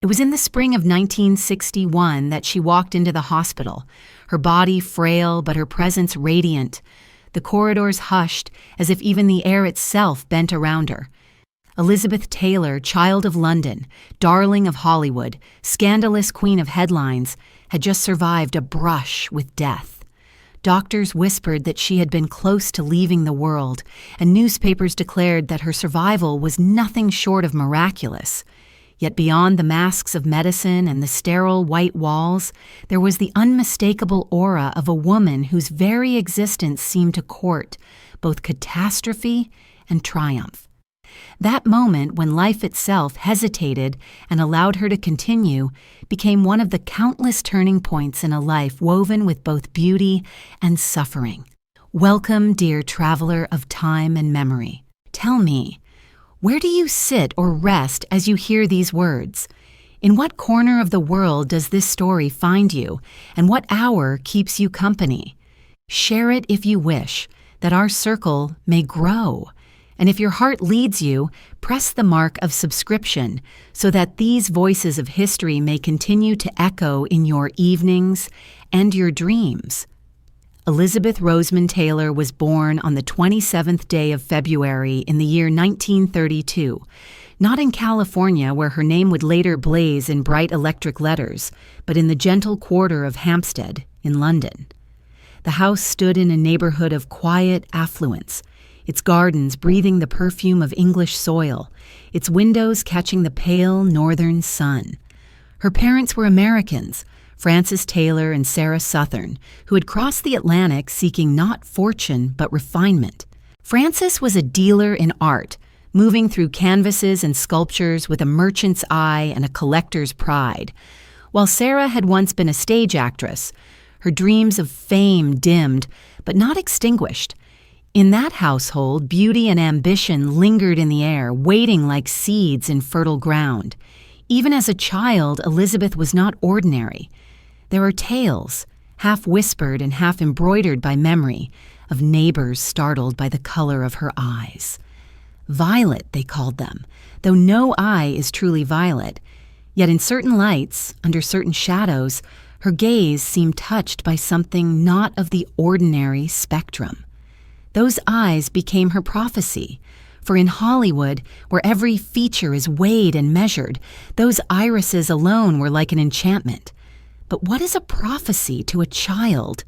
It was in the spring of 1961 that she walked into the hospital, her body frail but her presence radiant. The corridors hushed, as if even the air itself bent around her. Elizabeth Taylor, child of London, darling of Hollywood, scandalous queen of headlines, had just survived a brush with death. Doctors whispered that she had been close to leaving the world, and newspapers declared that her survival was nothing short of miraculous. Yet beyond the masks of medicine and the sterile white walls, there was the unmistakable aura of a woman whose very existence seemed to court both catastrophe and triumph. That moment when life itself hesitated and allowed her to continue became one of the countless turning points in a life woven with both beauty and suffering. Welcome, dear traveler of time and memory. Tell me, where do you sit or rest as you hear these words? In what corner of the world does this story find you, and what hour keeps you company? Share it if you wish, that our circle may grow. And if your heart leads you, press the mark of subscription so that these voices of history may continue to echo in your evenings and your dreams. Elizabeth Rosamond Taylor was born on the 27th day of February in the year 1932, not in California where her name would later blaze in bright electric letters, but in the gentle quarter of Hampstead in London. The house stood in a neighborhood of quiet affluence, its gardens breathing the perfume of English soil, its windows catching the pale northern sun. Her parents were Americans, Frances Taylor and Sarah Southern, who had crossed the Atlantic seeking not fortune but refinement. Frances was a dealer in art, moving through canvases and sculptures with a merchant's eye and a collector's pride, while Sarah had once been a stage actress, her dreams of fame dimmed but not extinguished. In that household, beauty and ambition lingered in the air, waiting like seeds in fertile ground. Even as a child, Elizabeth was not ordinary. There are tales, half whispered and half embroidered by memory, of neighbors startled by the color of her eyes. Violet, they called them, though no eye is truly violet. Yet in certain lights, under certain shadows, her gaze seemed touched by something not of the ordinary spectrum. Those eyes became her prophecy, for in Hollywood, where every feature is weighed and measured, those irises alone were like an enchantment. But what is a prophecy to a child?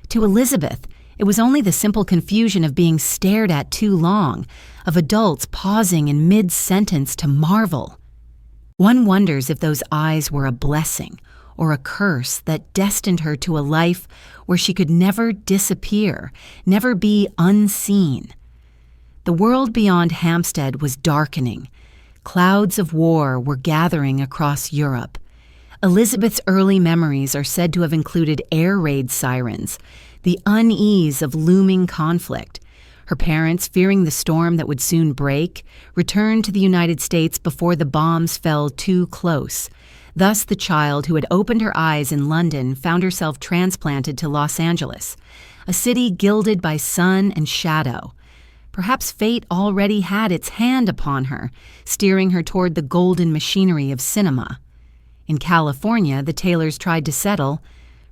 To Elizabeth, it was only the simple confusion of being stared at too long, of adults pausing in mid-sentence to marvel. One wonders if those eyes were a blessing or a curse that destined her to a life where she could never disappear, never be unseen. The world beyond Hampstead was darkening. Clouds of war were gathering across Europe. Elizabeth's early memories are said to have included air raid sirens, the unease of looming conflict. Her parents, fearing the storm that would soon break, returned to the United States before the bombs fell too close. Thus, the child who had opened her eyes in London found herself transplanted to Los Angeles, a city gilded by sun and shadow. Perhaps fate already had its hand upon her, steering her toward the golden machinery of cinema. In California, the Taylors tried to settle,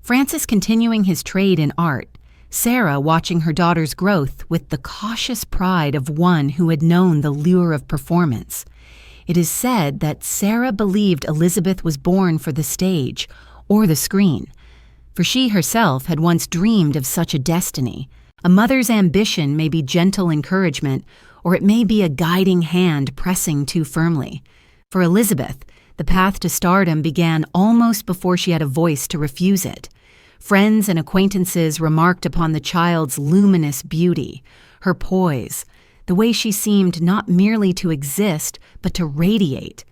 Francis continuing his trade in art, Sarah watching her daughter's growth with the cautious pride of one who had known the lure of performance. It is said that Sarah believed Elizabeth was born for the stage or the screen, for she herself had once dreamed of such a destiny. A mother's ambition may be gentle encouragement, or it may be a guiding hand pressing too firmly. For Elizabeth, the path to stardom began almost before she had a voice to refuse it. Friends and acquaintances remarked upon the child's luminous beauty, her poise, the way she seemed not merely to exist, but to radiate.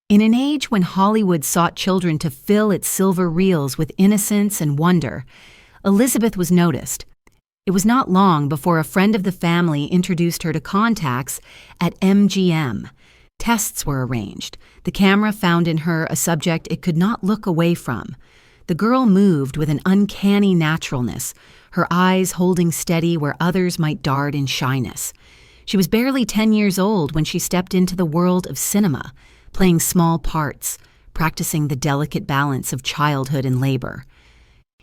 In an age when Hollywood sought children to fill its silver reels with innocence and wonder, Elizabeth was noticed. It was not long before a friend of the family introduced her to contacts at MGM. Tests were arranged. The camera found in her a subject it could not look away from. The girl moved with an uncanny naturalness, her eyes holding steady where others might dart in shyness. She was barely 10 years old when she stepped into the world of cinema, playing small parts, practicing the delicate balance of childhood and labor.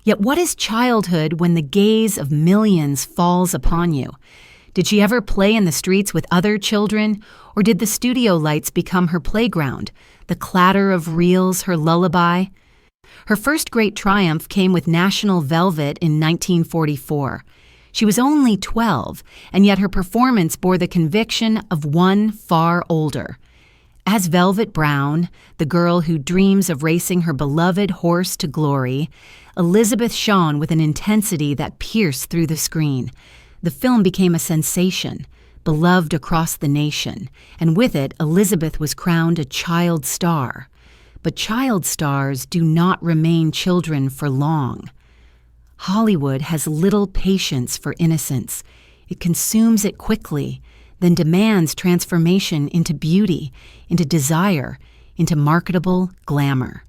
Yet what is childhood when the gaze of millions falls upon you? Did she ever play in the streets with other children, or did the studio lights become her playground, the clatter of reels her lullaby? Her first great triumph came with National Velvet in 1944. She was only 12, and yet her performance bore the conviction of one far older. As Velvet Brown, the girl who dreams of racing her beloved horse to glory, Elizabeth shone with an intensity that pierced through the screen. The film became a sensation, beloved across the nation, and with it, Elizabeth was crowned a child star. But child stars do not remain children for long. Hollywood has little patience for innocence. It consumes it quickly, then demands transformation into beauty, into desire, into marketable glamour.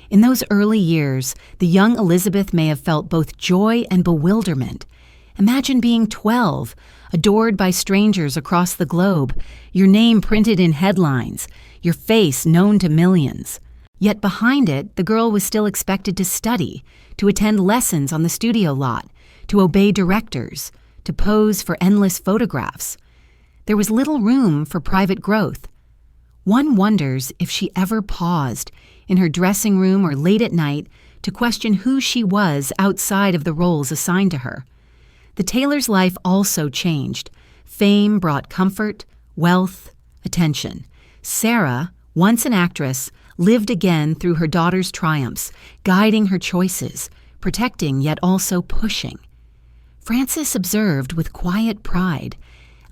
In those early years, the young Elizabeth may have felt both joy and bewilderment. Imagine being 12, adored by strangers across the globe, your name printed in headlines, your face known to millions. Yet behind it, the girl was still expected to study, to attend lessons on the studio lot, to obey directors, to pose for endless photographs. There was little room for private growth. One wonders if she ever paused, in her dressing room or late at night, to question who she was outside of the roles assigned to her. The Taylor's life also changed. Fame brought comfort, wealth, attention. Sarah, once an actress, lived again through her daughter's triumphs, guiding her choices, protecting yet also pushing. Frances observed with quiet pride.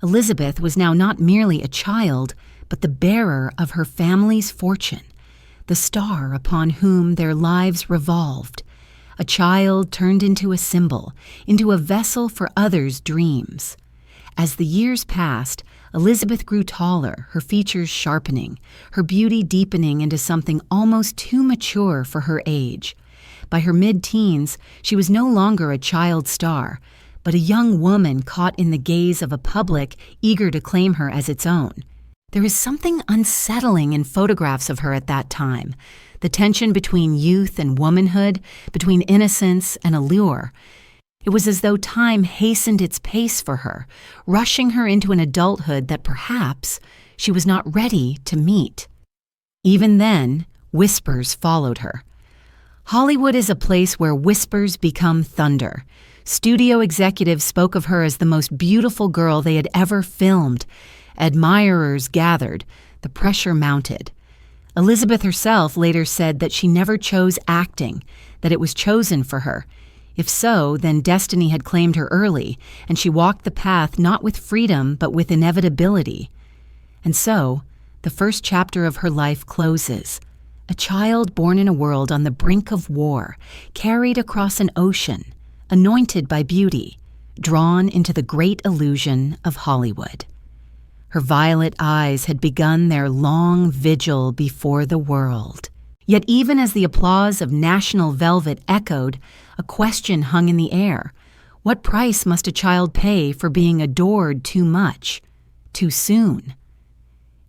Elizabeth was now not merely a child, but the bearer of her family's fortune, the star upon whom their lives revolved. A child turned into a symbol, into a vessel for others' dreams. As the years passed, Elizabeth grew taller, her features sharpening, her beauty deepening into something almost too mature for her age. By her mid-teens, she was no longer a child star, but a young woman caught in the gaze of a public eager to claim her as its own. There is something unsettling in photographs of her at that time, the tension between youth and womanhood, between innocence and allure. It was as though time hastened its pace for her, rushing her into an adulthood that perhaps she was not ready to meet. Even then, whispers followed her. Hollywood is a place where whispers become thunder. Studio executives spoke of her as the most beautiful girl they had ever filmed. Admirers gathered. The pressure mounted. Elizabeth herself later said that she never chose acting, that it was chosen for her. If so, then destiny had claimed her early, and she walked the path not with freedom but with inevitability. And so, the first chapter of her life closes. A child born in a world on the brink of war, carried across an ocean, anointed by beauty, drawn into the great illusion of Hollywood. Her violet eyes had begun their long vigil before the world. Yet even as the applause of National Velvet echoed, a question hung in the air. What price must a child pay for being adored too much, too soon?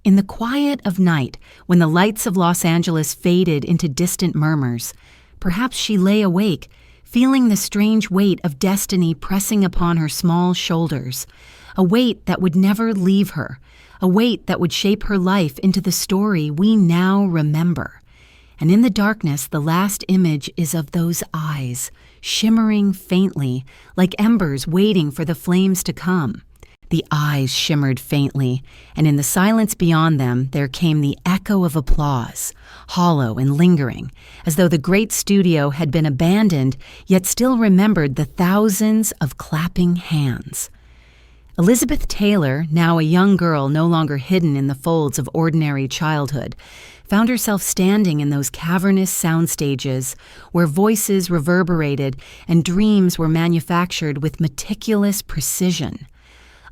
In the quiet of night, when the lights of Los Angeles faded into distant murmurs, perhaps she lay awake, feeling the strange weight of destiny pressing upon her small shoulders, a weight that would never leave her, a weight that would shape her life into the story we now remember. And in the darkness, the last image is of those eyes, shimmering faintly, like embers waiting for the flames to come. The eyes shimmered faintly, and in the silence beyond them there came the echo of applause, hollow and lingering, as though the great studio had been abandoned, yet still remembered the thousands of clapping hands. Elizabeth Taylor, now a young girl no longer hidden in the folds of ordinary childhood, found herself standing in those cavernous sound stages where voices reverberated and dreams were manufactured with meticulous precision.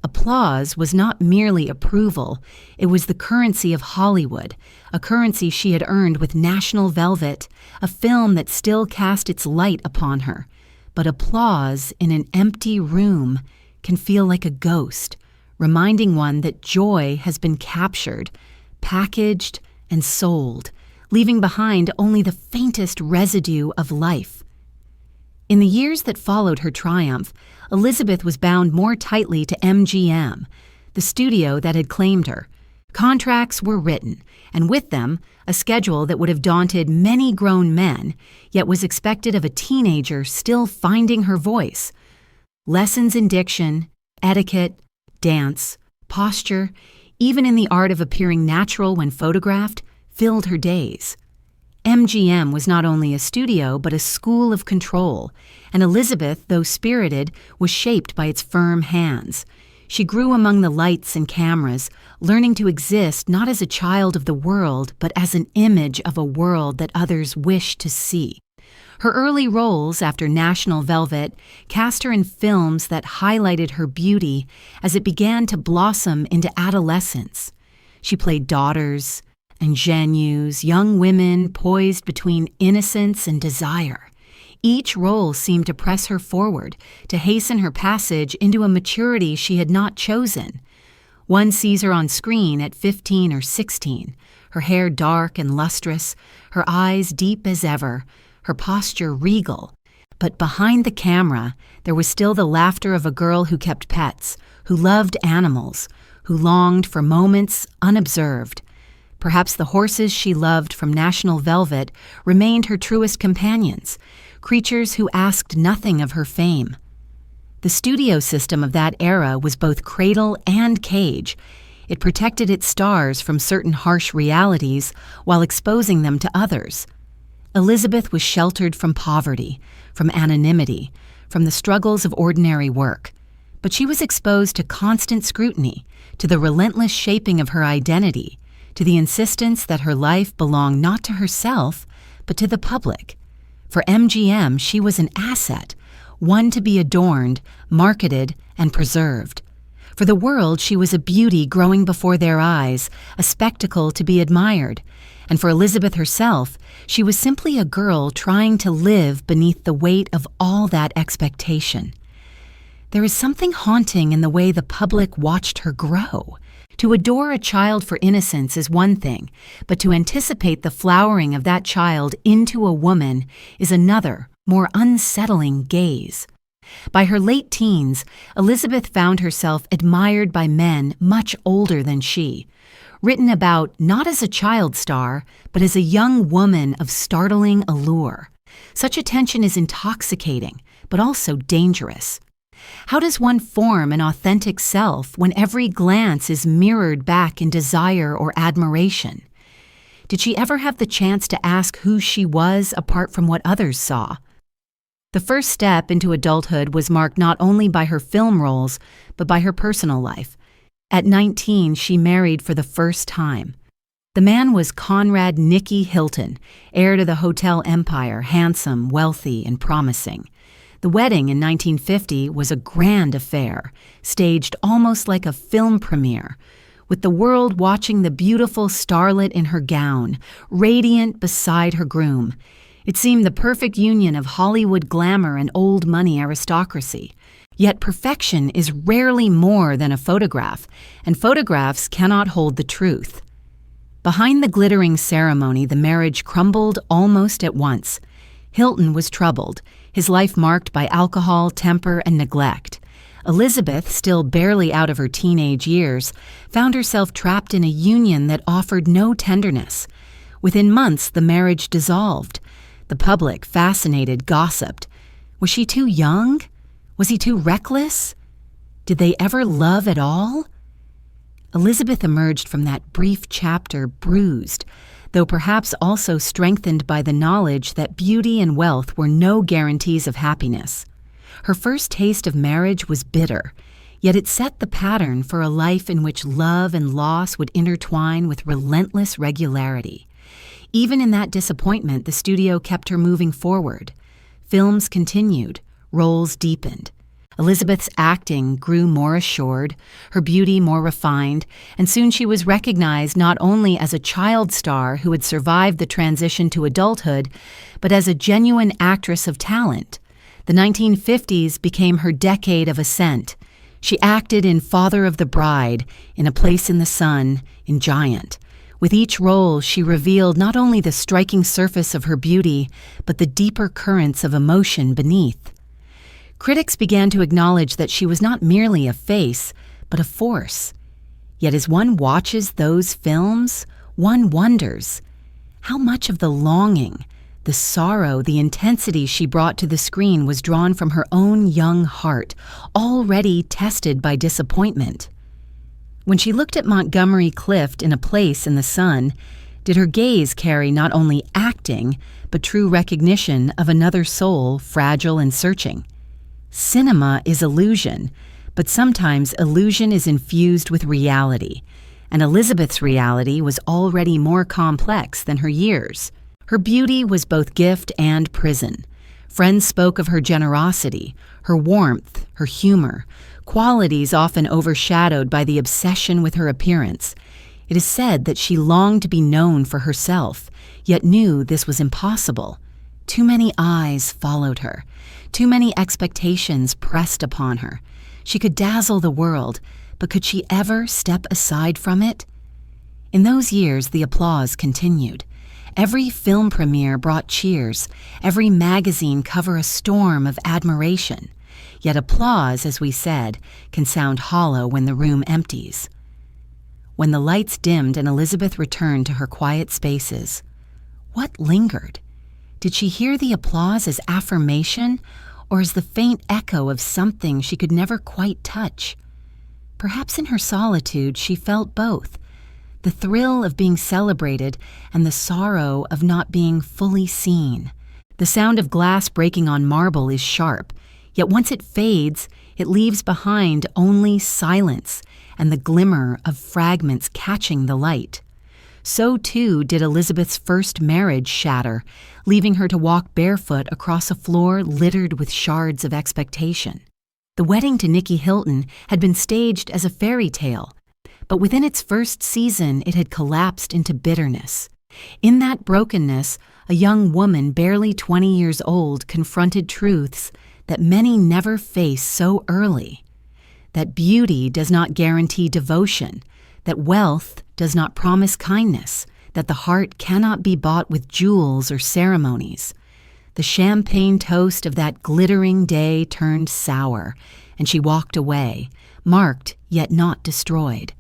Applause was not merely approval, it was the currency of Hollywood, a currency she had earned with National Velvet, a film that still cast its light upon her. But applause in an empty room can feel like a ghost, reminding one that joy has been captured, packaged, and sold, leaving behind only the faintest residue of life. In the years that followed her triumph, Elizabeth was bound more tightly to MGM, the studio that had claimed her. Contracts were written, and with them, a schedule that would have daunted many grown men, yet was expected of a teenager still finding her voice. Lessons in diction, etiquette, dance, posture, even in the art of appearing natural when photographed, filled her days. MGM was not only a studio but a school of control, and Elizabeth, though spirited, was shaped by its firm hands. She grew among the lights and cameras, learning to exist not as a child of the world but as an image of a world that others wished to see. Her early roles after National Velvet cast her in films that highlighted her beauty as it began to blossom into adolescence. She played daughters, ingenues, young women poised between innocence and desire. Each role seemed to press her forward, to hasten her passage into a maturity she had not chosen. One sees her on screen at 15 or 16, her hair dark and lustrous, her eyes deep as ever, her posture regal. But behind the camera, there was still the laughter of a girl who kept pets, who loved animals, who longed for moments unobserved. Perhaps the horses she loved from National Velvet remained her truest companions, creatures who asked nothing of her fame. The studio system of that era was both cradle and cage. It protected its stars from certain harsh realities while exposing them to others. Elizabeth was sheltered from poverty, from anonymity, from the struggles of ordinary work. But she was exposed to constant scrutiny, to the relentless shaping of her identity, to the insistence that her life belonged not to herself, but to the public. For MGM, she was an asset, one to be adorned, marketed, and preserved. For the world, she was a beauty growing before their eyes, a spectacle to be admired. And for Elizabeth herself, she was simply a girl trying to live beneath the weight of all that expectation. There is something haunting in the way the public watched her grow. To adore a child for innocence is one thing, but to anticipate the flowering of that child into a woman is another, more unsettling gaze. By her late teens, Elizabeth found herself admired by men much older than she, written about not as a child star, but as a young woman of startling allure. Such attention is intoxicating, but also dangerous. How does one form an authentic self when every glance is mirrored back in desire or admiration? Did she ever have the chance to ask who she was apart from what others saw? The first step into adulthood was marked not only by her film roles, but by her personal life. At 19, she married for the first time. The man was Conrad Nikki Hilton, heir to the hotel empire, handsome, wealthy, and promising. The wedding in 1950 was a grand affair, staged almost like a film premiere, with the world watching the beautiful starlet in her gown, radiant beside her groom. It seemed the perfect union of Hollywood glamour and old money aristocracy. Yet perfection is rarely more than a photograph, and photographs cannot hold the truth. Behind the glittering ceremony, the marriage crumbled almost at once. Hilton was troubled, his life marked by alcohol, temper, and neglect. Elizabeth, still barely out of her teenage years, found herself trapped in a union that offered no tenderness. Within months, the marriage dissolved. The public, fascinated, gossiped. Was she too young? Was he too reckless? Did they ever love at all? Elizabeth emerged from that brief chapter bruised, though perhaps also strengthened by the knowledge that beauty and wealth were no guarantees of happiness. Her first taste of marriage was bitter, yet it set the pattern for a life in which love and loss would intertwine with relentless regularity. Even in that disappointment, the studio kept her moving forward. Films continued, roles deepened. Elizabeth's acting grew more assured, her beauty more refined, and soon she was recognized not only as a child star who had survived the transition to adulthood, but as a genuine actress of talent. The 1950s became her decade of ascent. She acted in Father of the Bride, In a Place in the Sun, in Giant. With each role, she revealed not only the striking surface of her beauty, but the deeper currents of emotion beneath. Critics began to acknowledge that she was not merely a face, but a force. Yet as one watches those films, one wonders, how much of the longing, the sorrow, the intensity she brought to the screen was drawn from her own young heart, already tested by disappointment. When she looked at Montgomery Clift in A Place in the Sun, did her gaze carry not only acting, but true recognition of another soul fragile and searching? Cinema is illusion, but sometimes illusion is infused with reality, and Elizabeth's reality was already more complex than her years. Her beauty was both gift and prison. Friends spoke of her generosity, her warmth, her humor, qualities often overshadowed by the obsession with her appearance. It is said that she longed to be known for herself, yet knew this was impossible. Too many eyes followed her. Too many expectations pressed upon her. She could dazzle the world, but could she ever step aside from it? In those years, the applause continued. Every film premiere brought cheers, every magazine cover a storm of admiration. Yet applause, as we said, can sound hollow when the room empties. When the lights dimmed and Elizabeth returned to her quiet spaces, what lingered? Did she hear the applause as affirmation, or as the faint echo of something she could never quite touch? Perhaps in her solitude she felt both, the thrill of being celebrated and the sorrow of not being fully seen. The sound of glass breaking on marble is sharp, yet once it fades, it leaves behind only silence and the glimmer of fragments catching the light. So too did Elizabeth's first marriage shatter, leaving her to walk barefoot across a floor littered with shards of expectation. The wedding to Nikki Hilton had been staged as a fairy tale, but within its first season it had collapsed into bitterness. In that brokenness, a young woman barely 20 years old confronted truths that many never face so early. That beauty does not guarantee devotion, that wealth does not promise kindness, that the heart cannot be bought with jewels or ceremonies. The champagne toast of that glittering day turned sour, and she walked away, marked yet not destroyed.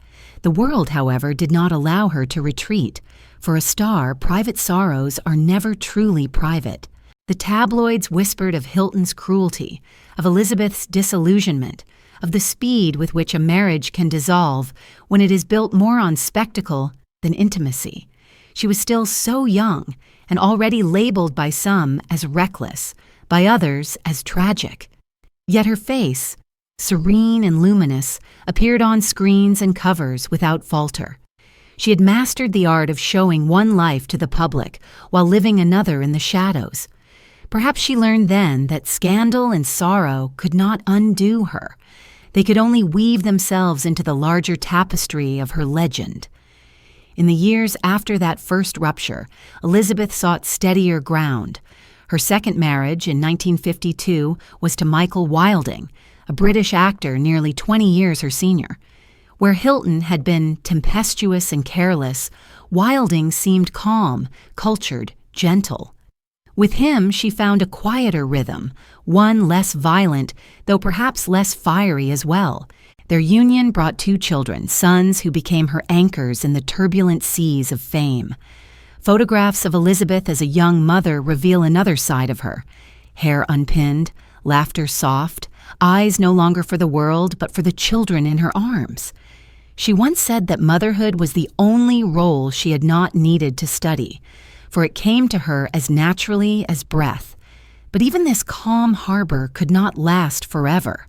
The world, however, did not allow her to retreat. For a star, private sorrows are never truly private. The tabloids whispered of Hilton's cruelty, of Elizabeth's disillusionment, of the speed with which a marriage can dissolve when it is built more on spectacle than intimacy. She was still so young and already labeled by some as reckless, by others as tragic. Yet her face, serene and luminous, appeared on screens and covers without falter. She had mastered the art of showing one life to the public while living another in the shadows. Perhaps she learned then that scandal and sorrow could not undo her. They could only weave themselves into the larger tapestry of her legend. In the years after that first rupture, Elizabeth sought steadier ground. Her second marriage in 1952 was to Michael Wilding, a British actor nearly 20 years her senior. Where Hilton had been tempestuous and careless, Wilding seemed calm, cultured, gentle. With him, she found a quieter rhythm, one less violent, though perhaps less fiery as well. Their union brought 2 children, sons who became her anchors in the turbulent seas of fame. Photographs of Elizabeth as a young mother reveal another side of her. Hair unpinned, laughter soft, eyes no longer for the world but for the children in her arms. She once said that motherhood was the only role she had not needed to study, for it came to her as naturally as breath. But even this calm harbor could not last forever.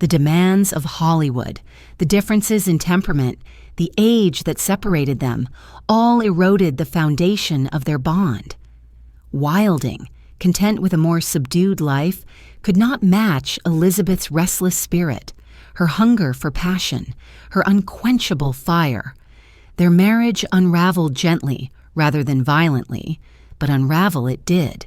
The demands of Hollywood, the differences in temperament, the age that separated them, all eroded the foundation of their bond. Wilding, content with a more subdued life, could not match Elizabeth's restless spirit, her hunger for passion, her unquenchable fire. Their marriage unraveled gently rather than violently, but unravel it did.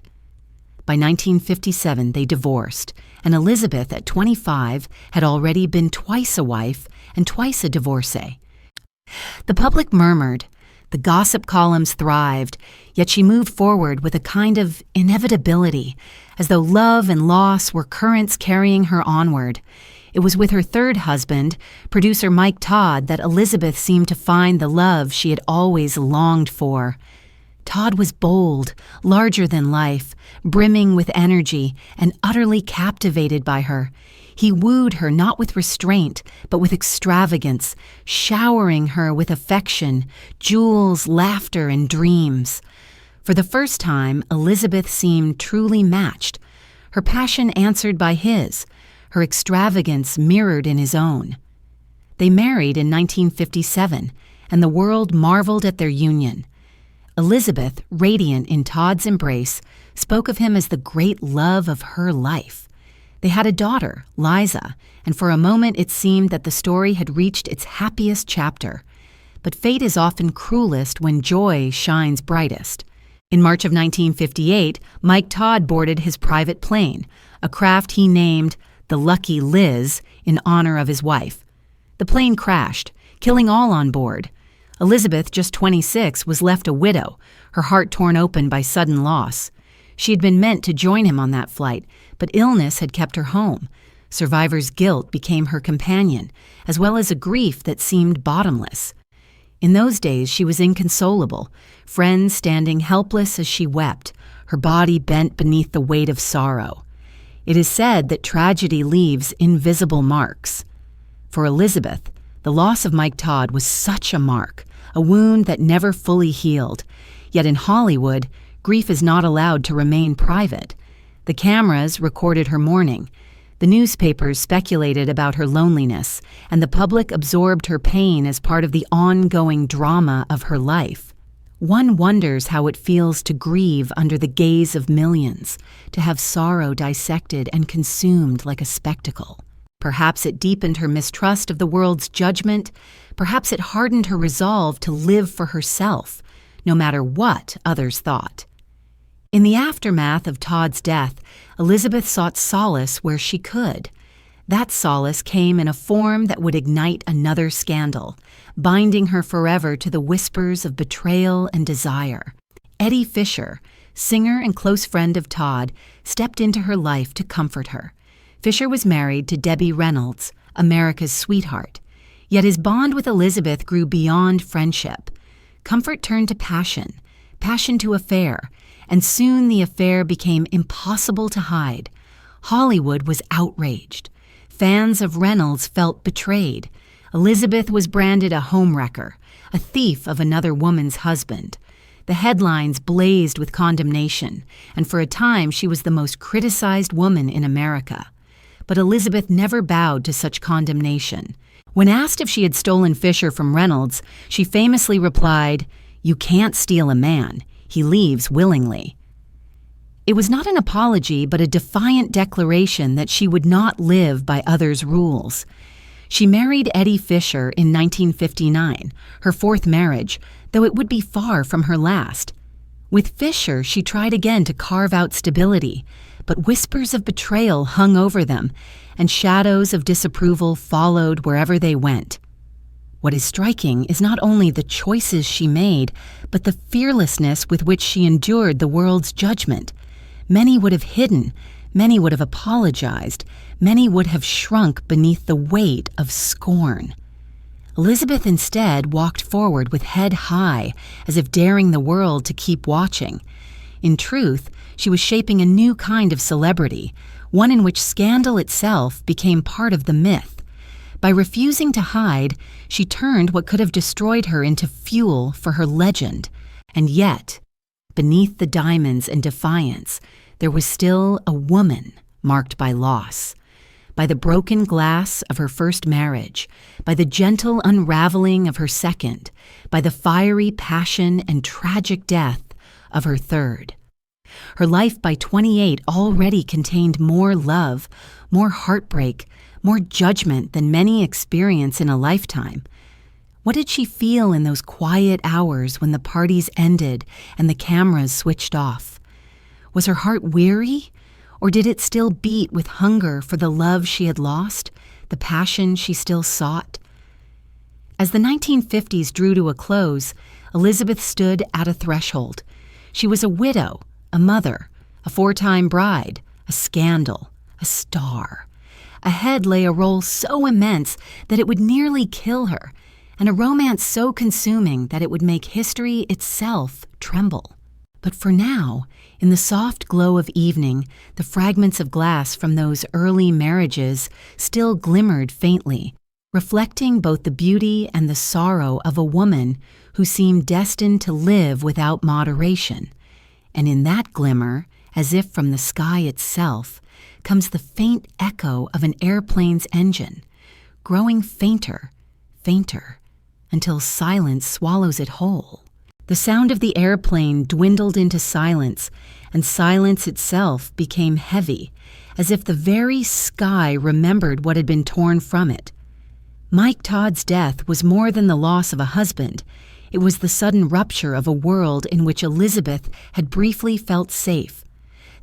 By 1957, they divorced, and Elizabeth, at 25, had already been twice a wife and twice a divorcee. The public murmured, The gossip columns thrived, yet she moved forward with a kind of inevitability, as though love and loss were currents carrying her onward. It was with her third husband, producer Mike Todd, that Elizabeth seemed to find the love she had always longed for. Todd was bold, larger than life, brimming with energy, and utterly captivated by her. He wooed her not with restraint, but with extravagance, showering her with affection, jewels, laughter, and dreams. For the first time, Elizabeth seemed truly matched, her passion answered by his, her extravagance mirrored in his own. They married in 1957, and the world marveled at their union. Elizabeth, radiant in Todd's embrace, spoke of him as the great love of her life. They had a daughter, Liza, and for a moment it seemed that the story had reached its happiest chapter. But fate is often cruelest when joy shines brightest. In March of 1958, Mike Todd boarded his private plane, a craft he named the Lucky Liz in honor of his wife. The plane crashed, killing all on board. Elizabeth, just 26, was left a widow, her heart torn open by sudden loss. She had been meant to join him on that flight, but illness had kept her home. Survivor's guilt became her companion, as well as a grief that seemed bottomless. In those days, she was inconsolable, friends standing helpless as she wept, her body bent beneath the weight of sorrow. It is said that tragedy leaves invisible marks. For Elizabeth, the loss of Mike Todd was such a mark, a wound that never fully healed. Yet in Hollywood, grief is not allowed to remain private. The cameras recorded her mourning. The newspapers speculated about her loneliness, and the public absorbed her pain as part of the ongoing drama of her life. One wonders how it feels to grieve under the gaze of millions, to have sorrow dissected and consumed like a spectacle. Perhaps it deepened her mistrust of the world's judgment. Perhaps it hardened her resolve to live for herself, no matter what others thought. In the aftermath of Todd's death, Elizabeth sought solace where she could. That solace came in a form that would ignite another scandal, binding her forever to the whispers of betrayal and desire. Eddie Fisher, singer and close friend of Todd, stepped into her life to comfort her. Fisher was married to Debbie Reynolds, America's sweetheart. Yet his bond with Elizabeth grew beyond friendship. Comfort turned to passion, passion to affair, and soon the affair became impossible to hide. Hollywood was outraged. Fans of Reynolds felt betrayed. Elizabeth was branded a homewrecker, a thief of another woman's husband. The headlines blazed with condemnation, and for a time she was the most criticized woman in America. But Elizabeth never bowed to such condemnation. When asked if she had stolen Fisher from Reynolds, she famously replied, "You can't steal a man. He leaves willingly." It was not an apology, but a defiant declaration that she would not live by others' rules. She married Eddie Fisher in 1959, her fourth marriage, though it would be far from her last. With Fisher, she tried again to carve out stability, but whispers of betrayal hung over them, and shadows of disapproval followed wherever they went. What is striking is not only the choices she made, but the fearlessness with which she endured the world's judgment. Many would have hidden, many would have apologized, many would have shrunk beneath the weight of scorn. Elizabeth instead walked forward with head high, as if daring the world to keep watching. In truth, she was shaping a new kind of celebrity, one in which scandal itself became part of the myth. By refusing to hide, she turned what could have destroyed her into fuel for her legend. And yet, beneath the diamonds and defiance, there was still a woman marked by loss, by the broken glass of her first marriage, by the gentle unraveling of her second, by the fiery passion and tragic death of her third. Her life by 28 already contained more love, more heartbreak, more judgment than many experience in a lifetime. What did she feel in those quiet hours when the parties ended and the cameras switched off? Was her heart weary, or did it still beat with hunger for the love she had lost, the passion she still sought? As the 1950s drew to a close, Elizabeth stood at a threshold. She was a widow, a mother, a four-time bride, a scandal, a star. Ahead lay a role so immense that it would nearly kill her, and a romance so consuming that it would make history itself tremble. But for now, in the soft glow of evening, the fragments of glass from those early marriages still glimmered faintly, reflecting both the beauty and the sorrow of a woman who seemed destined to live without moderation. And in that glimmer, as if from the sky itself, comes the faint echo of an airplane's engine, growing fainter, fainter, until silence swallows it whole. The sound of the airplane dwindled into silence, and silence itself became heavy, as if the very sky remembered what had been torn from it. Mike Todd's death was more than the loss of a husband. It was the sudden rupture of a world in which Elizabeth had briefly felt safe.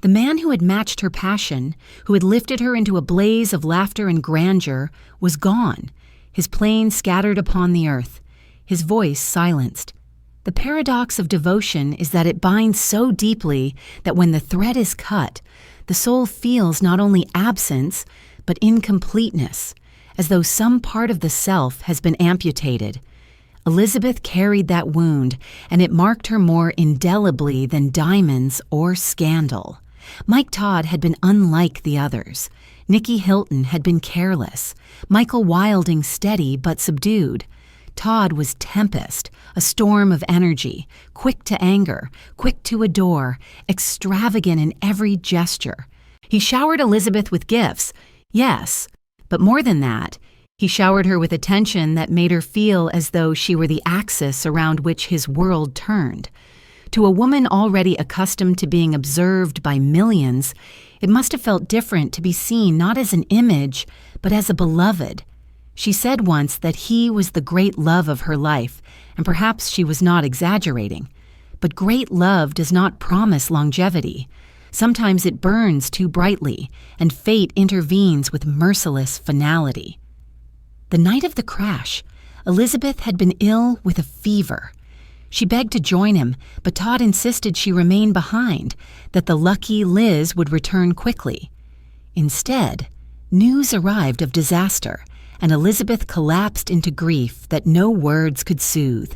The man who had matched her passion, who had lifted her into a blaze of laughter and grandeur, was gone, his plane scattered upon the earth, his voice silenced. The paradox of devotion is that it binds so deeply that when the thread is cut, the soul feels not only absence, but incompleteness, as though some part of the self has been amputated. Elizabeth carried that wound, and it marked her more indelibly than diamonds or scandal. Mike Todd had been unlike the others. Nikki Hilton had been careless, Michael Wilding steady but subdued. Todd was tempest, a storm of energy, quick to anger, quick to adore, extravagant in every gesture. He showered Elizabeth with gifts, yes, but more than that, he showered her with attention that made her feel as though she were the axis around which his world turned. To a woman already accustomed to being observed by millions, it must have felt different to be seen not as an image, but as a beloved. She said once that he was the great love of her life, and perhaps she was not exaggerating. But great love does not promise longevity. Sometimes it burns too brightly, and fate intervenes with merciless finality. The night of the crash, Elizabeth had been ill with a fever. She begged to join him, but Todd insisted she remain behind, that the lucky Liz would return quickly. Instead, news arrived of disaster, and Elizabeth collapsed into grief that no words could soothe.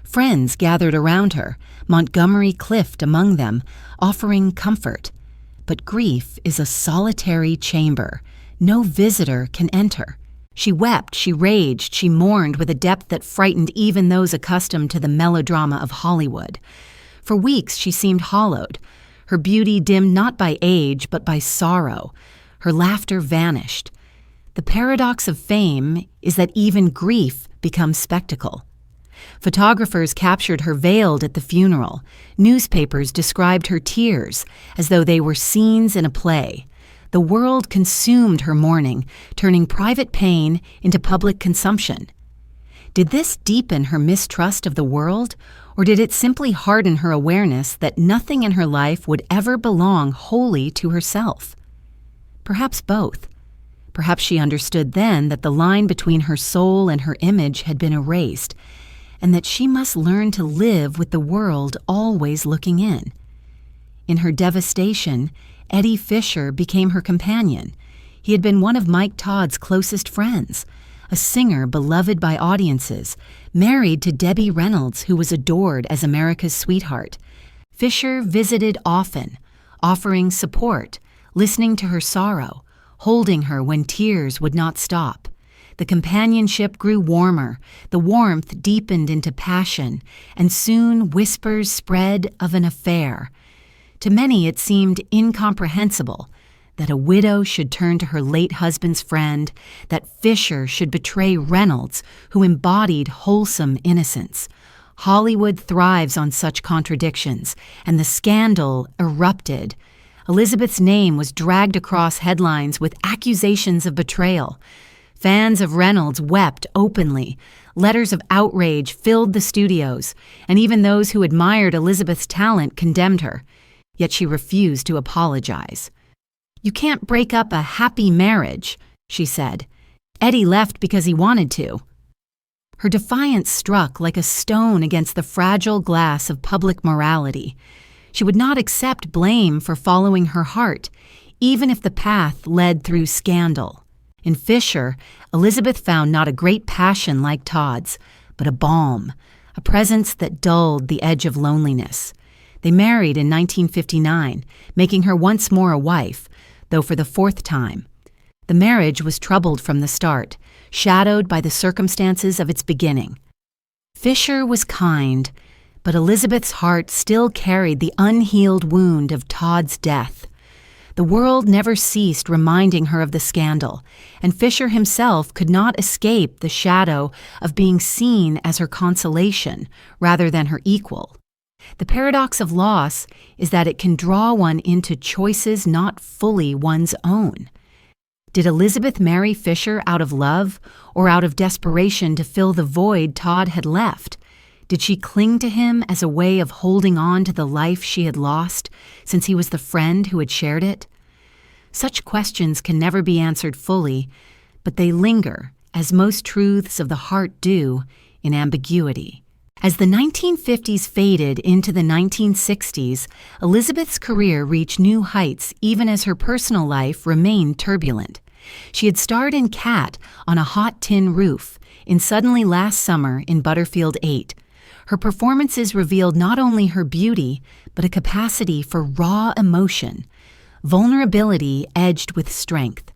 Friends gathered around her, Montgomery Clift among them, offering comfort. But grief is a solitary chamber. No visitor can enter. She wept, she raged, she mourned with a depth that frightened even those accustomed to the melodrama of Hollywood. For weeks she seemed hollowed, her beauty dimmed not by age but by sorrow. Her laughter vanished. The paradox of fame is that even grief becomes spectacle. Photographers captured her veiled at the funeral. Newspapers described her tears as though they were scenes in a play. The world consumed her mourning, turning private pain into public consumption. Did this deepen her mistrust of the world, or did it simply harden her awareness that nothing in her life would ever belong wholly to herself? Perhaps both. Perhaps she understood then that the line between her soul and her image had been erased, and that she must learn to live with the world always looking in. In her devastation, Eddie Fisher became her companion. He had been one of Mike Todd's closest friends, a singer beloved by audiences, married to Debbie Reynolds, who was adored as America's sweetheart. Fisher visited often, offering support, listening to her sorrow, holding her when tears would not stop. The companionship grew warmer, the warmth deepened into passion, and soon whispers spread of an affair. To many it seemed incomprehensible that a widow should turn to her late husband's friend, that Fisher should betray Reynolds, who embodied wholesome innocence. Hollywood thrives on such contradictions, and the scandal erupted. Elizabeth's name was dragged across headlines with accusations of betrayal. Fans of Reynolds wept openly. Letters of outrage filled the studios, and even those who admired Elizabeth's talent condemned her. Yet she refused to apologize. "You can't break up a happy marriage," she said. "Eddie left because he wanted to." Her defiance struck like a stone against the fragile glass of public morality. She would not accept blame for following her heart, even if the path led through scandal. In Fisher, Elizabeth found not a great passion like Todd's, but a balm, a presence that dulled the edge of loneliness. They married in 1959, making her once more a wife, though for the fourth time. The marriage was troubled from the start, shadowed by the circumstances of its beginning. Fisher was kind, but Elizabeth's heart still carried the unhealed wound of Todd's death. The world never ceased reminding her of the scandal, and Fisher himself could not escape the shadow of being seen as her consolation rather than her equal. The paradox of loss is that it can draw one into choices not fully one's own. Did Elizabeth marry Fisher out of love or out of desperation to fill the void Todd had left? Did she cling to him as a way of holding on to the life she had lost, since he was the friend who had shared it? Such questions can never be answered fully, but they linger, as most truths of the heart do, in ambiguity. As the 1950s faded into the 1960s, Elizabeth's career reached new heights even as her personal life remained turbulent. She had starred in Cat on a hot tin roof, in Suddenly Last Summer in Butterfield 8. Her performances revealed not only her beauty, but a capacity for raw emotion, vulnerability edged with strength.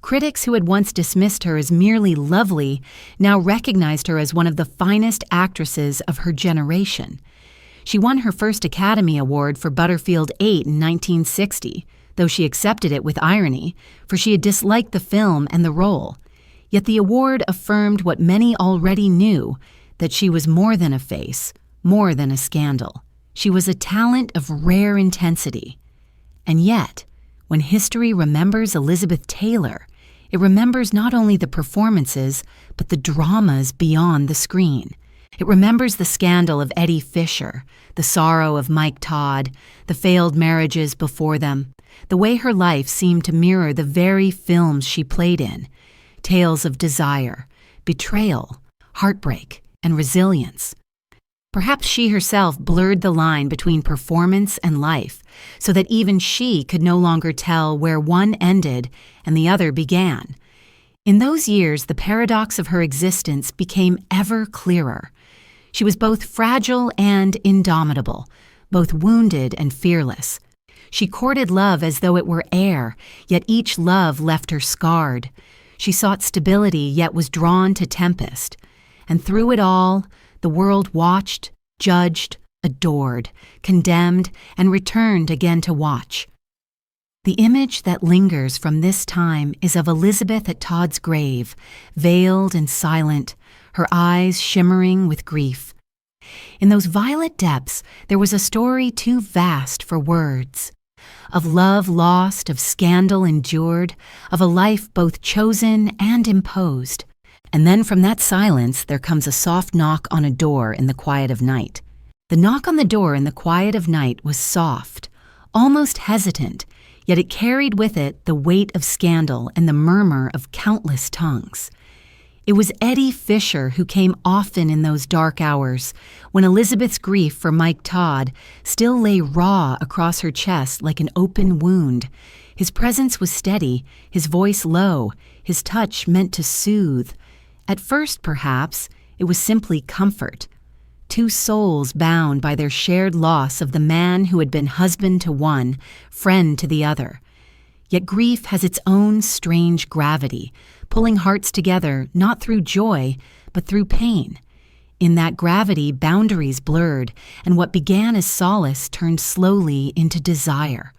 Critics who had once dismissed her as merely lovely now recognized her as one of the finest actresses of her generation. She won her first Academy Award for Butterfield 8 in 1960, though she accepted it with irony, for she had disliked the film and the role. Yet the award affirmed what many already knew, that she was more than a face, more than a scandal. She was a talent of rare intensity. And yet, when history remembers Elizabeth Taylor, it remembers not only the performances, but the dramas beyond the screen. It remembers the scandal of Eddie Fisher, the sorrow of Mike Todd, the failed marriages before them, the way her life seemed to mirror the very films she played in, tales of desire, betrayal, heartbreak, and resilience. Perhaps she herself blurred the line between performance and life, so that even she could no longer tell where one ended and the other began. In those years, the paradox of her existence became ever clearer. She was both fragile and indomitable, both wounded and fearless. She courted love as though it were air, yet each love left her scarred. She sought stability, yet was drawn to tempest. And through it all, the world watched, judged, adored, condemned, and returned again to watch. The image that lingers from this time is of Elizabeth at Todd's grave, veiled and silent, her eyes shimmering with grief. In those violet depths, there was a story too vast for words. Of love lost, of scandal endured, of a life both chosen and imposed. And then from that silence there comes a soft knock on a door in the quiet of night. The knock on the door in the quiet of night was soft, almost hesitant, yet it carried with it the weight of scandal and the murmur of countless tongues. It was Eddie Fisher who came often in those dark hours, when Elizabeth's grief for Mike Todd still lay raw across her chest like an open wound. His presence was steady, his voice low, his touch meant to soothe. At first, perhaps, it was simply comfort. Two souls bound by their shared loss of the man who had been husband to one, friend to the other. Yet grief has its own strange gravity, pulling hearts together not through joy, but through pain. In that gravity, boundaries blurred, and what began as solace turned slowly into desire.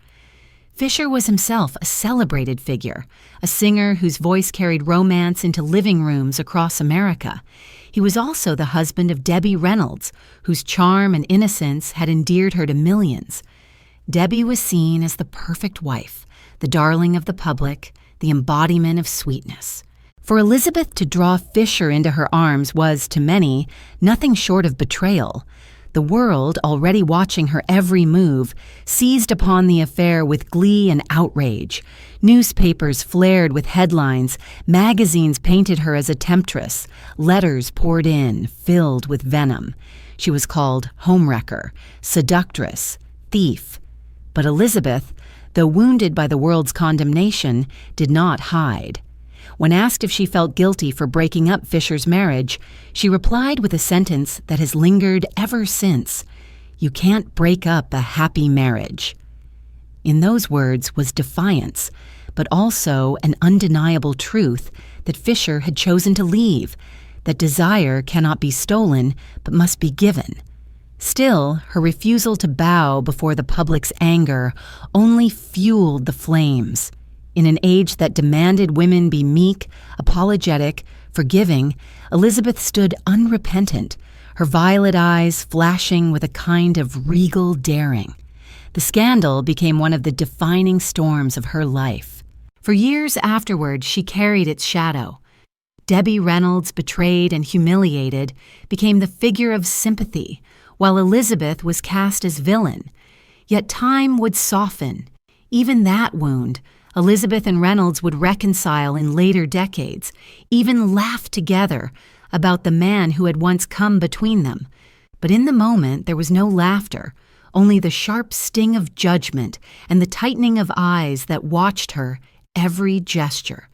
Fisher was himself a celebrated figure, a singer whose voice carried romance into living rooms across America. He was also the husband of Debbie Reynolds, whose charm and innocence had endeared her to millions. Debbie was seen as the perfect wife, the darling of the public, the embodiment of sweetness. For Elizabeth to draw Fisher into her arms was, to many, nothing short of betrayal. The world, already watching her every move, seized upon the affair with glee and outrage. Newspapers flared with headlines, magazines painted her as a temptress, letters poured in, filled with venom. She was called homewrecker, seductress, thief. But Elizabeth, though wounded by the world's condemnation, did not hide. When asked if she felt guilty for breaking up Fisher's marriage, she replied with a sentence that has lingered ever since: "You can't break up a happy marriage." In those words was defiance, but also an undeniable truth that Fisher had chosen to leave, that desire cannot be stolen but must be given. Still, her refusal to bow before the public's anger only fueled the flames. In an age that demanded women be meek, apologetic, forgiving, Elizabeth stood unrepentant, her violet eyes flashing with a kind of regal daring. The scandal became one of the defining storms of her life. For years afterward, she carried its shadow. Debbie Reynolds, betrayed and humiliated, became the figure of sympathy, while Elizabeth was cast as villain. Yet time would soften. Even that wound, Elizabeth and Reynolds would reconcile in later decades, even laugh together about the man who had once come between them. But in the moment, there was no laughter, only the sharp sting of judgment and the tightening of eyes that watched her every gesture.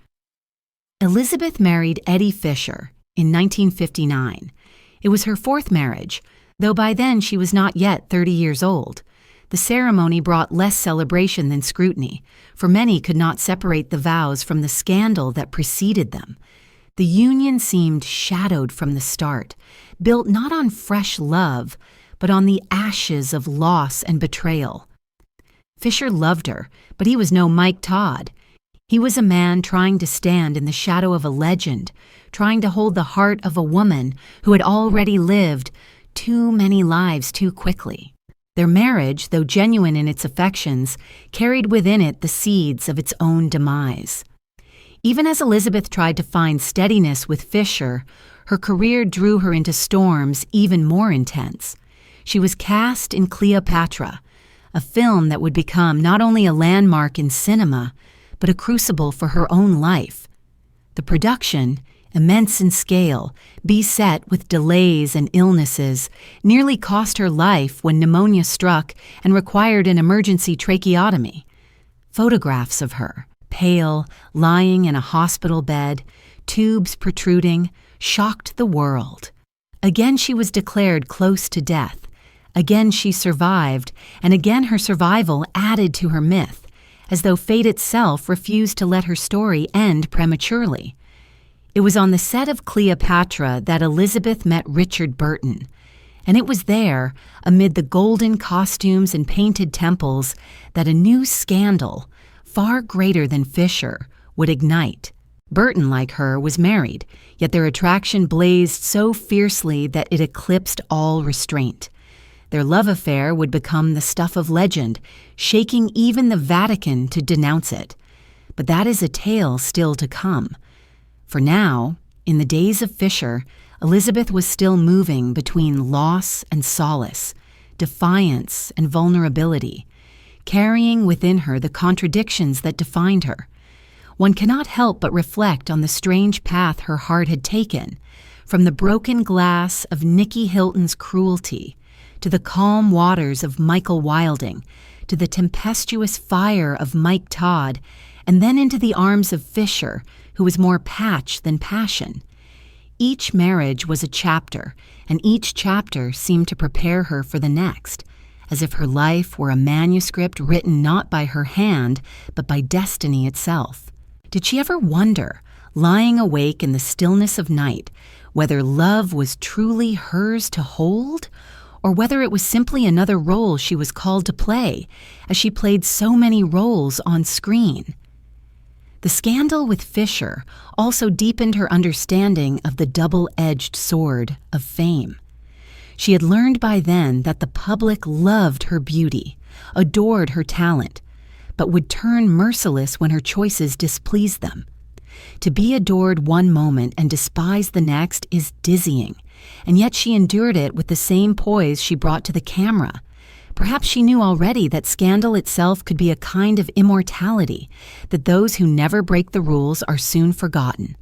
Elizabeth married Eddie Fisher in 1959. It was her fourth marriage, though by then she was not yet 30 years old. The ceremony brought less celebration than scrutiny, for many could not separate the vows from the scandal that preceded them. The union seemed shadowed from the start, built not on fresh love, but on the ashes of loss and betrayal. Fisher loved her, but he was no Mike Todd. He was a man trying to stand in the shadow of a legend, trying to hold the heart of a woman who had already lived too many lives too quickly. Their marriage, though genuine in its affections, carried within it the seeds of its own demise. Even as Elizabeth tried to find steadiness with Fisher, her career drew her into storms even more intense. She was cast in Cleopatra, a film that would become not only a landmark in cinema, but a crucible for her own life. The production, immense in scale, beset with delays and illnesses, nearly cost her life when pneumonia struck and required an emergency tracheotomy. Photographs of her, pale, lying in a hospital bed, tubes protruding, shocked the world. Again she was declared close to death. Again she survived, and again her survival added to her myth, as though fate itself refused to let her story end prematurely. It was on the set of Cleopatra that Elizabeth met Richard Burton, and it was there, amid the golden costumes and painted temples, that a new scandal, far greater than Fisher, would ignite. Burton, like her, was married, yet their attraction blazed so fiercely that it eclipsed all restraint. Their love affair would become the stuff of legend, shaking even the Vatican to denounce it. But that is a tale still to come. For now, in the days of Fisher, Elizabeth was still moving between loss and solace, defiance and vulnerability, carrying within her the contradictions that defined her. One cannot help but reflect on the strange path her heart had taken, from the broken glass of Nikki Hilton's cruelty, to the calm waters of Michael Wilding, to the tempestuous fire of Mike Todd, and then into the arms of Fisher, who was more patch than passion. Each marriage was a chapter, and each chapter seemed to prepare her for the next, as if her life were a manuscript written not by her hand, but by destiny itself. Did she ever wonder, lying awake in the stillness of night, whether love was truly hers to hold, or whether it was simply another role she was called to play, as she played so many roles on screen? The scandal with Fisher also deepened her understanding of the double-edged sword of fame. She had learned by then that the public loved her beauty, adored her talent, but would turn merciless when her choices displeased them. To be adored one moment and despised the next is dizzying, and yet she endured it with the same poise she brought to the camera. Perhaps she knew already that scandal itself could be a kind of immortality, that those who never break the rules are soon forgotten.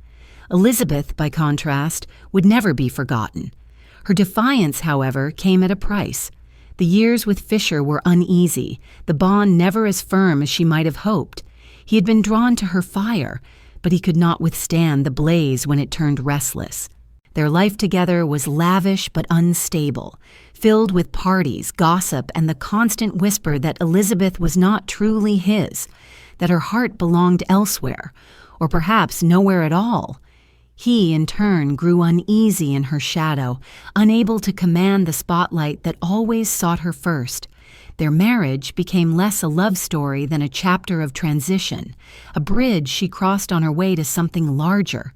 Elizabeth, by contrast, would never be forgotten. Her defiance, however, came at a price. The years with Fisher were uneasy, the bond never as firm as she might have hoped. He had been drawn to her fire, but he could not withstand the blaze when it turned restless. Their life together was lavish but unstable, filled with parties, gossip, and the constant whisper that Elizabeth was not truly his, that her heart belonged elsewhere, or perhaps nowhere at all. He, in turn, grew uneasy in her shadow, unable to command the spotlight that always sought her first. Their marriage became less a love story than a chapter of transition, a bridge she crossed on her way to something larger.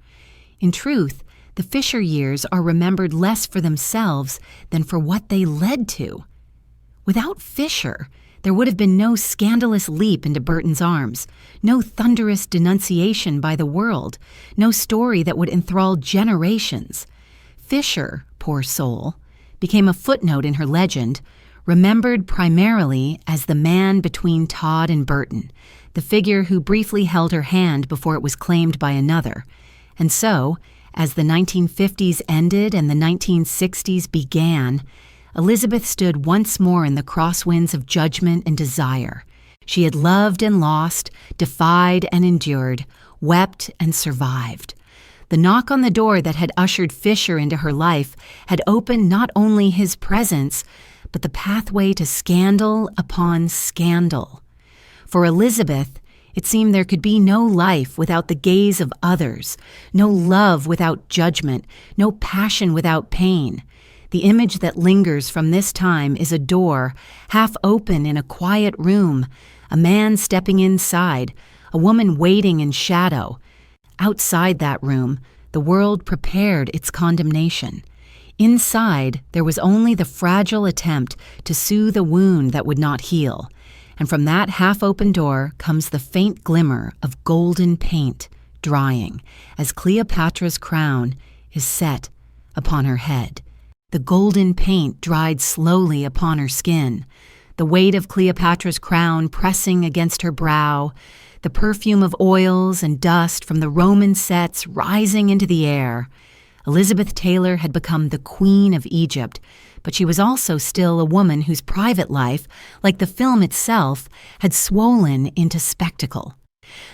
In truth, the Fisher years are remembered less for themselves than for what they led to. Without Fisher, there would have been no scandalous leap into Burton's arms, no thunderous denunciation by the world, no story that would enthrall generations. Fisher, poor soul, became a footnote in her legend, remembered primarily as the man between Todd and Burton, the figure who briefly held her hand before it was claimed by another. And so, as the 1950s ended and the 1960s began, Elizabeth stood once more in the crosswinds of judgment and desire. She had loved and lost, defied and endured, wept and survived. The knock on the door that had ushered Fisher into her life had opened not only his presence, but the pathway to scandal upon scandal. For Elizabeth, it seemed there could be no life without the gaze of others, no love without judgment, no passion without pain. The image that lingers from this time is a door, half open in a quiet room, a man stepping inside, a woman waiting in shadow. Outside that room, the world prepared its condemnation. Inside, there was only the fragile attempt to soothe a wound that would not heal. And from that half-open door comes the faint glimmer of golden paint drying as Cleopatra's crown is set upon her head. The golden paint dried slowly upon her skin, the weight of Cleopatra's crown pressing against her brow, the perfume of oils and dust from the Roman sets rising into the air. Elizabeth Taylor had become the Queen of Egypt, but she was also still a woman whose private life, like the film itself, had swollen into spectacle.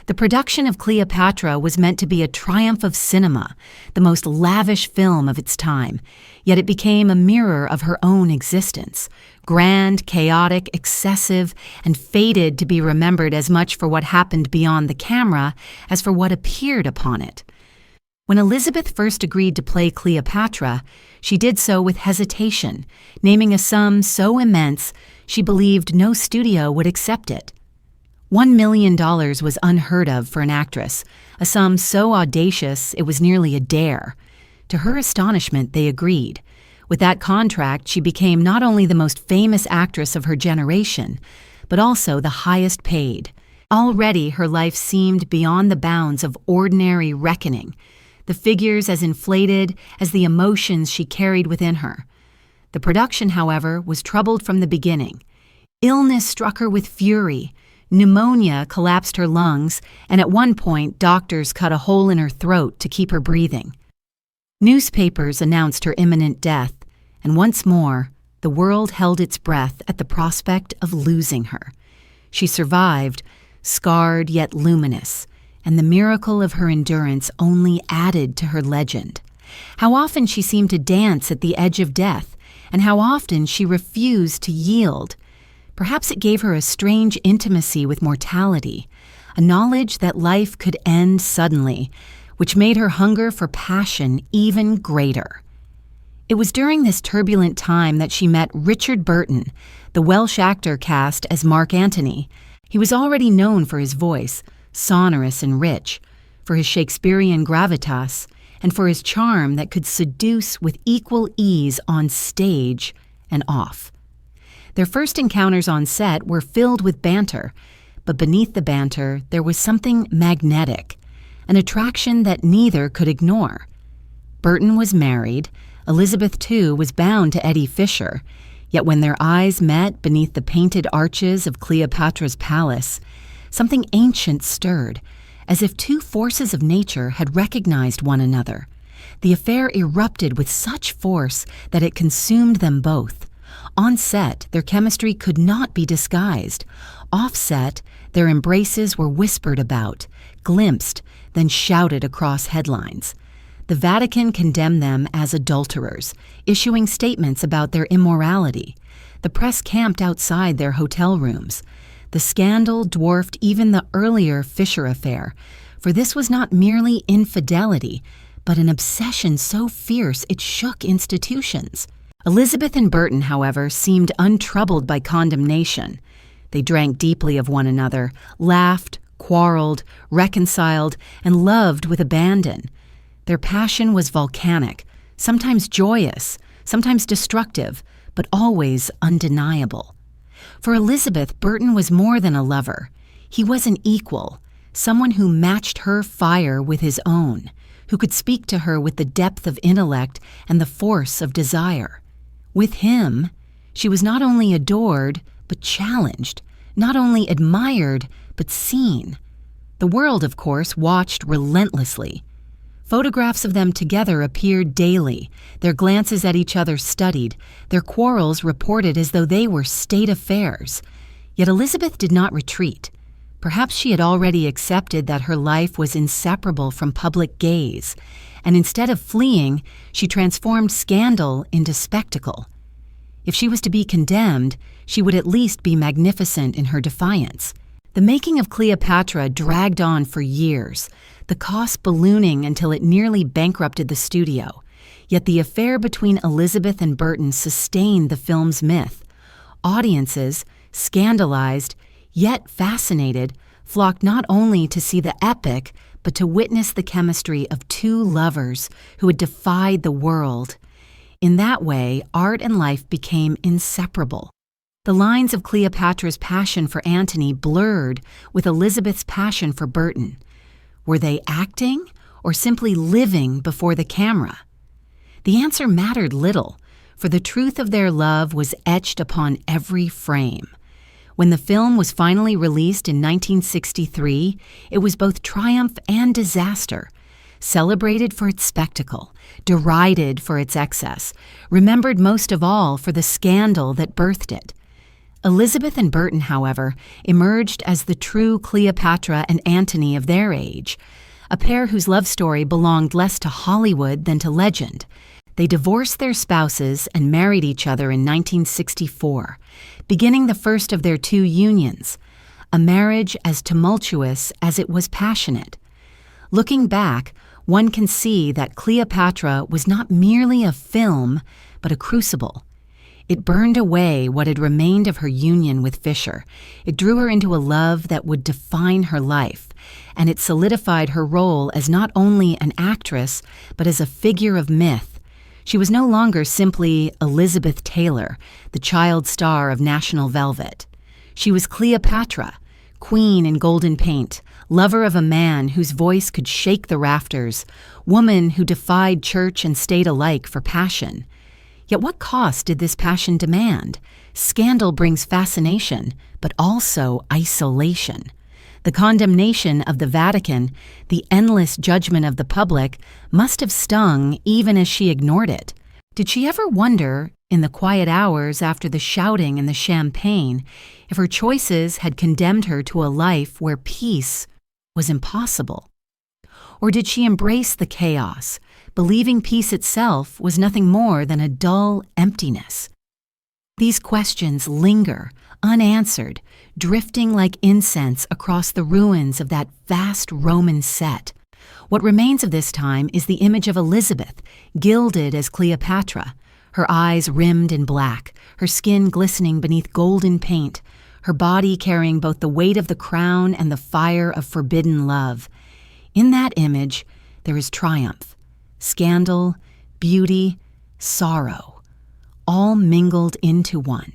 The production of Cleopatra was meant to be a triumph of cinema, the most lavish film of its time, yet it became a mirror of her own existence, grand, chaotic, excessive, and fated to be remembered as much for what happened beyond the camera as for what appeared upon it. When Elizabeth first agreed to play Cleopatra, she did so with hesitation, naming a sum so immense she believed no studio would accept it. $1 million was unheard of for an actress, a sum so audacious it was nearly a dare. To her astonishment, they agreed. With that contract, she became not only the most famous actress of her generation, but also the highest paid. Already her life seemed beyond the bounds of ordinary reckoning, the figures as inflated as the emotions she carried within her. The production, however, was troubled from the beginning. Illness struck her with fury. Pneumonia collapsed her lungs, and at one point doctors cut a hole in her throat to keep her breathing. Newspapers announced her imminent death, and once more, the world held its breath at the prospect of losing her. She survived, scarred yet luminous, and the miracle of her endurance only added to her legend. How often she seemed to dance at the edge of death, and how often she refused to yield. Perhaps it gave her a strange intimacy with mortality, a knowledge that life could end suddenly, which made her hunger for passion even greater. It was during this turbulent time that she met Richard Burton, the Welsh actor cast as Mark Antony. He was already known for his voice, sonorous and rich, for his Shakespearean gravitas, and for his charm that could seduce with equal ease on stage and off. Their first encounters on set were filled with banter, but beneath the banter there was something magnetic, an attraction that neither could ignore. Burton was married, Elizabeth, too, was bound to Eddie Fisher, yet when their eyes met beneath the painted arches of Cleopatra's palace, something ancient stirred, as if two forces of nature had recognized one another. The affair erupted with such force that it consumed them both. On set, their chemistry could not be disguised. Off set, their embraces were whispered about, glimpsed, then shouted across headlines. The Vatican condemned them as adulterers, issuing statements about their immorality. The press camped outside their hotel rooms. The scandal dwarfed even the earlier Fisher affair, for this was not merely infidelity, but an obsession so fierce it shook institutions. Elizabeth and Burton, however, seemed untroubled by condemnation. They drank deeply of one another, laughed, quarreled, reconciled, and loved with abandon. Their passion was volcanic, sometimes joyous, sometimes destructive, but always undeniable. For Elizabeth, Burton was more than a lover. He was an equal, someone who matched her fire with his own, who could speak to her with the depth of intellect and the force of desire. With him, she was not only adored, but challenged, not only admired, but seen. The world, of course, watched relentlessly. Photographs of them together appeared daily, their glances at each other studied, their quarrels reported as though they were state affairs. Yet Elizabeth did not retreat. Perhaps she had already accepted that her life was inseparable from public gaze, and instead of fleeing, she transformed scandal into spectacle. If she was to be condemned, she would at least be magnificent in her defiance. The making of Cleopatra dragged on for years, the cost ballooning until it nearly bankrupted the studio. Yet the affair between Elizabeth and Burton sustained the film's myth. Audiences, scandalized, yet fascinated, flocked not only to see the epic, but to witness the chemistry of two lovers who had defied the world. In that way, art and life became inseparable. The lines of Cleopatra's passion for Antony blurred with Elizabeth's passion for Burton. Were they acting or simply living before the camera? The answer mattered little, for the truth of their love was etched upon every frame. When the film was finally released in 1963, it was both triumph and disaster. Celebrated for its spectacle, derided for its excess, remembered most of all for the scandal that birthed it. Elizabeth and Burton, however, emerged as the true Cleopatra and Antony of their age, a pair whose love story belonged less to Hollywood than to legend. They divorced their spouses and married each other in 1964, beginning the first of their two unions, a marriage as tumultuous as it was passionate. Looking back, one can see that Cleopatra was not merely a film, but a crucible. It burned away what had remained of her union with Fisher. It drew her into a love that would define her life, and it solidified her role as not only an actress, but as a figure of myth. She was no longer simply Elizabeth Taylor, the child star of National Velvet. She was Cleopatra, queen in golden paint, lover of a man whose voice could shake the rafters, woman who defied church and state alike for passion. Yet what cost did this passion demand? Scandal brings fascination, but also isolation. The condemnation of the Vatican, the endless judgment of the public, must have stung even as she ignored it. Did she ever wonder, in the quiet hours after the shouting and the champagne, if her choices had condemned her to a life where peace was impossible? Or did she embrace the chaos, believing peace itself was nothing more than a dull emptiness? These questions linger, unanswered, drifting like incense across the ruins of that vast Roman set. What remains of this time is the image of Elizabeth, gilded as Cleopatra, her eyes rimmed in black, her skin glistening beneath golden paint, her body carrying both the weight of the crown and the fire of forbidden love. In that image, there is triumph, scandal, beauty, sorrow, all mingled into one.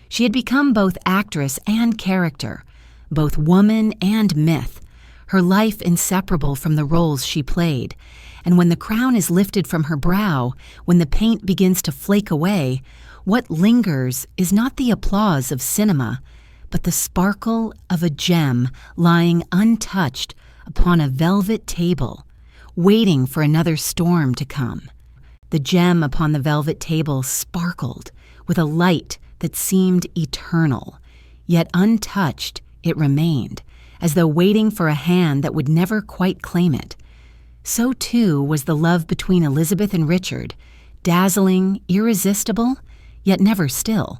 She had become both actress and character, both woman and myth, her life inseparable from the roles she played, And when the crown is lifted from her brow, when the paint begins to flake away, what lingers is not the applause of cinema, but the sparkle of a gem lying untouched upon a velvet table, waiting for another storm to come. The gem upon the velvet table sparkled with a light that seemed eternal, yet untouched it remained, as though waiting for a hand that would never quite claim it. So too was the love between Elizabeth and Richard, dazzling, irresistible, yet never still.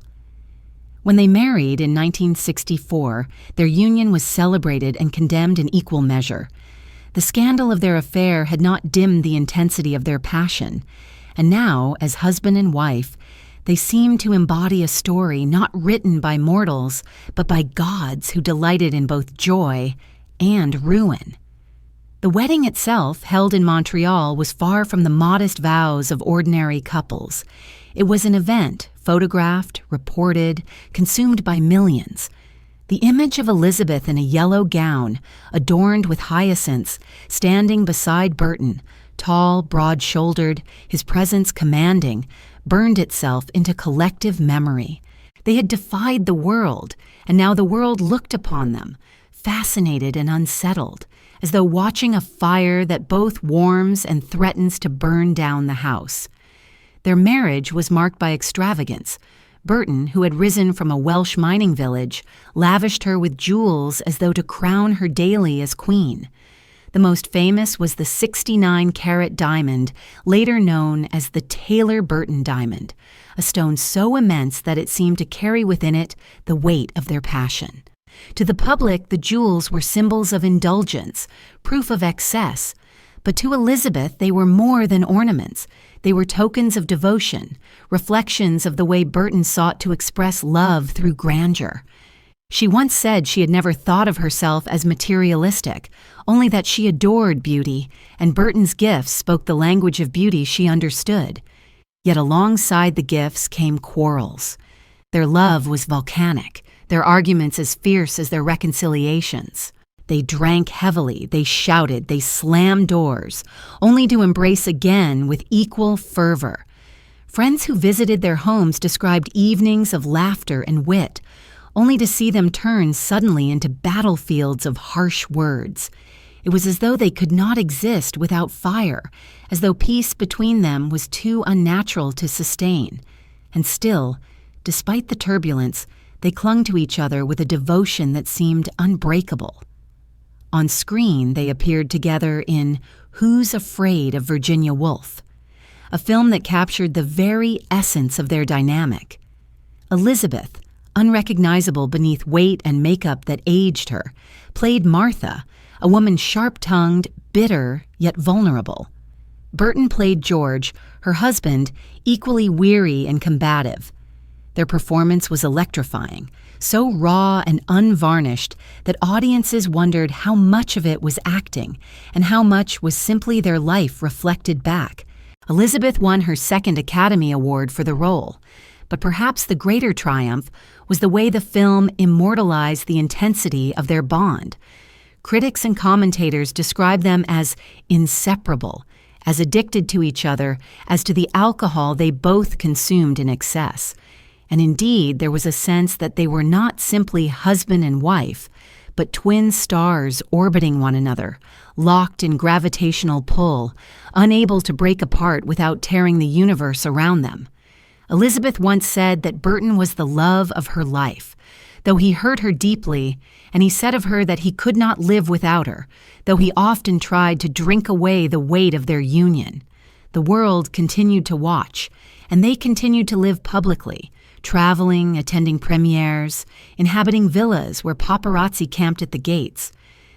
When they married in 1964, their union was celebrated and condemned in equal measure. The scandal of their affair had not dimmed the intensity of their passion, and now, as husband and wife, they seemed to embody a story not written by mortals, but by gods who delighted in both joy and ruin. The wedding itself, held in Montreal, was far from the modest vows of ordinary couples. It was an event, photographed, reported, consumed by millions. The image of Elizabeth in a yellow gown, adorned with hyacinths, standing beside Burton, tall, broad-shouldered, his presence commanding, burned itself into collective memory. They had defied the world, and now the world looked upon them, fascinated and unsettled, as though watching a fire that both warms and threatens to burn down the house. Their marriage was marked by extravagance. Burton, who had risen from a Welsh mining village, lavished her with jewels as though to crown her daily as queen. The most famous was the 69-carat diamond, later known as the Taylor-Burton diamond, a stone so immense that it seemed to carry within it the weight of their passion. To the public, the jewels were symbols of indulgence, proof of excess, but to Elizabeth they were more than ornaments. They were tokens of devotion, reflections of the way Burton sought to express love through grandeur. She once said she had never thought of herself as materialistic, only that she adored beauty, and Burton's gifts spoke the language of beauty she understood. Yet alongside the gifts came quarrels. Their love was volcanic, their arguments as fierce as their reconciliations. They drank heavily, they shouted, they slammed doors, only to embrace again with equal fervor. Friends who visited their homes described evenings of laughter and wit, only to see them turn suddenly into battlefields of harsh words. It was as though they could not exist without fire, as though peace between them was too unnatural to sustain. And still, despite the turbulence, they clung to each other with a devotion that seemed unbreakable. On screen, they appeared together in Who's Afraid of Virginia Woolf, a film that captured the very essence of their dynamic. Elizabeth, unrecognizable beneath weight and makeup that aged her, played Martha, a woman sharp-tongued, bitter, yet vulnerable. Burton played George, her husband, equally weary and combative. Their performance was electrifying, so raw and unvarnished that audiences wondered how much of it was acting and how much was simply their life reflected back. Elizabeth won her second Academy Award for the role, but perhaps the greater triumph was the way the film immortalized the intensity of their bond. Critics and commentators describe them as inseparable, as addicted to each other as to the alcohol they both consumed in excess. And indeed, there was a sense that they were not simply husband and wife, but twin stars orbiting one another, locked in gravitational pull, unable to break apart without tearing the universe around them. Elizabeth once said that Burton was the love of her life, though he hurt her deeply, and he said of her that he could not live without her, though he often tried to drink away the weight of their union. The world continued to watch, and they continued to live publicly, traveling, attending premieres, inhabiting villas where paparazzi camped at the gates.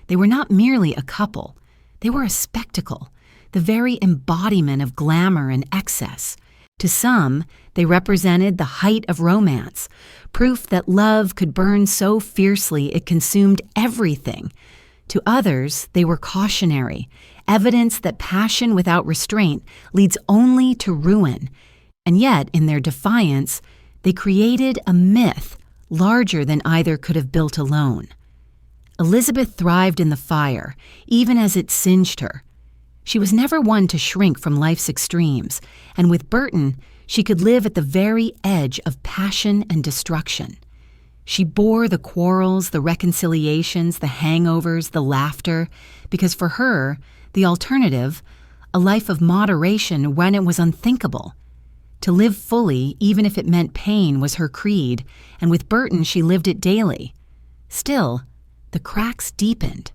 They were not merely a couple. They were a spectacle, the very embodiment of glamour and excess. To some, they represented the height of romance, proof that love could burn so fiercely it consumed everything. To others, they were cautionary, evidence that passion without restraint leads only to ruin. And yet, in their defiance, they created a myth larger than either could have built alone. Elizabeth thrived in the fire, even as it singed her. She was never one to shrink from life's extremes, and with Burton, she could live at the very edge of passion and destruction. She bore the quarrels, the reconciliations, the hangovers, the laughter, because for her, the alternative, a life of moderation when it was unthinkable. To live fully, even if it meant pain, was her creed, and with Burton she lived it daily. Still, the cracks deepened.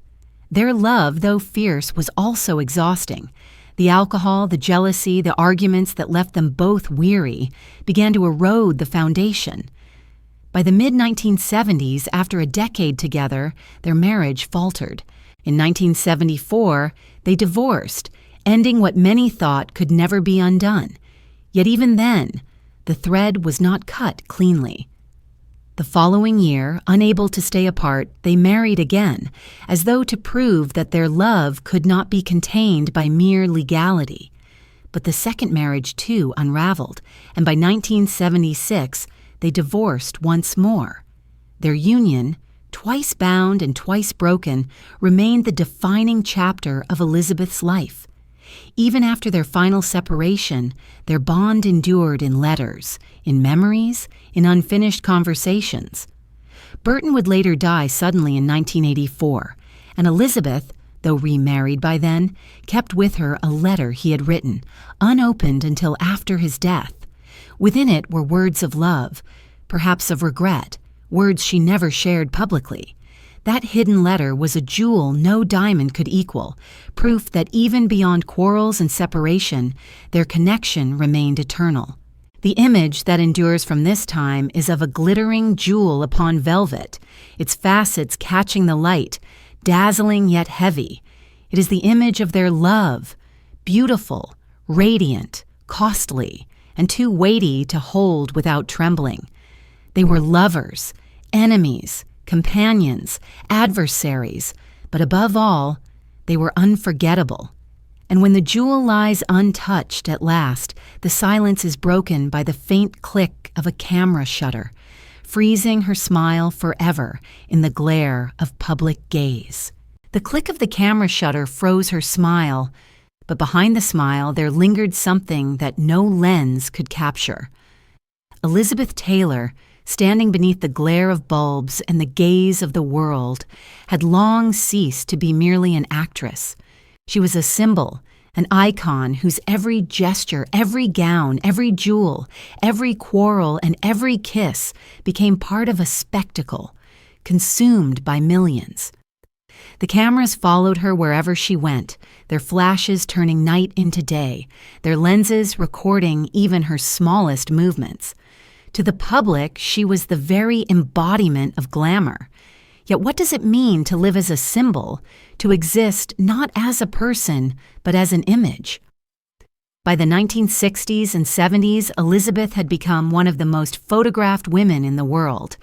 Their love, though fierce, was also exhausting. The alcohol, the jealousy, the arguments that left them both weary began to erode the foundation. By the mid-1970s, after a decade together, their marriage faltered. In 1974, they divorced, ending what many thought could never be undone. Yet even then, the thread was not cut cleanly. The following year, unable to stay apart, they married again, as though to prove that their love could not be contained by mere legality. But the second marriage, too, unraveled, and by 1976, they divorced once more. Their union, twice bound and twice broken, remained the defining chapter of Elizabeth's life. Even after their final separation, their bond endured in letters, in memories, in unfinished conversations. Burton would later die suddenly in 1984, and Elizabeth, though remarried by then, kept with her a letter he had written, unopened until after his death. Within it were words of love, perhaps of regret, words she never shared publicly. That hidden letter was a jewel no diamond could equal, proof that even beyond quarrels and separation, their connection remained eternal. The image that endures from this time is of a glittering jewel upon velvet, its facets catching the light, dazzling yet heavy. It is the image of their love, beautiful, radiant, costly, and too weighty to hold without trembling. They were lovers, enemies, companions, adversaries, but above all, they were unforgettable. And when the jewel lies untouched at last, the silence is broken by the faint click of a camera shutter, freezing her smile forever in the glare of public gaze. The click of the camera shutter froze her smile, but behind the smile there lingered something that no lens could capture. Elizabeth Taylor, standing beneath the glare of bulbs and the gaze of the world, had long ceased to be merely an actress. She was a symbol, an icon whose every gesture, every gown, every jewel, every quarrel, and every kiss became part of a spectacle, consumed by millions. The cameras followed her wherever she went, their flashes turning night into day, their lenses recording even her smallest movements. To the public, she was the very embodiment of glamour. Yet what does it mean to live as a symbol, to exist not as a person, but as an image? By the 1960s and 70s, Elizabeth had become one of the most photographed women in the world.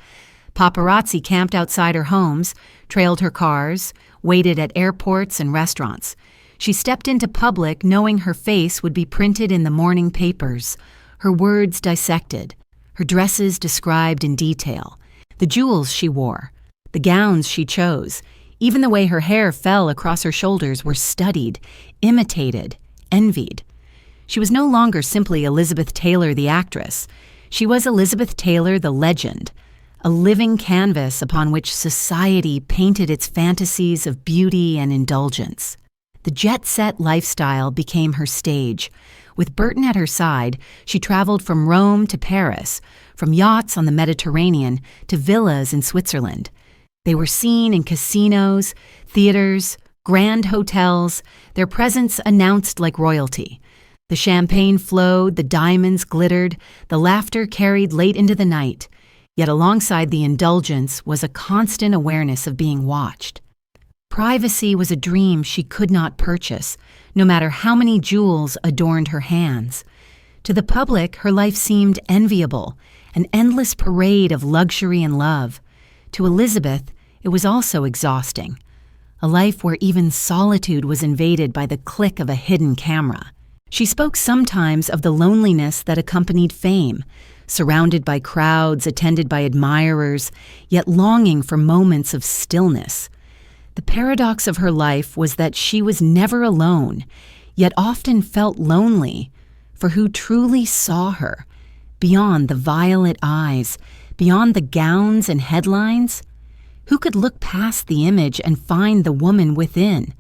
Paparazzi camped outside her homes, trailed her cars, waited at airports and restaurants. She stepped into public knowing her face would be printed in the morning papers, her words dissected, her dresses described in detail, the jewels she wore, the gowns she chose, even the way her hair fell across her shoulders were studied, imitated, envied. She was no longer simply Elizabeth Taylor the actress. She was Elizabeth Taylor the legend, a living canvas upon which society painted its fantasies of beauty and indulgence. The jet-set lifestyle became her stage. With Burton at her side, she traveled from Rome to Paris, from yachts on the Mediterranean to villas in Switzerland. They were seen in casinos, theaters, grand hotels, their presence announced like royalty. The champagne flowed, the diamonds glittered, the laughter carried late into the night. Yet alongside the indulgence was a constant awareness of being watched. Privacy was a dream she could not purchase, no matter how many jewels adorned her hands. To the public, her life seemed enviable, an endless parade of luxury and love. To Elizabeth, it was also exhausting, a life where even solitude was invaded by the click of a hidden camera. She spoke sometimes of the loneliness that accompanied fame, surrounded by crowds, attended by admirers, yet longing for moments of stillness. The paradox of her life was that she was never alone, yet often felt lonely, for who truly saw her, beyond the violet eyes, beyond the gowns and headlines? Who could look past the image and find the woman within?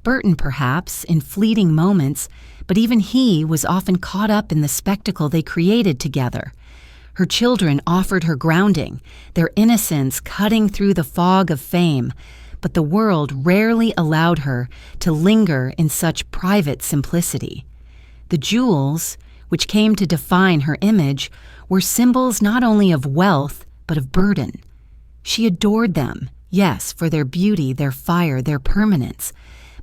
Burton, perhaps, in fleeting moments, but even he was often caught up in the spectacle they created together. Her children offered her grounding, their innocence cutting through the fog of fame, but the world rarely allowed her to linger in such private simplicity. The jewels, which came to define her image, were symbols not only of wealth, but of burden. She adored them, yes, for their beauty, their fire, their permanence,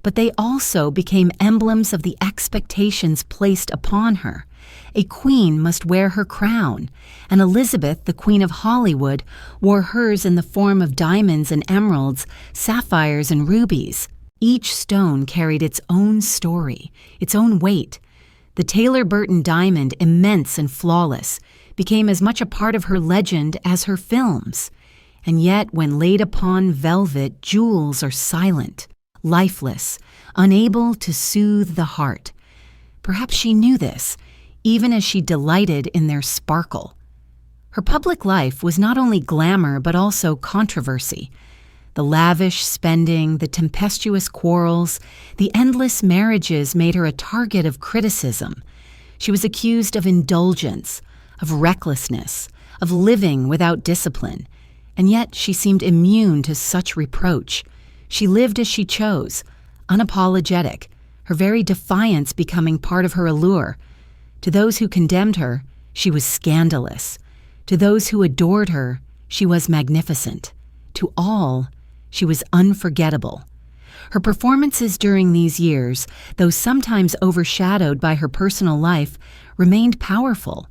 but they also became emblems of the expectations placed upon her. A queen must wear her crown, and Elizabeth, the Queen of Hollywood, wore hers in the form of diamonds and emeralds, sapphires and rubies. Each stone carried its own story, its own weight. The Taylor Burton diamond, immense and flawless, became as much a part of her legend as her films. And yet, when laid upon velvet, jewels are silent, lifeless, unable to soothe the heart. Perhaps she knew this, even as she delighted in their sparkle. Her public life was not only glamour but also controversy. The lavish spending, the tempestuous quarrels, the endless marriages made her a target of criticism. She was accused of indulgence, of recklessness, of living without discipline, and yet she seemed immune to such reproach. She lived as she chose, unapologetic, her very defiance becoming part of her allure. To those who condemned her, she was scandalous. To those who adored her, she was magnificent. To all, she was unforgettable. Her performances during these years, though sometimes overshadowed by her personal life, remained powerful.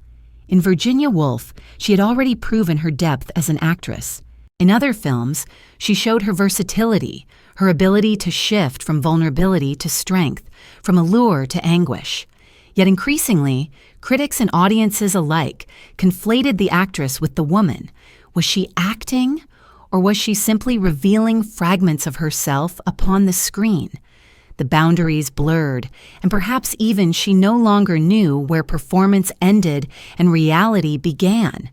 In Virginia Woolf, she had already proven her depth as an actress. In other films, she showed her versatility, her ability to shift from vulnerability to strength, from allure to anguish. Yet increasingly, critics and audiences alike conflated the actress with the woman. Was she acting, or was she simply revealing fragments of herself upon the screen? The boundaries blurred, and perhaps even she no longer knew where performance ended and reality began.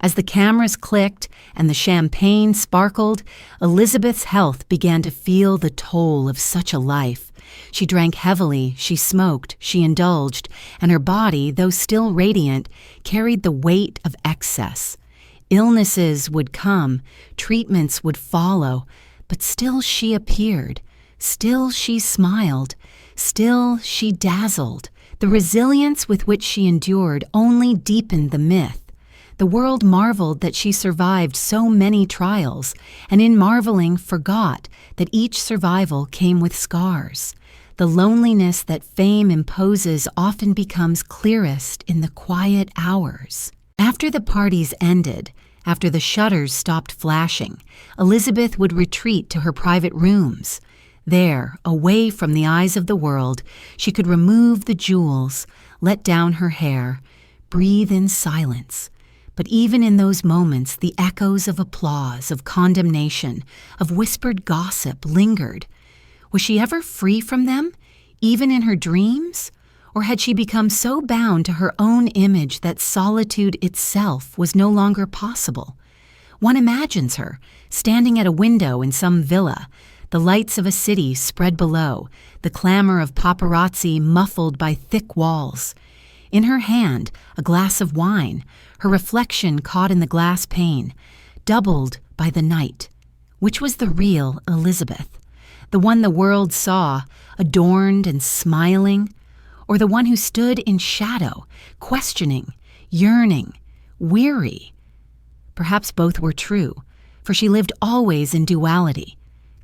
As the cameras clicked and the champagne sparkled, Elizabeth's health began to feel the toll of such a life. She drank heavily, she smoked, she indulged, and her body, though still radiant, carried the weight of excess. Illnesses would come, treatments would follow, but still she appeared, still she smiled, still she dazzled. The resilience with which she endured only deepened the myth. The world marveled that she survived so many trials, and in marveling forgot that each survival came with scars. The loneliness that fame imposes often becomes clearest in the quiet hours. After the parties ended, after the shutters stopped flashing, Elizabeth would retreat to her private rooms. There, away from the eyes of the world, she could remove the jewels, let down her hair, breathe in silence. But even in those moments, the echoes of applause, of condemnation, of whispered gossip lingered. Was she ever free from them, even in her dreams? Or had she become so bound to her own image that solitude itself was no longer possible? One imagines her, standing at a window in some villa, the lights of a city spread below, the clamor of paparazzi muffled by thick walls. In her hand, a glass of wine, her reflection caught in the glass pane, doubled by the night. Which was the real Elizabeth? The one the world saw, adorned and smiling, or the one who stood in shadow, questioning, yearning, weary? Perhaps both were true, for she lived always in duality,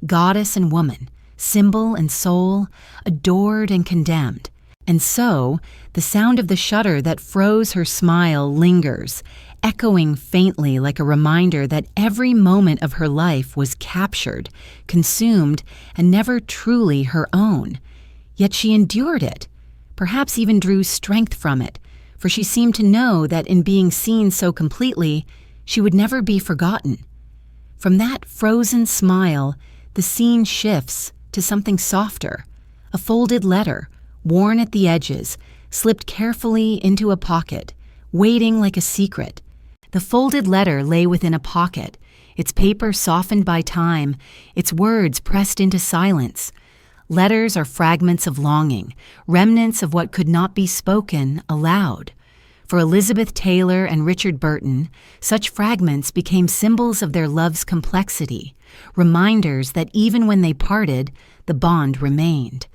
goddess and woman, symbol and soul, adored and condemned. And so, the sound of the shutter that froze her smile lingers, echoing faintly like a reminder that every moment of her life was captured, consumed, and never truly her own. Yet she endured it, perhaps even drew strength from it, for she seemed to know that in being seen so completely, she would never be forgotten. From that frozen smile, the scene shifts to something softer, a folded letter, worn at the edges, slipped carefully into a pocket, waiting like a secret. The folded letter lay within a pocket, its paper softened by time, its words pressed into silence. Letters are fragments of longing, remnants of what could not be spoken aloud. For Elizabeth Taylor and Richard Burton, such fragments became symbols of their love's complexity, reminders that even when they parted, the bond remained.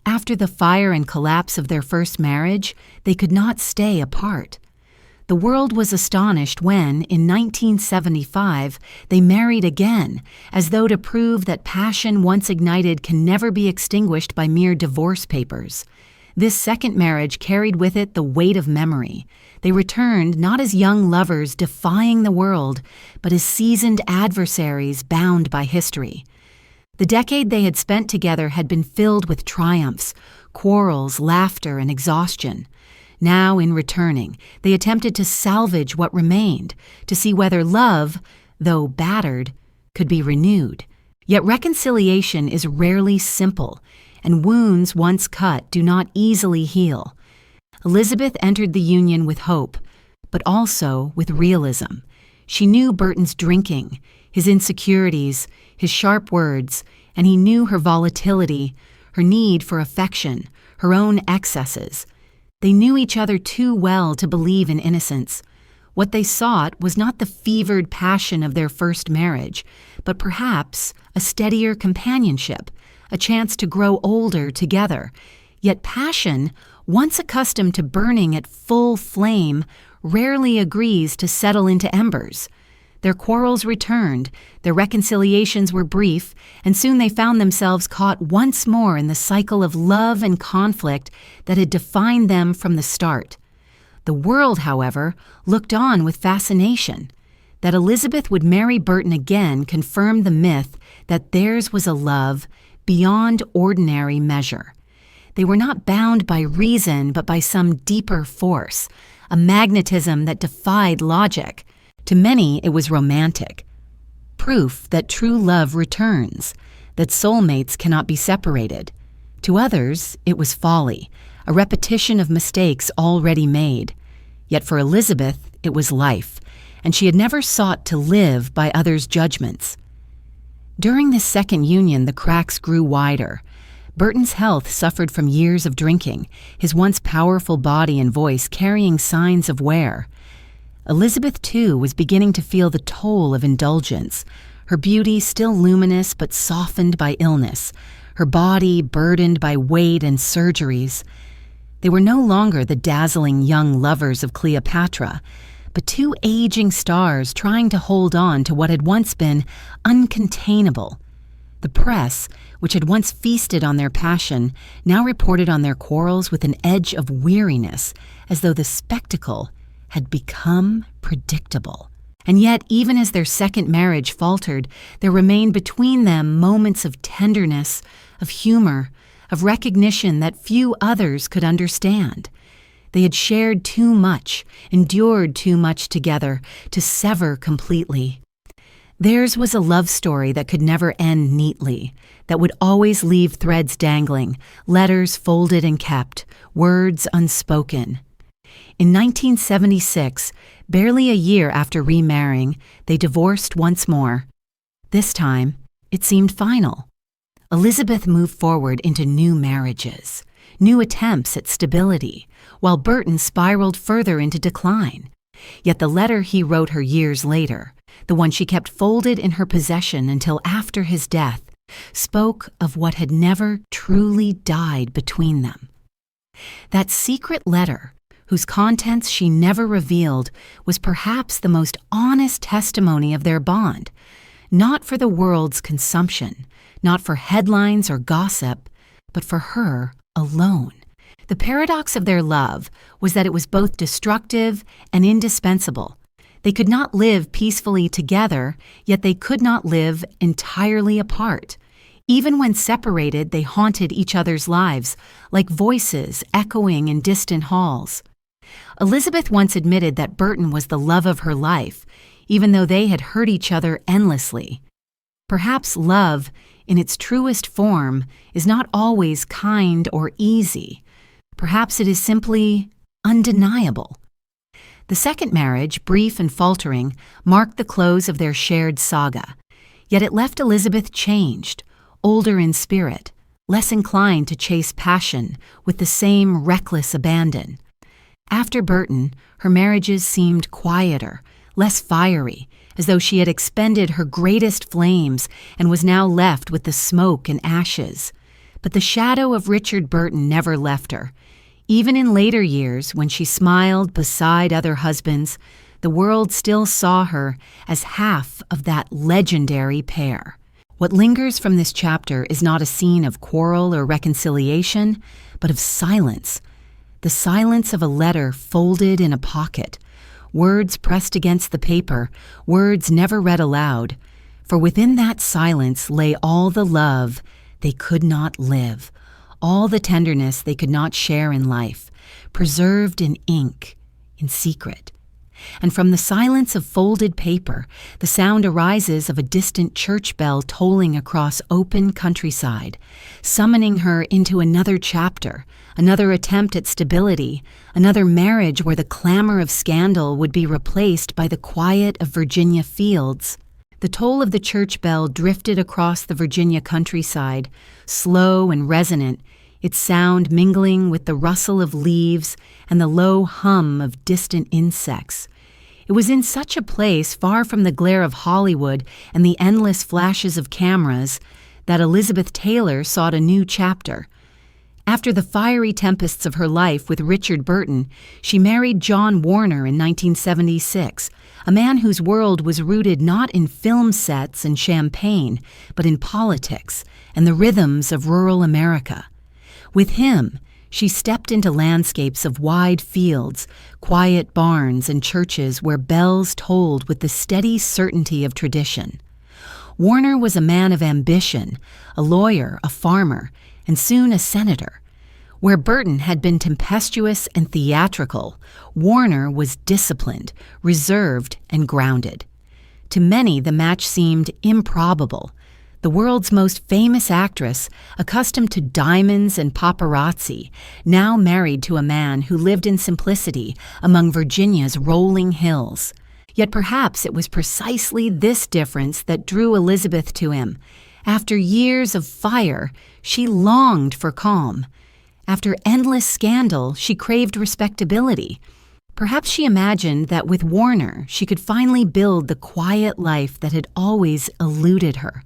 After the fire and collapse of their first marriage, they could not stay apart. The world was astonished when, in 1975, they married again, as though to prove that passion once ignited can never be extinguished by mere divorce papers. This second marriage carried with it the weight of memory. They returned not as young lovers defying the world, but as seasoned adversaries bound by history. The decade they had spent together had been filled with triumphs, quarrels, laughter, and exhaustion. Now, in returning, they attempted to salvage what remained, to see whether love, though battered, could be renewed. Yet reconciliation is rarely simple, and wounds once cut do not easily heal. Elizabeth entered the union with hope, but also with realism. She knew Burton's drinking, his insecurities, his sharp words, and he knew her volatility, her need for affection, her own excesses. They knew each other too well to believe in innocence. What they sought was not the fevered passion of their first marriage, but perhaps a steadier companionship, a chance to grow older together. Yet passion, once accustomed to burning at full flame, rarely agrees to settle into embers. Their quarrels returned, their reconciliations were brief, and soon they found themselves caught once more in the cycle of love and conflict that had defined them from the start. The world, however, looked on with fascination. That Elizabeth would marry Burton again confirmed the myth that theirs was a love beyond ordinary measure. They were not bound by reason, but by some deeper force, a magnetism that defied logic. To many, it was romantic. Proof that true love returns, that soulmates cannot be separated. To others, it was folly, a repetition of mistakes already made. Yet for Elizabeth, it was life, and she had never sought to live by others' judgments. During this second union, the cracks grew wider. Burton's health suffered from years of drinking, his once powerful body and voice carrying signs of wear. Elizabeth, too, was beginning to feel the toll of indulgence, her beauty still luminous but softened by illness, her body burdened by weight and surgeries. They were no longer the dazzling young lovers of Cleopatra, but two aging stars trying to hold on to what had once been uncontainable. The press, which had once feasted on their passion, now reported on their quarrels with an edge of weariness, as though the spectacle had become predictable. And yet, even as their second marriage faltered, there remained between them moments of tenderness, of humor, of recognition that few others could understand. They had shared too much, endured too much together, to sever completely. Theirs was a love story that could never end neatly, that would always leave threads dangling, letters folded and kept, words unspoken. In 1976, barely a year after remarrying, they divorced once more. This time, it seemed final. Elizabeth moved forward into new marriages, new attempts at stability, while Burton spiraled further into decline. Yet the letter he wrote her years later, the one she kept folded in her possession until after his death, spoke of what had never truly died between them. That secret letter, whose contents she never revealed, was perhaps the most honest testimony of their bond, not for the world's consumption, not for headlines or gossip, but for her alone. The paradox of their love was that it was both destructive and indispensable. They could not live peacefully together, yet they could not live entirely apart. Even when separated, they haunted each other's lives, like voices echoing in distant halls. Elizabeth once admitted that Burton was the love of her life, even though they had hurt each other endlessly. Perhaps love, in its truest form, is not always kind or easy. Perhaps it is simply undeniable. The second marriage, brief and faltering, marked the close of their shared saga. Yet it left Elizabeth changed, older in spirit, less inclined to chase passion with the same reckless abandon. After Burton, her marriages seemed quieter, less fiery, as though she had expended her greatest flames and was now left with the smoke and ashes. But the shadow of Richard Burton never left her. Even in later years, when she smiled beside other husbands, the world still saw her as half of that legendary pair. What lingers from this chapter is not a scene of quarrel or reconciliation, but of silence. The silence of a letter folded in a pocket, words pressed against the paper, words never read aloud. For within that silence lay all the love they could not live, all the tenderness they could not share in life, preserved in ink, in secret. And from the silence of folded paper, the sound arises of a distant church bell tolling across open countryside, summoning her into another chapter, another attempt at stability, another marriage where the clamor of scandal would be replaced by the quiet of Virginia fields. The toll of the church bell drifted across the Virginia countryside, slow and resonant, its sound mingling with the rustle of leaves and the low hum of distant insects. It was in such a place, far from the glare of Hollywood and the endless flashes of cameras, that Elizabeth Taylor sought a new chapter. After the fiery tempests of her life with Richard Burton, she married John Warner in 1976, a man whose world was rooted not in film sets and champagne, but in politics and the rhythms of rural America. With him, she stepped into landscapes of wide fields, quiet barns, and churches where bells tolled with the steady certainty of tradition. Warner was a man of ambition, a lawyer, a farmer, and soon a senator. Where Burton had been tempestuous and theatrical, Warner was disciplined, reserved, and grounded. To many, the match seemed improbable. The world's most famous actress, accustomed to diamonds and paparazzi, now married to a man who lived in simplicity among Virginia's rolling hills. Yet perhaps it was precisely this difference that drew Elizabeth to him. After years of fire, she longed for calm. After endless scandal, she craved respectability. Perhaps she imagined that with Warner, she could finally build the quiet life that had always eluded her.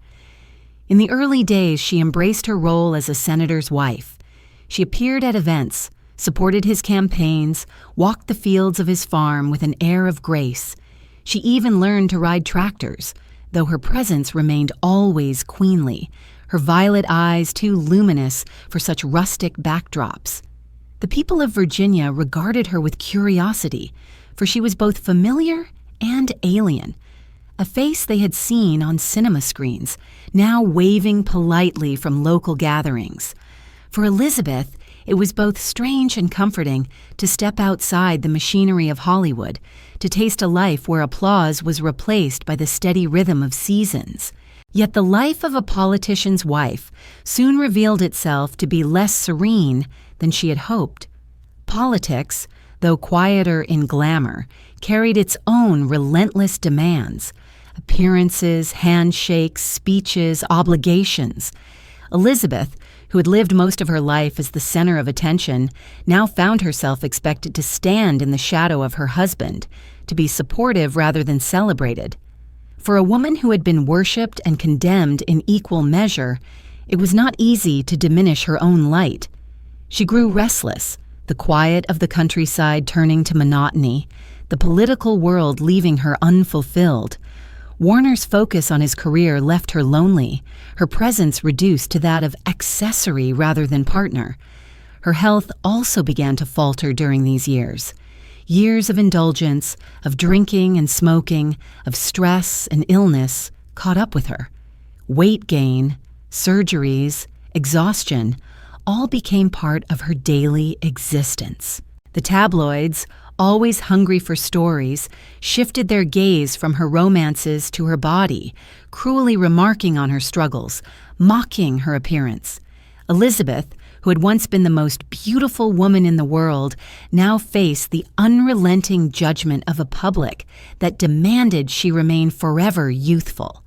In the early days, she embraced her role as a senator's wife. She appeared at events, supported his campaigns, walked the fields of his farm with an air of grace. She even learned to ride tractors, though her presence remained always queenly, her violet eyes too luminous for such rustic backdrops. The people of Virginia regarded her with curiosity, for she was both familiar and alien. A face they had seen on cinema screens, now waving politely from local gatherings. For Elizabeth, it was both strange and comforting to step outside the machinery of Hollywood, to taste a life where applause was replaced by the steady rhythm of seasons. Yet the life of a politician's wife soon revealed itself to be less serene than she had hoped. Politics, though quieter in glamour, carried its own relentless demands. Appearances, handshakes, speeches, obligations. Elizabeth, who had lived most of her life as the center of attention, now found herself expected to stand in the shadow of her husband, to be supportive rather than celebrated. For a woman who had been worshipped and condemned in equal measure, it was not easy to diminish her own light. She grew restless, the quiet of the countryside turning to monotony, the political world leaving her unfulfilled. Warner's focus on his career left her lonely, her presence reduced to that of accessory rather than partner. Her health also began to falter during these years. Years of indulgence, of drinking and smoking, of stress and illness caught up with her. Weight gain, surgeries, exhaustion, all became part of her daily existence. The tabloids, always hungry for stories, shifted their gaze from her romances to her body, cruelly remarking on her struggles, mocking her appearance. Elizabeth, who had once been the most beautiful woman in the world, now faced the unrelenting judgment of a public that demanded she remain forever youthful.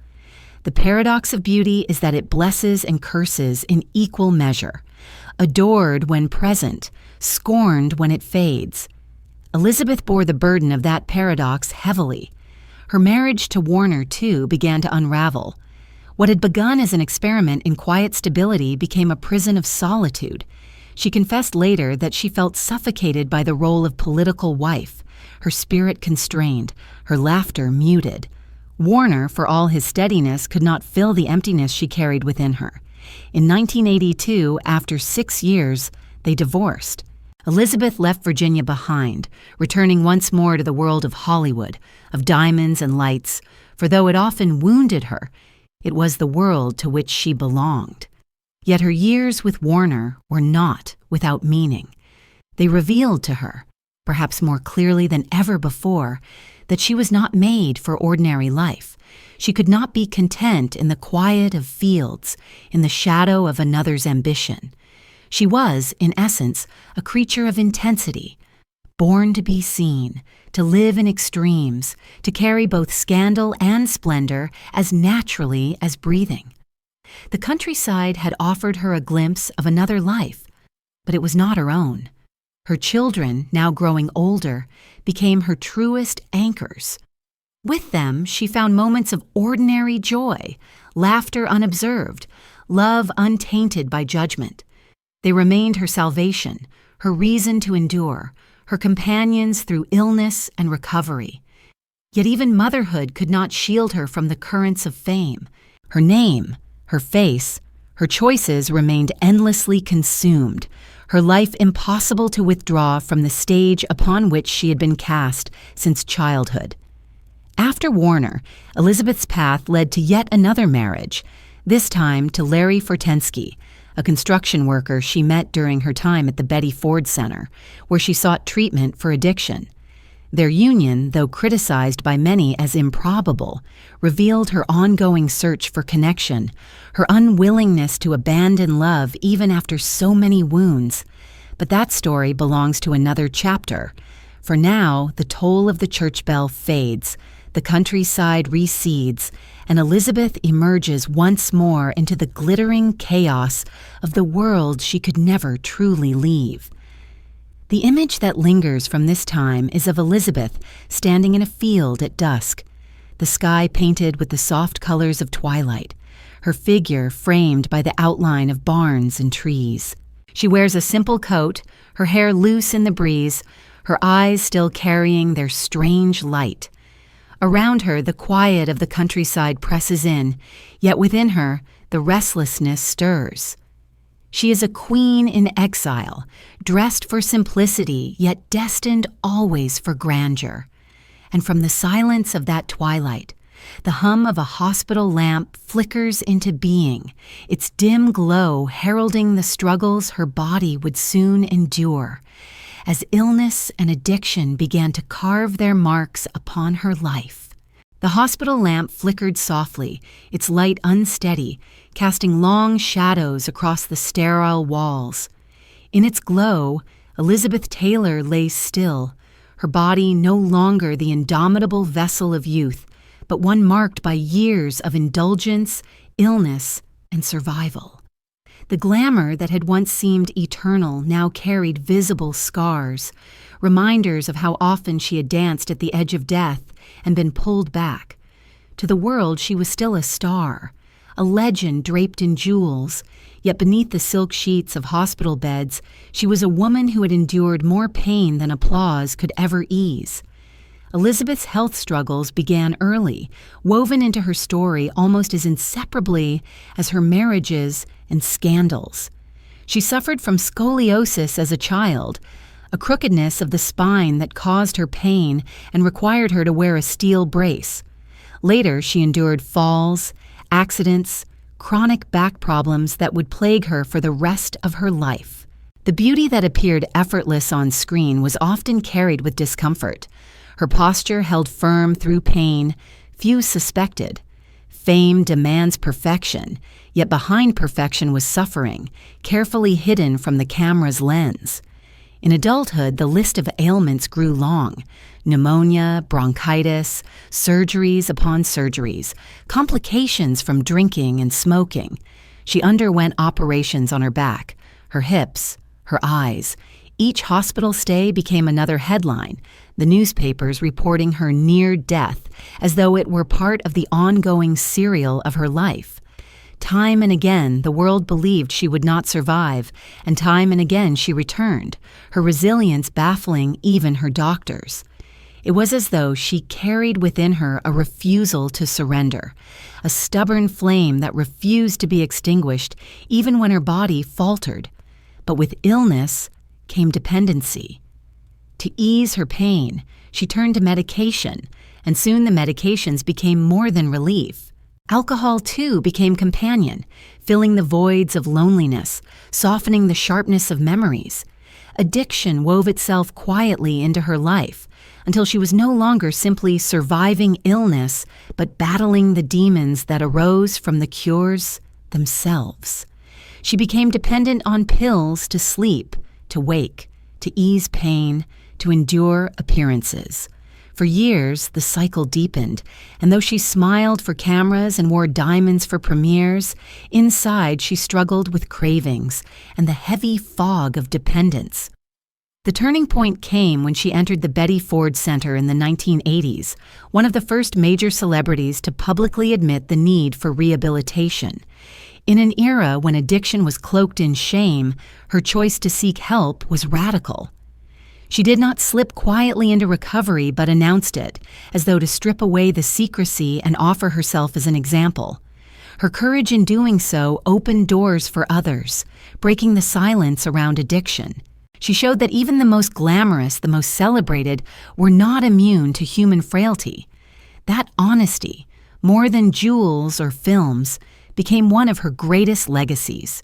The paradox of beauty is that it blesses and curses in equal measure, adored when present, scorned when it fades. Elizabeth bore the burden of that paradox heavily. Her marriage to Warner, too, began to unravel. What had begun as an experiment in quiet stability became a prison of solitude. She confessed later that she felt suffocated by the role of political wife, her spirit constrained, her laughter muted. Warner, for all his steadiness, could not fill the emptiness she carried within her. In 1982, after 6 years, they divorced. Elizabeth left Virginia behind, returning once more to the world of Hollywood, of diamonds and lights, for though it often wounded her, it was the world to which she belonged. Yet her years with Warner were not without meaning. They revealed to her, perhaps more clearly than ever before, that she was not made for ordinary life. She could not be content in the quiet of fields, in the shadow of another's ambition. She was, in essence, a creature of intensity, born to be seen, to live in extremes, to carry both scandal and splendor as naturally as breathing. The countryside had offered her a glimpse of another life, but it was not her own. Her children, now growing older, became her truest anchors. With them, she found moments of ordinary joy, laughter unobserved, love untainted by judgment. They remained her salvation, her reason to endure, her companions through illness and recovery. Yet even motherhood could not shield her from the currents of fame. Her name, her face, her choices remained endlessly consumed, her life impossible to withdraw from the stage upon which she had been cast since childhood. After Warner, Elizabeth's path led to yet another marriage, this time to Larry Fortensky, a construction worker she met during her time at the Betty Ford Center, where she sought treatment for addiction. Their union, though criticized by many as improbable, revealed her ongoing search for connection, her unwillingness to abandon love even after so many wounds. But that story belongs to another chapter. For now, the toll of the church bell fades, the countryside recedes, and Elizabeth emerges once more into the glittering chaos of the world she could never truly leave. The image that lingers from this time is of Elizabeth standing in a field at dusk, the sky painted with the soft colors of twilight, her figure framed by the outline of barns and trees. She wears a simple coat, her hair loose in the breeze, her eyes still carrying their strange light. Around her, the quiet of the countryside presses in, yet within her, the restlessness stirs. She is a queen in exile, dressed for simplicity, yet destined always for grandeur. And from the silence of that twilight, the hum of a hospital lamp flickers into being, its dim glow heralding the struggles her body would soon endure, as illness and addiction began to carve their marks upon her life. The hospital lamp flickered softly, its light unsteady, casting long shadows across the sterile walls. In its glow, Elizabeth Taylor lay still, her body no longer the indomitable vessel of youth, but one marked by years of indulgence, illness, and survival. The glamour that had once seemed eternal now carried visible scars, reminders of how often she had danced at the edge of death and been pulled back. To the world, she was still a star, a legend draped in jewels, yet beneath the silk sheets of hospital beds, she was a woman who had endured more pain than applause could ever ease. Elizabeth's health struggles began early, woven into her story almost as inseparably as her marriages and scandals. She suffered from scoliosis as a child, a crookedness of the spine that caused her pain and required her to wear a steel brace. Later, she endured falls, accidents, chronic back problems that would plague her for the rest of her life. The beauty that appeared effortless on screen was often carried with discomfort. Her posture held firm through pain few suspected. Fame demands perfection, yet behind perfection was suffering, carefully hidden from the camera's lens. In adulthood, the list of ailments grew long. Pneumonia, bronchitis, surgeries upon surgeries, complications from drinking and smoking. She underwent operations on her back, her hips, her eyes. Each hospital stay became another headline, the newspapers reporting her near death as though it were part of the ongoing serial of her life. Time and again, the world believed she would not survive, and time and again she returned, her resilience baffling even her doctors. It was as though she carried within her a refusal to surrender, a stubborn flame that refused to be extinguished even when her body faltered. But with illness came dependency. To ease her pain, she turned to medication, and soon the medications became more than relief. Alcohol, too, became companion, filling the voids of loneliness, softening the sharpness of memories. Addiction wove itself quietly into her life, until she was no longer simply surviving illness, but battling the demons that arose from the cures themselves. She became dependent on pills to sleep, to wake, to ease pain, to endure appearances. For years, the cycle deepened, and though she smiled for cameras and wore diamonds for premieres, inside she struggled with cravings and the heavy fog of dependence. The turning point came when she entered the Betty Ford Center in the 1980s, one of the first major celebrities to publicly admit the need for rehabilitation. In an era when addiction was cloaked in shame, her choice to seek help was radical. She did not slip quietly into recovery but announced it, as though to strip away the secrecy and offer herself as an example. Her courage in doing so opened doors for others, breaking the silence around addiction. She showed that even the most glamorous, the most celebrated, were not immune to human frailty. That honesty, more than jewels or films, became one of her greatest legacies.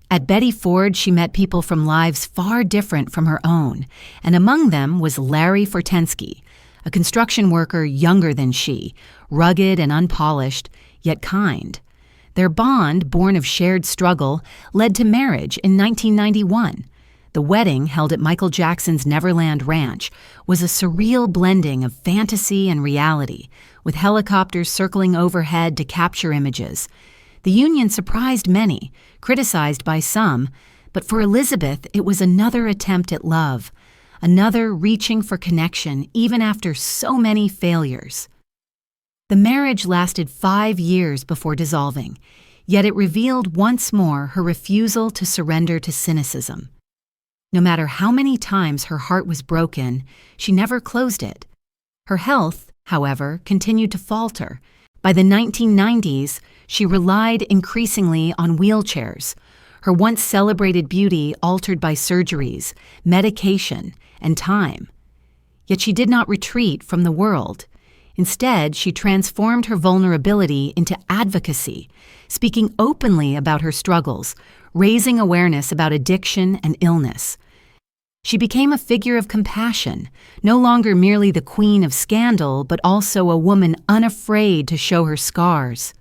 At Betty Ford, she met people from lives far different from her own, and among them was Larry Fortensky, a construction worker younger than she, rugged and unpolished, yet kind. Their bond, born of shared struggle, led to marriage in 1991. The wedding, held at Michael Jackson's Neverland Ranch, was a surreal blending of fantasy and reality, with helicopters circling overhead to capture images. The union surprised many, criticized by some, but for Elizabeth it was another attempt at love, another reaching for connection even after so many failures. The marriage lasted 5 years before dissolving, yet it revealed once more her refusal to surrender to cynicism. No matter how many times her heart was broken, she never closed it. Her health, however, continued to falter. By the 1990s, she relied increasingly on wheelchairs, her once celebrated beauty altered by surgeries, medication, and time. Yet she did not retreat from the world. Instead, she transformed her vulnerability into advocacy, speaking openly about her struggles, raising awareness about addiction and illness. She became a figure of compassion, no longer merely the queen of scandal, but also a woman unafraid to show her scars.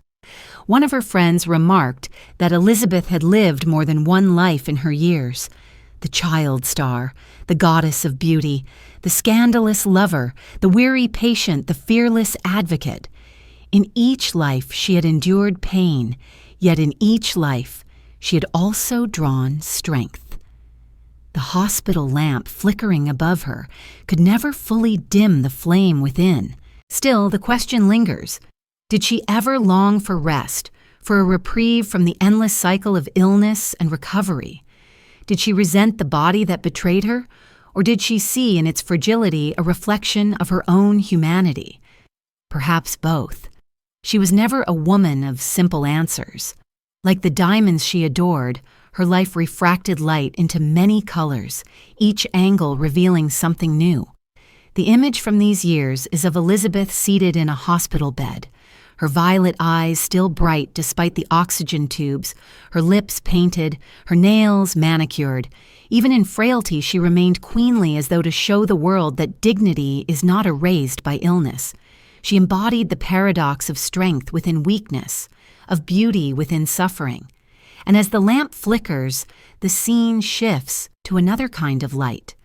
One of her friends remarked that Elizabeth had lived more than one life in her years. The child star, the goddess of beauty, the scandalous lover, the weary patient, the fearless advocate. In each life she had endured pain, yet in each life she had also drawn strength. The hospital lamp flickering above her could never fully dim the flame within. Still, the question lingers. Did she ever long for rest, for a reprieve from the endless cycle of illness and recovery? Did she resent the body that betrayed her, or did she see in its fragility a reflection of her own humanity? Perhaps both. She was never a woman of simple answers. Like the diamonds she adored, her life refracted light into many colors, each angle revealing something new. The image from these years is of Elizabeth seated in a hospital bed, her violet eyes still bright despite the oxygen tubes, her lips painted, her nails manicured. Even in frailty, she remained queenly as though to show the world that dignity is not erased by illness. She embodied the paradox of strength within weakness, of beauty within suffering. And as the lamp flickers, the scene shifts to another kind of light.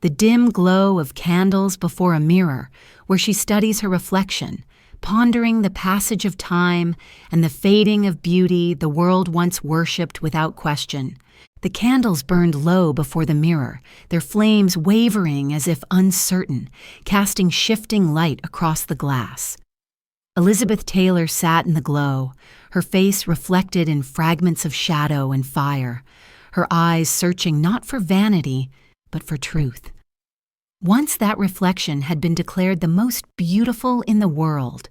The dim glow of candles before a mirror, where she studies her reflection, pondering the passage of time and the fading of beauty the world once worshipped without question. The candles burned low before the mirror, their flames wavering as if uncertain, casting shifting light across the glass. Elizabeth Taylor sat in the glow, her face reflected in fragments of shadow and fire, her eyes searching not for vanity, but for truth. Once that reflection had been declared the most beautiful in the world.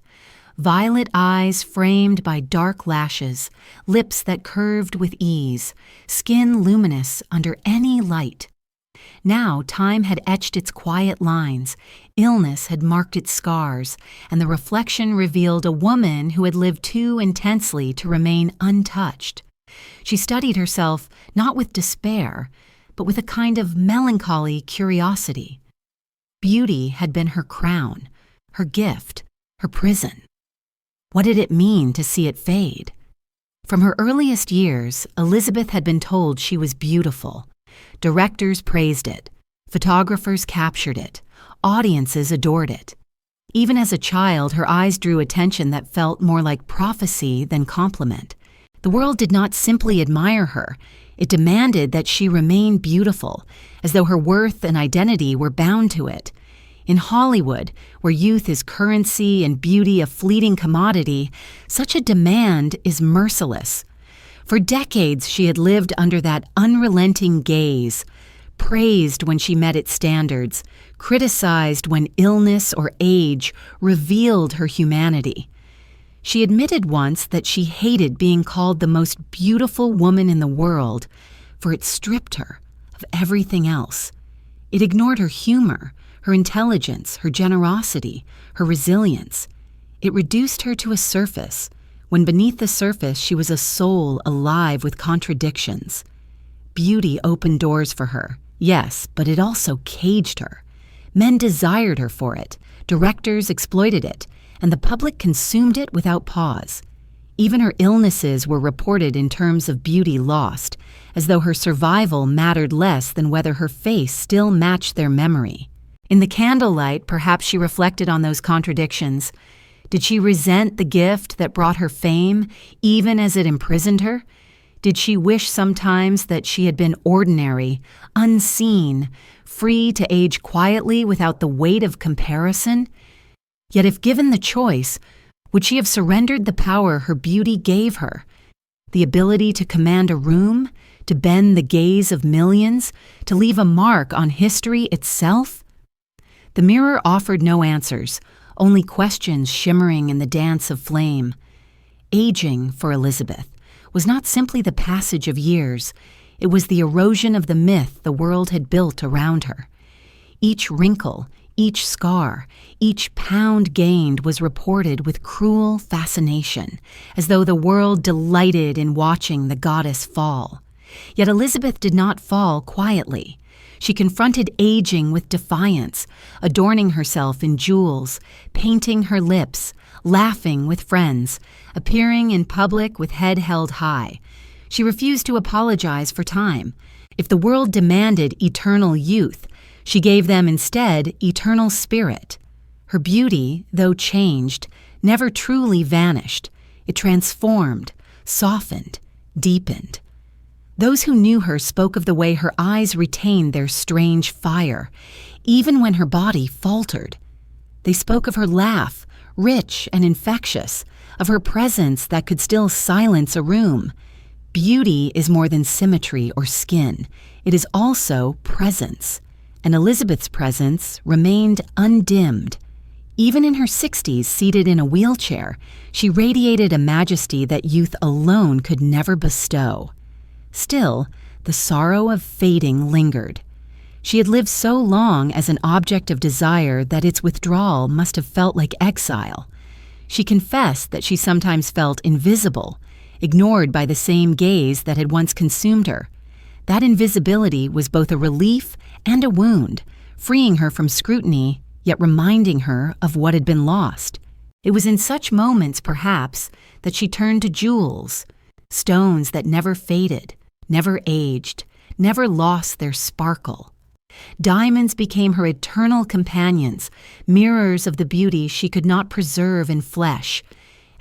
Violet eyes framed by dark lashes, lips that curved with ease, skin luminous under any light. Now time had etched its quiet lines, illness had marked its scars, and the reflection revealed a woman who had lived too intensely to remain untouched. She studied herself not with despair, but with a kind of melancholy curiosity. Beauty had been her crown, her gift, her prison. What did it mean to see it fade? From her earliest years, Elizabeth had been told she was beautiful. Directors praised it. Photographers captured it. Audiences adored it. Even as a child, her eyes drew attention that felt more like prophecy than compliment. The world did not simply admire her. It demanded that she remain beautiful, as though her worth and identity were bound to it. In Hollywood, where youth is currency and beauty a fleeting commodity, such a demand is merciless. For decades, she had lived under that unrelenting gaze, praised when she met its standards, criticized when illness or age revealed her humanity. She admitted once that she hated being called the most beautiful woman in the world, for it stripped her of everything else. It ignored her humor, her intelligence, her generosity, her resilience. It reduced her to a surface, when beneath the surface she was a soul alive with contradictions. Beauty opened doors for her, yes, but it also caged her. Men desired her for it, directors exploited it, and the public consumed it without pause. Even her illnesses were reported in terms of beauty lost, as though her survival mattered less than whether her face still matched their memory. In the candlelight, perhaps she reflected on those contradictions. Did she resent the gift that brought her fame, even as it imprisoned her? Did she wish sometimes that she had been ordinary, unseen, free to age quietly without the weight of comparison? Yet if given the choice, would she have surrendered the power her beauty gave her? The ability to command a room, to bend the gaze of millions, to leave a mark on history itself? The mirror offered no answers, only questions shimmering in the dance of flame. Aging, for Elizabeth, was not simply the passage of years, it was the erosion of the myth the world had built around her. Each wrinkle, each scar, each pound gained was reported with cruel fascination, as though the world delighted in watching the goddess fall. Yet Elizabeth did not fall quietly. She confronted aging with defiance, adorning herself in jewels, painting her lips, laughing with friends, appearing in public with head held high. She refused to apologize for time. If the world demanded eternal youth, she gave them instead eternal spirit. Her beauty, though changed, never truly vanished. It transformed, softened, deepened. Those who knew her spoke of the way her eyes retained their strange fire, even when her body faltered. They spoke of her laugh, rich and infectious, of her presence that could still silence a room. Beauty is more than symmetry or skin. It is also presence. And Elizabeth's presence remained undimmed. Even in her 60s, seated in a wheelchair, she radiated a majesty that youth alone could never bestow. Still, the sorrow of fading lingered. She had lived so long as an object of desire that its withdrawal must have felt like exile. She confessed that she sometimes felt invisible, ignored by the same gaze that had once consumed her. That invisibility was both a relief and a wound, freeing her from scrutiny, yet reminding her of what had been lost. It was in such moments, perhaps, that she turned to jewels, stones that never faded, never aged, never lost their sparkle. Diamonds became her eternal companions, mirrors of the beauty she could not preserve in flesh.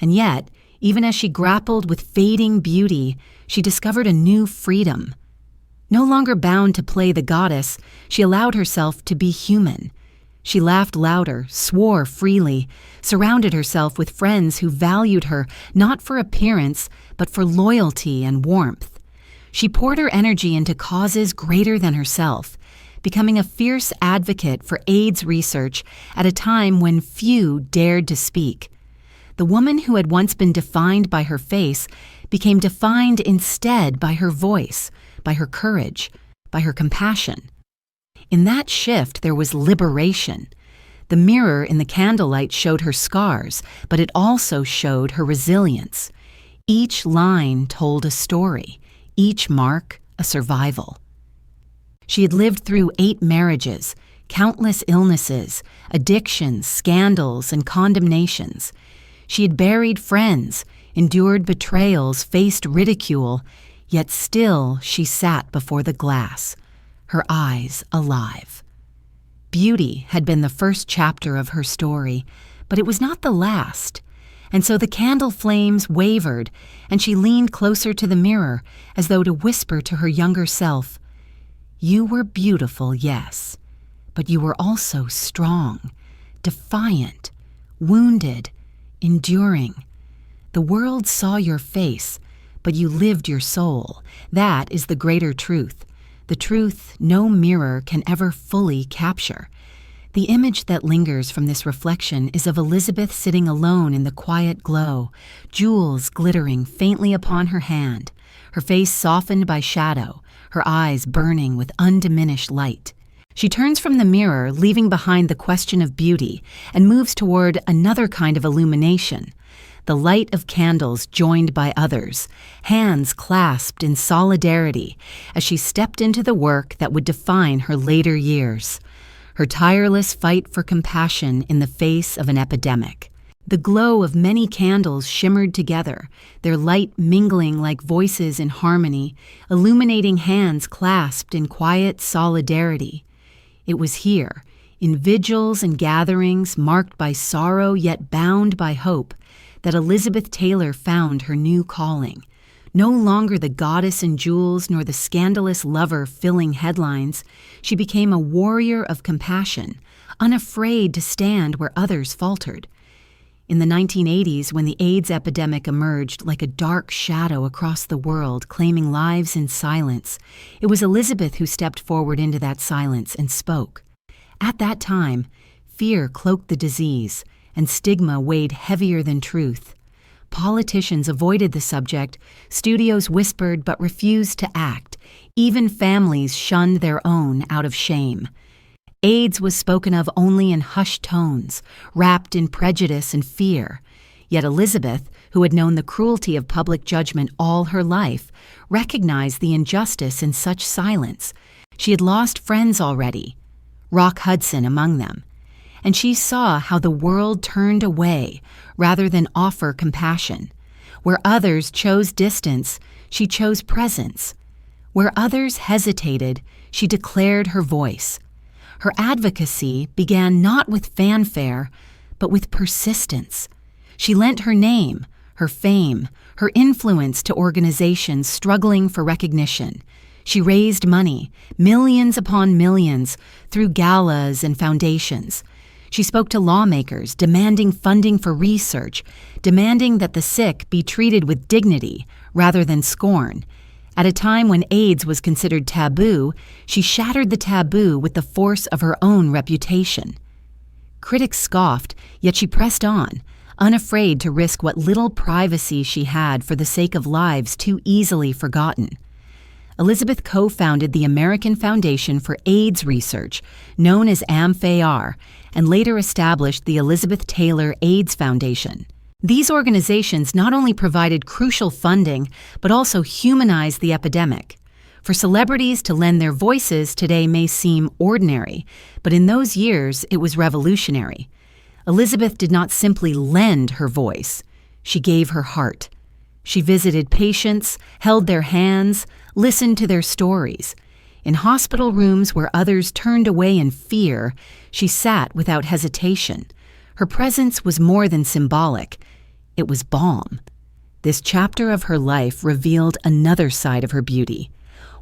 And yet, even as she grappled with fading beauty, she discovered a new freedom. No longer bound to play the goddess, she allowed herself to be human. She laughed louder, swore freely, surrounded herself with friends who valued her not for appearance, but for loyalty and warmth. She poured her energy into causes greater than herself, becoming a fierce advocate for AIDS research at a time when few dared to speak. The woman who had once been defined by her face became defined instead by her voice, by her courage, by her compassion. In that shift, there was liberation. The mirror in the candlelight showed her scars, but it also showed her resilience. Each line told a story, each mark a survival. She had lived through 8 marriages, countless illnesses, addictions, scandals, and condemnations. She had buried friends, endured betrayals, faced ridicule, yet still she sat before the glass, her eyes alive. Beauty had been the first chapter of her story, but it was not the last. And so the candle flames wavered, and she leaned closer to the mirror as though to whisper to her younger self, "You were beautiful, yes, but you were also strong, defiant, wounded, enduring. The world saw your face, but you lived your soul. That is the greater truth, the truth no mirror can ever fully capture." The image that lingers from this reflection is of Elizabeth sitting alone in the quiet glow, jewels glittering faintly upon her hand, her face softened by shadow, her eyes burning with undiminished light. She turns from the mirror, leaving behind the question of beauty, and moves toward another kind of illumination, the light of candles joined by others, hands clasped in solidarity as she stepped into the work that would define her later years, her tireless fight for compassion in the face of an epidemic. The glow of many candles shimmered together, their light mingling like voices in harmony, illuminating hands clasped in quiet solidarity. It was here, in vigils and gatherings marked by sorrow yet bound by hope, that Elizabeth Taylor found her new calling. No longer the goddess in jewels nor the scandalous lover filling headlines, she became a warrior of compassion, unafraid to stand where others faltered. In the 1980s, when the AIDS epidemic emerged like a dark shadow across the world, claiming lives in silence, it was Elizabeth who stepped forward into that silence and spoke. At that time, fear cloaked the disease, and stigma weighed heavier than truth. Politicians avoided the subject, studios whispered but refused to act, even families shunned their own out of shame. AIDS was spoken of only in hushed tones, wrapped in prejudice and fear. Yet Elizabeth, who had known the cruelty of public judgment all her life, recognized the injustice in such silence. She had lost friends already, Rock Hudson among them, and she saw how the world turned away rather than offer compassion. Where others chose distance, she chose presence. Where others hesitated, she declared her voice. Her advocacy began not with fanfare, but with persistence. She lent her name, her fame, her influence to organizations struggling for recognition. She raised money, millions upon millions, through galas and foundations. She spoke to lawmakers, demanding funding for research, demanding that the sick be treated with dignity rather than scorn. At a time when AIDS was considered taboo, she shattered the taboo with the force of her own reputation. Critics scoffed, yet she pressed on, unafraid to risk what little privacy she had for the sake of lives too easily forgotten. Elizabeth co-founded the American Foundation for AIDS Research, known as AMFAR, and later established the Elizabeth Taylor AIDS Foundation. These organizations not only provided crucial funding, but also humanized the epidemic. For celebrities to lend their voices today may seem ordinary, but in those years it was revolutionary. Elizabeth did not simply lend her voice, she gave her heart. She visited patients, held their hands, listened to their stories. In hospital rooms where others turned away in fear, she sat without hesitation. Her presence was more than symbolic. It was balm. This chapter of her life revealed another side of her beauty,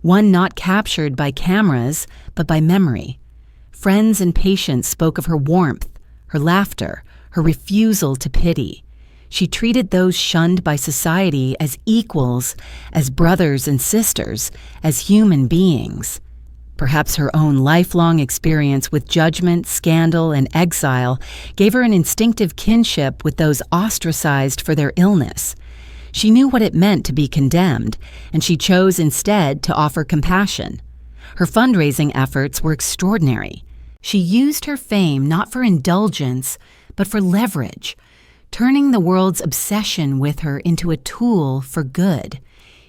one not captured by cameras, but by memory. Friends and patients spoke of her warmth, her laughter, her refusal to pity. She treated those shunned by society as equals, as brothers and sisters, as human beings. Perhaps her own lifelong experience with judgment, scandal, and exile gave her an instinctive kinship with those ostracized for their illness. She knew what it meant to be condemned, and she chose instead to offer compassion. Her fundraising efforts were extraordinary. She used her fame not for indulgence, but for leverage, turning the world's obsession with her into a tool for good.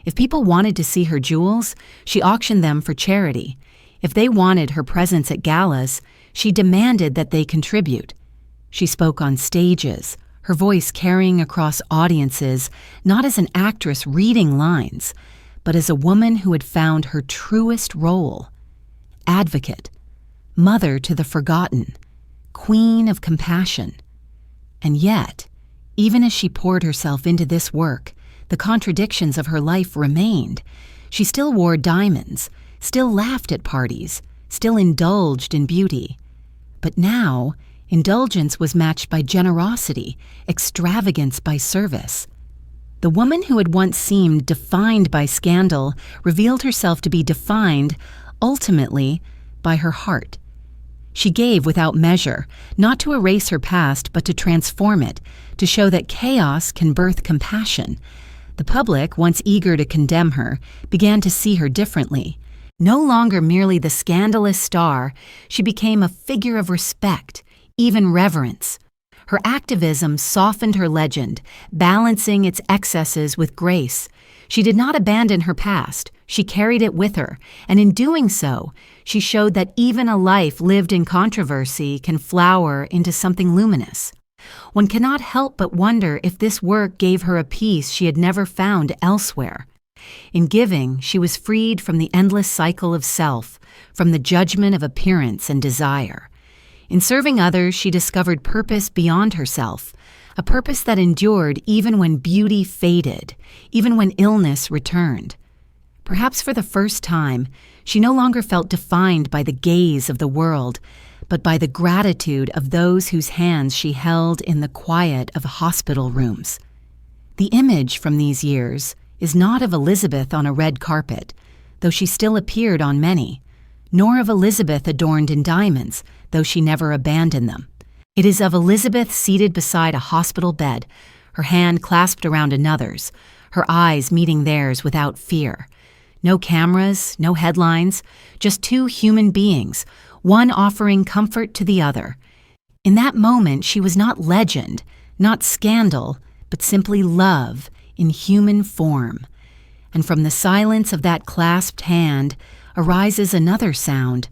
If people wanted to see her jewels, she auctioned them for charity. If they wanted her presence at galas, she demanded that they contribute. She spoke on stages, her voice carrying across audiences, not as an actress reading lines, but as a woman who had found her truest role. Advocate, mother to the forgotten, queen of compassion. And yet, even as she poured herself into this work, the contradictions of her life remained. She still wore diamonds, still laughed at parties, still indulged in beauty. But now, indulgence was matched by generosity, extravagance by service. The woman who had once seemed defined by scandal revealed herself to be defined, ultimately, by her heart. She gave without measure, not to erase her past, but to transform it, to show that chaos can birth compassion. The public, once eager to condemn her, began to see her differently. No longer merely the scandalous star, she became a figure of respect, even reverence. Her activism softened her legend, balancing its excesses with grace. She did not abandon her past, she carried it with her, and in doing so, she showed that even a life lived in controversy can flower into something luminous. One cannot help but wonder if this work gave her a peace she had never found elsewhere. In giving, she was freed from the endless cycle of self, from the judgment of appearance and desire. In serving others, she discovered purpose beyond herself, a purpose that endured even when beauty faded, even when illness returned. Perhaps for the first time, she no longer felt defined by the gaze of the world, but by the gratitude of those whose hands she held in the quiet of hospital rooms. The image from these years is not of Elizabeth on a red carpet, though she still appeared on many, nor of Elizabeth adorned in diamonds, though she never abandoned them. It is of Elizabeth seated beside a hospital bed, her hand clasped around another's, her eyes meeting theirs without fear. No cameras, no headlines, just two human beings, one offering comfort to the other. In that moment, she was not legend, not scandal, but simply love in human form. And from the silence of that clasped hand arises another sound,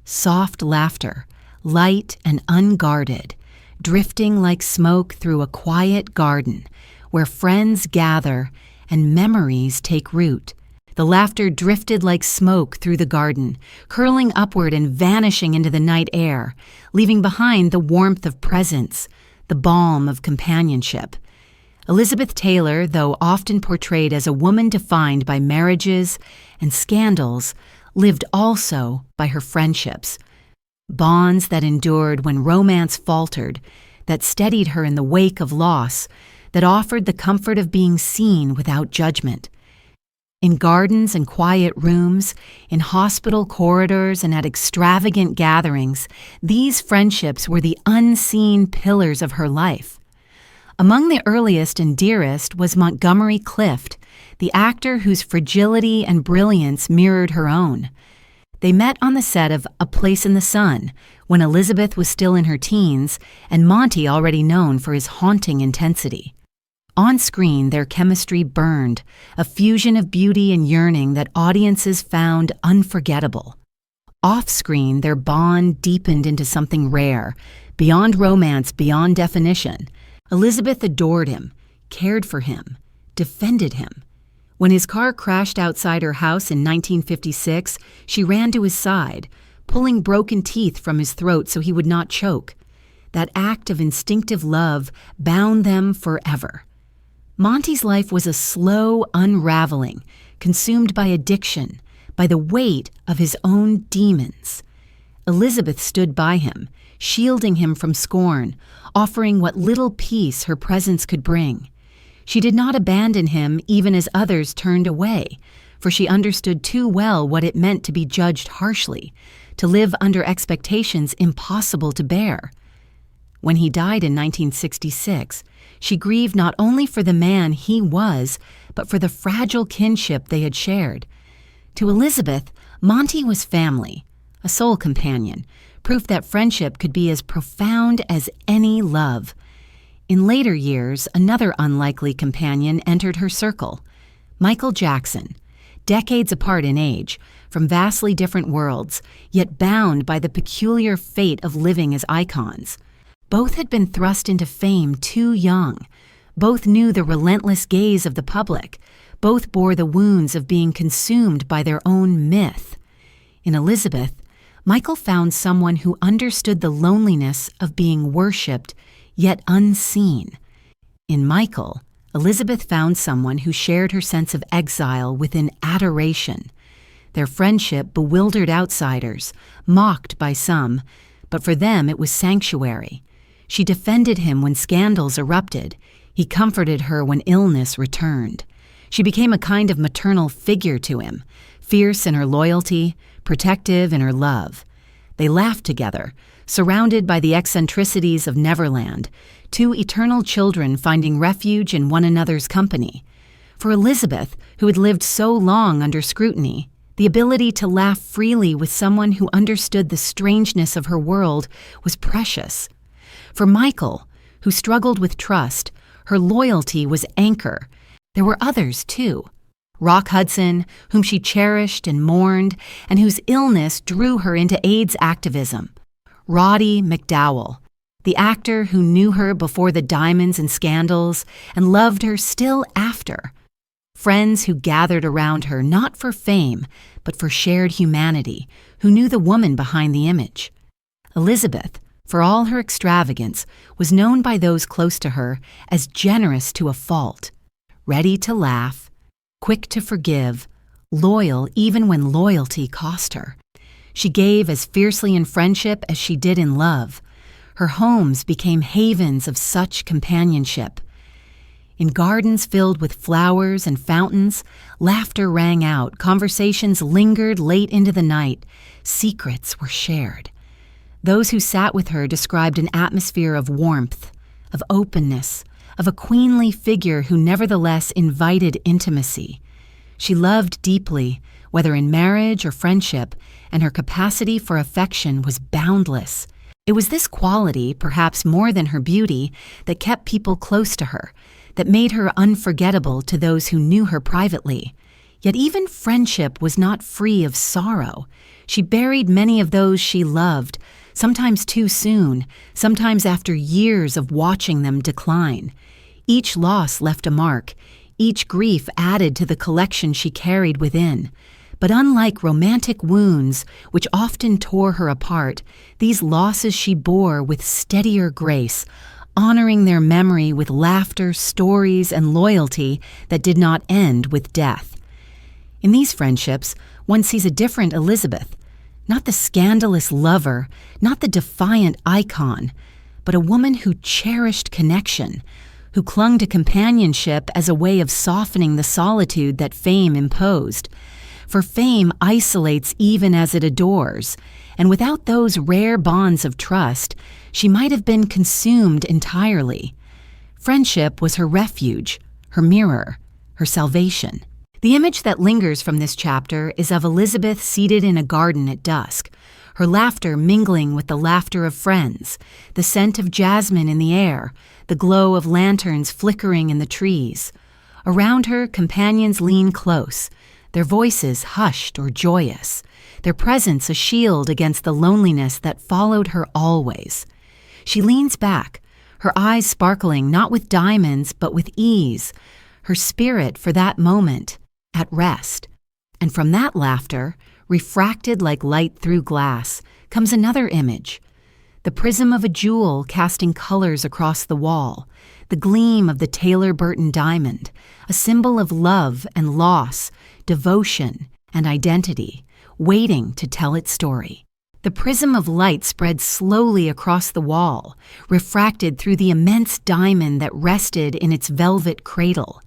soft laughter, light and unguarded, drifting like smoke through a quiet garden where friends gather and memories take root. The laughter drifted like smoke through the garden, curling upward and vanishing into the night air, leaving behind the warmth of presence, the balm of companionship. Elizabeth Taylor, though often portrayed as a woman defined by marriages and scandals, lived also by her friendships. Bonds that endured when romance faltered, that steadied her in the wake of loss, that offered the comfort of being seen without judgment. In gardens and quiet rooms, in hospital corridors and at extravagant gatherings, these friendships were the unseen pillars of her life. Among the earliest and dearest was Montgomery Clift, the actor whose fragility and brilliance mirrored her own. They met on the set of A Place in the Sun, when Elizabeth was still in her teens and Monty already known for his haunting intensity. On screen, their chemistry burned, a fusion of beauty and yearning that audiences found unforgettable. Off-screen, their bond deepened into something rare, beyond romance, beyond definition. Elizabeth adored him, cared for him, defended him. When his car crashed outside her house in 1956, she ran to his side, pulling broken teeth from his throat so he would not choke. That act of instinctive love bound them forever. Monty's life was a slow unraveling, consumed by addiction, by the weight of his own demons. Elizabeth stood by him, shielding him from scorn, offering what little peace her presence could bring. She did not abandon him even as others turned away, for she understood too well what it meant to be judged harshly, to live under expectations impossible to bear. When he died in 1966, she grieved not only for the man he was, but for the fragile kinship they had shared. To Elizabeth, Monty was family, a soul companion, proof that friendship could be as profound as any love. In later years, another unlikely companion entered her circle, Michael Jackson. Decades apart in age, from vastly different worlds, yet bound by the peculiar fate of living as icons. Both had been thrust into fame too young. Both knew the relentless gaze of the public. Both bore the wounds of being consumed by their own myth. In Elizabeth, Michael found someone who understood the loneliness of being worshipped, yet unseen. In Michael, Elizabeth found someone who shared her sense of exile within adoration. Their friendship bewildered outsiders, mocked by some, but for them it was sanctuary. She defended him when scandals erupted. He comforted her when illness returned. She became a kind of maternal figure to him, fierce in her loyalty, protective in her love. They laughed together, surrounded by the eccentricities of Neverland, two eternal children finding refuge in one another's company. For Elizabeth, who had lived so long under scrutiny, the ability to laugh freely with someone who understood the strangeness of her world was precious. For Michael, who struggled with trust, her loyalty was anchor. There were others, too. Rock Hudson, whom she cherished and mourned, and whose illness drew her into AIDS activism. Roddy McDowell, the actor who knew her before the diamonds and scandals and loved her still after. Friends who gathered around her not for fame, but for shared humanity, who knew the woman behind the image. Elizabeth, for all her extravagance, was known by those close to her as generous to a fault, ready to laugh, quick to forgive, loyal even when loyalty cost her. She gave as fiercely in friendship as she did in love. Her homes became havens of such companionship. In gardens filled with flowers and fountains, laughter rang out, conversations lingered late into the night, secrets were shared. Those who sat with her described an atmosphere of warmth, of openness, of a queenly figure who nevertheless invited intimacy. She loved deeply, whether in marriage or friendship, and her capacity for affection was boundless. It was this quality, perhaps more than her beauty, that kept people close to her, that made her unforgettable to those who knew her privately. Yet even friendship was not free of sorrow. She buried many of those she loved, sometimes too soon, sometimes after years of watching them decline. Each loss left a mark, each grief added to the collection she carried within. But unlike romantic wounds, which often tore her apart, these losses she bore with steadier grace, honoring their memory with laughter, stories, and loyalty that did not end with death. In these friendships, one sees a different Elizabeth, not the scandalous lover, not the defiant icon, but a woman who cherished connection, who clung to companionship as a way of softening the solitude that fame imposed. For fame isolates even as it adores, and without those rare bonds of trust, she might have been consumed entirely. Friendship was her refuge, her mirror, her salvation. The image that lingers from this chapter is of Elizabeth seated in a garden at dusk, her laughter mingling with the laughter of friends, the scent of jasmine in the air, the glow of lanterns flickering in the trees. Around her, companions lean close, their voices hushed or joyous, their presence a shield against the loneliness that followed her always. She leans back, her eyes sparkling not with diamonds but with ease, her spirit for that moment at rest. And from that laughter, refracted like light through glass, comes another image. The prism of a jewel casting colors across the wall, the gleam of the Burton diamond, a symbol of love and loss, devotion and identity, waiting to tell its story. The prism of light spread slowly across the wall, refracted through the immense diamond that rested in its velvet cradle.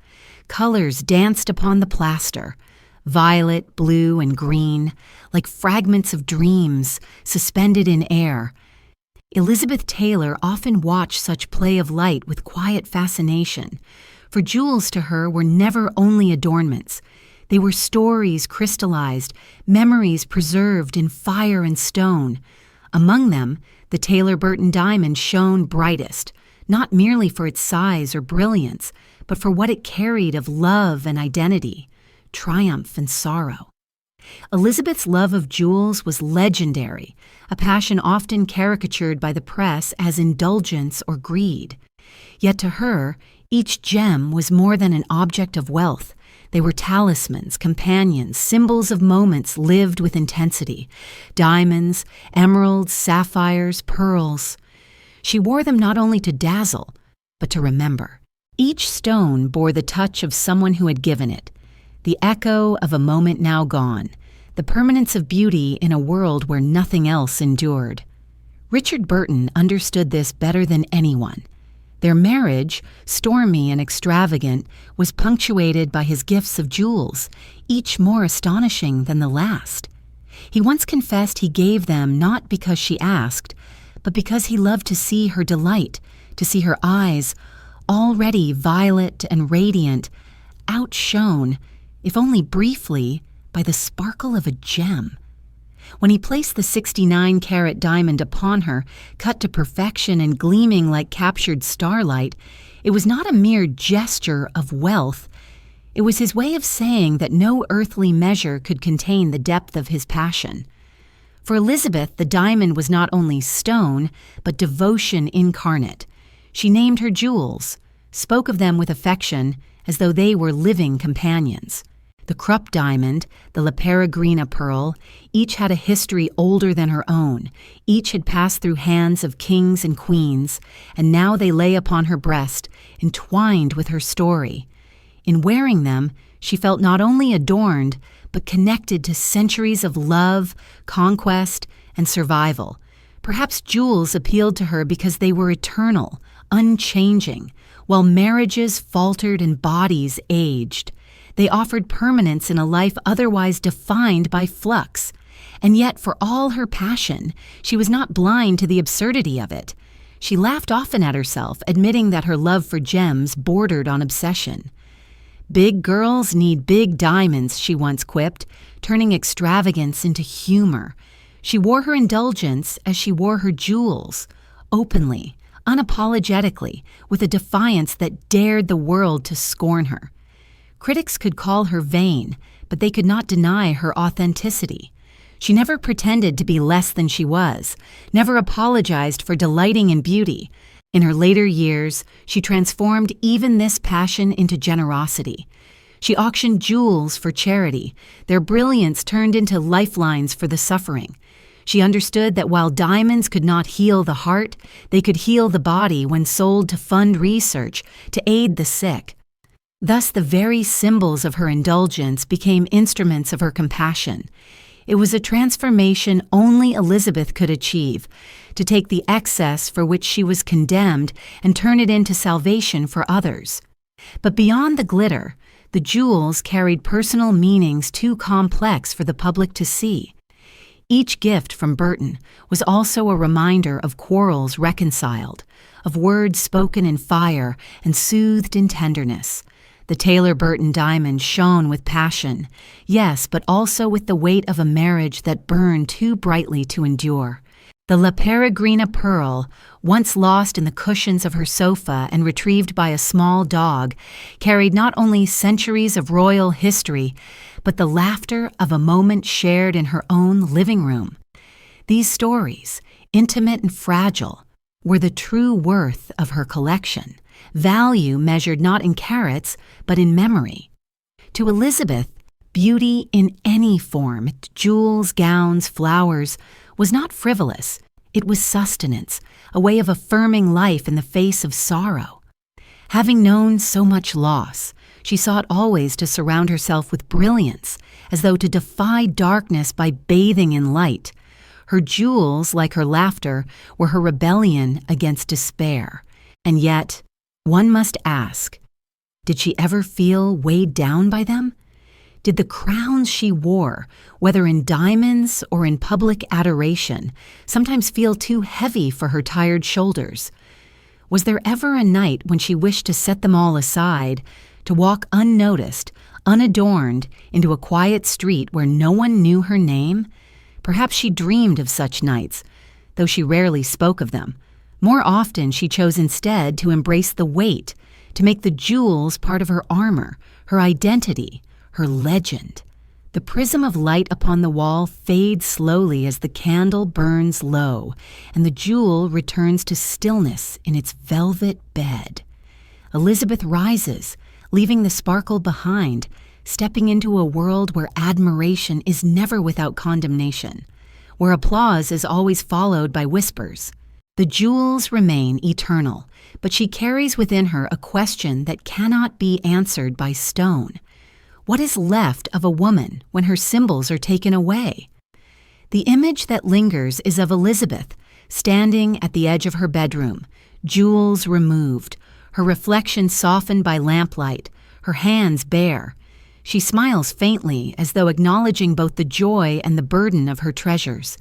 Colors danced upon the plaster, violet, blue, and green, like fragments of dreams suspended in air. Elizabeth Taylor often watched such play of light with quiet fascination, for jewels to her were never only adornments. They were stories crystallized, memories preserved in fire and stone. Among them, the Burton diamond shone brightest, not merely for its size or brilliance, but for what it carried of love and identity, triumph and sorrow. Elizabeth's love of jewels was legendary, a passion often caricatured by the press as indulgence or greed. Yet to her, each gem was more than an object of wealth. They were talismans, companions, symbols of moments lived with intensity. Diamonds, emeralds, sapphires, pearls. She wore them not only to dazzle, but to remember. Each stone bore the touch of someone who had given it, the echo of a moment now gone, the permanence of beauty in a world where nothing else endured. Richard Burton understood this better than anyone. Their marriage, stormy and extravagant, was punctuated by his gifts of jewels, each more astonishing than the last. He once confessed he gave them not because she asked, but because he loved to see her delight, to see her eyes, already violet and radiant, outshone, if only briefly, by the sparkle of a gem. When he placed the 69-carat diamond upon her, cut to perfection and gleaming like captured starlight, it was not a mere gesture of wealth. It was his way of saying that no earthly measure could contain the depth of his passion. For Elizabeth, the diamond was not only stone, but devotion incarnate. She named her jewels, spoke of them with affection, as though they were living companions. The Krupp diamond, the La Peregrina pearl, each had a history older than her own. Each had passed through hands of kings and queens, and now they lay upon her breast, entwined with her story. In wearing them, she felt not only adorned, but connected to centuries of love, conquest, and survival. Perhaps jewels appealed to her because they were eternal, unchanging, while marriages faltered and bodies aged. They offered permanence in a life otherwise defined by flux. And yet, for all her passion, she was not blind to the absurdity of it. She laughed often at herself, admitting that her love for gems bordered on obsession. "Big girls need big diamonds," she once quipped, turning extravagance into humor. She wore her indulgence as she wore her jewels, openly, unapologetically, with a defiance that dared the world to scorn her. Critics could call her vain, but they could not deny her authenticity. She never pretended to be less than she was, never apologized for delighting in beauty. In her later years, she transformed even this passion into generosity. She auctioned jewels for charity, their brilliance turned into lifelines for the suffering. She understood that while diamonds could not heal the heart, they could heal the body when sold to fund research, to aid the sick. Thus, the very symbols of her indulgence became instruments of her compassion. It was a transformation only Elizabeth could achieve, to take the excess for which she was condemned and turn it into salvation for others. But beyond the glitter, the jewels carried personal meanings too complex for the public to see. Each gift from Burton was also a reminder of quarrels reconciled, of words spoken in fire and soothed in tenderness. The Taylor Burton diamond shone with passion, yes, but also with the weight of a marriage that burned too brightly to endure. The La Peregrina pearl, once lost in the cushions of her sofa and retrieved by a small dog, carried not only centuries of royal history, but the laughter of a moment shared in her own living room. These stories, intimate and fragile, were the true worth of her collection, value measured not in carats, but in memory. To Elizabeth, beauty in any form, jewels, gowns, flowers, was not frivolous. It was sustenance, a way of affirming life in the face of sorrow. Having known so much loss, she sought always to surround herself with brilliance, as though to defy darkness by bathing in light. Her jewels, like her laughter, were her rebellion against despair. And yet, one must ask, did she ever feel weighed down by them? Did the crowns she wore, whether in diamonds or in public adoration, sometimes feel too heavy for her tired shoulders? Was there ever a night when she wished to set them all aside, to walk unnoticed, unadorned, into a quiet street where no one knew her name? Perhaps she dreamed of such nights, though she rarely spoke of them. More often she chose instead to embrace the weight, to make the jewels part of her armor, her identity, her legend. The prism of light upon the wall fades slowly as the candle burns low, and the jewel returns to stillness in its velvet bed. Elizabeth rises, leaving the sparkle behind, stepping into a world where admiration is never without condemnation, where applause is always followed by whispers. The jewels remain eternal, but she carries within her a question that cannot be answered by stone. What is left of a woman when her symbols are taken away? The image that lingers is of Elizabeth, standing at the edge of her bedroom, jewels removed, her reflection softened by lamplight, her hands bare. She smiles faintly as though acknowledging both the joy and the burden of her treasures.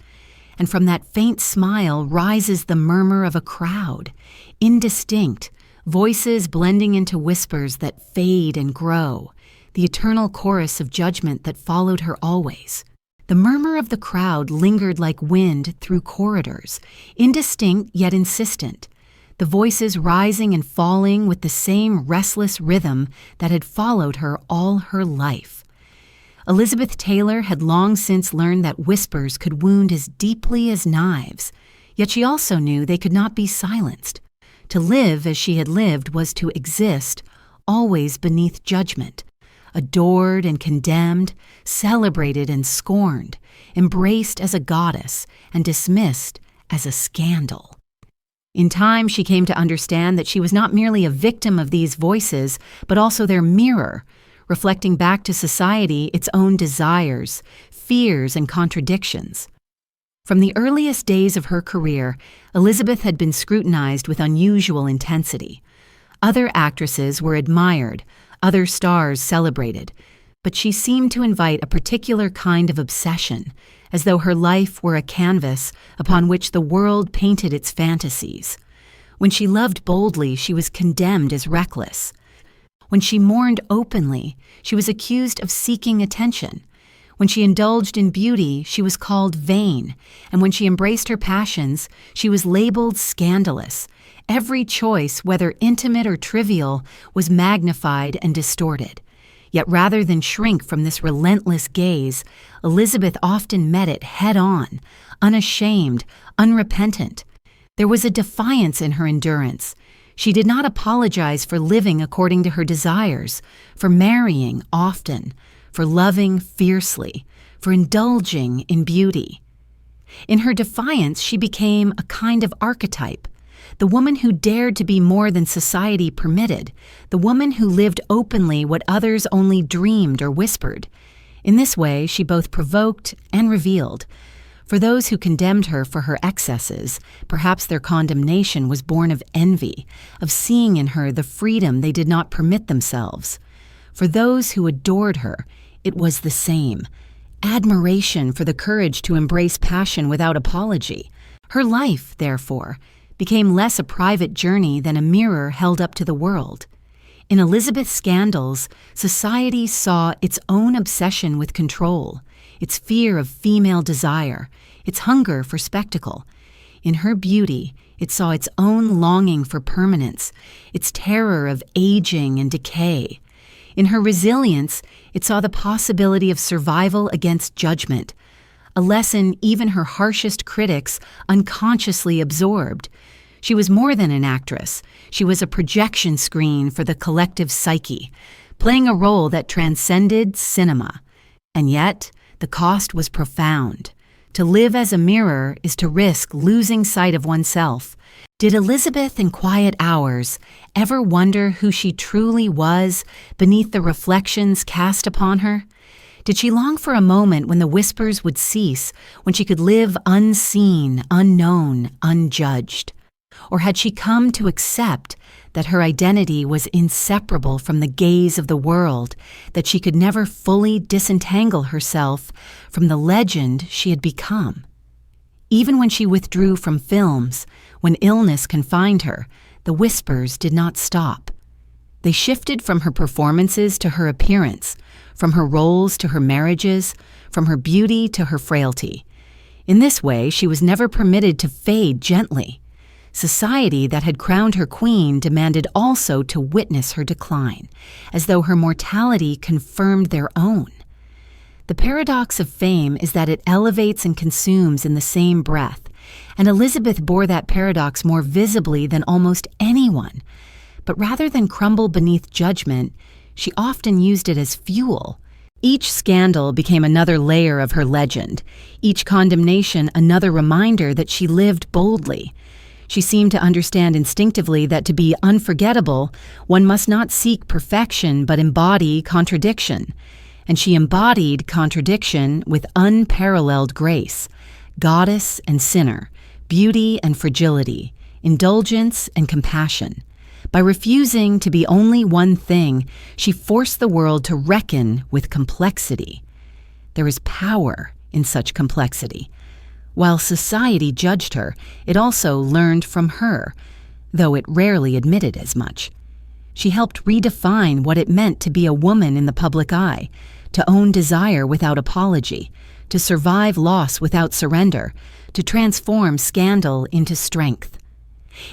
And from that faint smile rises the murmur of a crowd, indistinct, voices blending into whispers that fade and grow, the eternal chorus of judgment that followed her always. The murmur of the crowd lingered like wind through corridors, indistinct yet insistent, the voices rising and falling with the same restless rhythm that had followed her all her life. Elizabeth Taylor had long since learned that whispers could wound as deeply as knives, yet she also knew they could not be silenced. To live as she had lived was to exist, always beneath judgment, adored and condemned, celebrated and scorned, embraced as a goddess and dismissed as a scandal. In time, she came to understand that she was not merely a victim of these voices, but also their mirror, reflecting back to society its own desires, fears, and contradictions. From the earliest days of her career, Elizabeth had been scrutinized with unusual intensity. Other actresses were admired, other stars celebrated, but she seemed to invite a particular kind of obsession, as though her life were a canvas upon which the world painted its fantasies. When she loved boldly, she was condemned as reckless. When she mourned openly, she was accused of seeking attention. When she indulged in beauty, she was called vain, and when she embraced her passions, she was labeled scandalous. Every choice, whether intimate or trivial, was magnified and distorted. Yet rather than shrink from this relentless gaze, Elizabeth often met it head-on, unashamed, unrepentant. There was a defiance in her endurance. She did not apologize for living according to her desires, for marrying often, for loving fiercely, for indulging in beauty. In her defiance, she became a kind of archetype, the woman who dared to be more than society permitted, the woman who lived openly what others only dreamed or whispered. In this way, she both provoked and revealed. For those who condemned her for her excesses, perhaps their condemnation was born of envy, of seeing in her the freedom they did not permit themselves. For those who adored her, it was the same. Admiration for the courage to embrace passion without apology. Her life, therefore, became less a private journey than a mirror held up to the world. In Elizabeth's scandals, society saw its own obsession with control, its fear of female desire, its hunger for spectacle. In her beauty, it saw its own longing for permanence, its terror of aging and decay. In her resilience, it saw the possibility of survival against judgment, a lesson even her harshest critics unconsciously absorbed. She was more than an actress. She was a projection screen for the collective psyche, playing a role that transcended cinema. And yet, the cost was profound. To live as a mirror is to risk losing sight of oneself. Did Elizabeth in quiet hours ever wonder who she truly was beneath the reflections cast upon her? Did she long for a moment when the whispers would cease, when she could live unseen, unknown, unjudged? Or had she come to accept that her identity was inseparable from the gaze of the world, that she could never fully disentangle herself from the legend she had become? Even when she withdrew from films, when illness confined her, the whispers did not stop. They shifted from her performances to her appearance, from her roles to her marriages, from her beauty to her frailty. In this way, she was never permitted to fade gently. Society that had crowned her queen demanded also to witness her decline, as though her mortality confirmed their own. The paradox of fame is that it elevates and consumes in the same breath, and Elizabeth bore that paradox more visibly than almost anyone. But rather than crumble beneath judgment, she often used it as fuel. Each scandal became another layer of her legend, each condemnation another reminder that she lived boldly. She seemed to understand instinctively that to be unforgettable, one must not seek perfection but embody contradiction. And she embodied contradiction with unparalleled grace, goddess and sinner, beauty and fragility, indulgence and compassion. By refusing to be only one thing, she forced the world to reckon with complexity. There is power in such complexity. While society judged her, it also learned from her, though it rarely admitted as much. She helped redefine what it meant to be a woman in the public eye, to own desire without apology, to survive loss without surrender, to transform scandal into strength.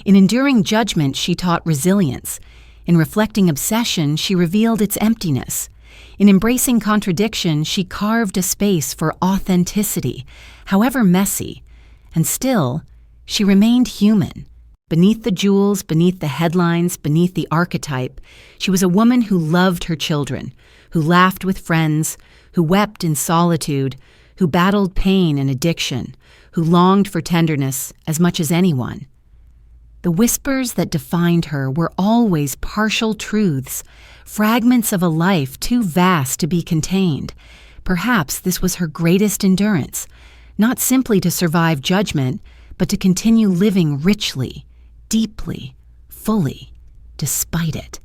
In enduring judgment, she taught resilience. In reflecting obsession, she revealed its emptiness. In embracing contradiction, she carved a space for authenticity, however messy. And still, she remained human. Beneath the jewels, beneath the headlines, beneath the archetype, she was a woman who loved her children, who laughed with friends, who wept in solitude, who battled pain and addiction, who longed for tenderness as much as anyone. The whispers that defined her were always partial truths, fragments of a life too vast to be contained. Perhaps this was her greatest endurance, not simply to survive judgment, but to continue living richly, deeply, fully, despite it.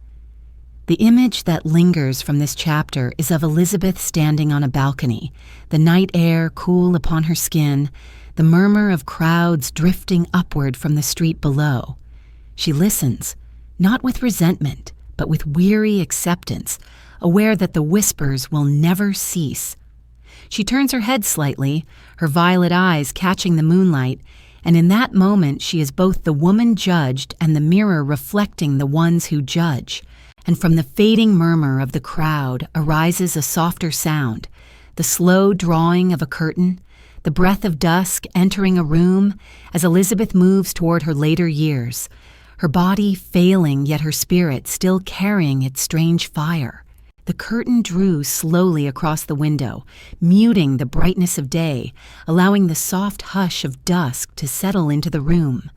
The image that lingers from this chapter is of Elizabeth standing on a balcony, the night air cool upon her skin, the murmur of crowds drifting upward from the street below. She listens, not with resentment, but with weary acceptance, aware that the whispers will never cease. She turns her head slightly, her violet eyes catching the moonlight, and in that moment she is both the woman judged and the mirror reflecting the ones who judge. And from the fading murmur of the crowd arises a softer sound, the slow drawing of a curtain, the breath of dusk entering a room as Elizabeth moves toward her later years, her body failing yet her spirit still carrying its strange fire. The curtain drew slowly across the window, muting the brightness of day, allowing the soft hush of dusk to settle into the room.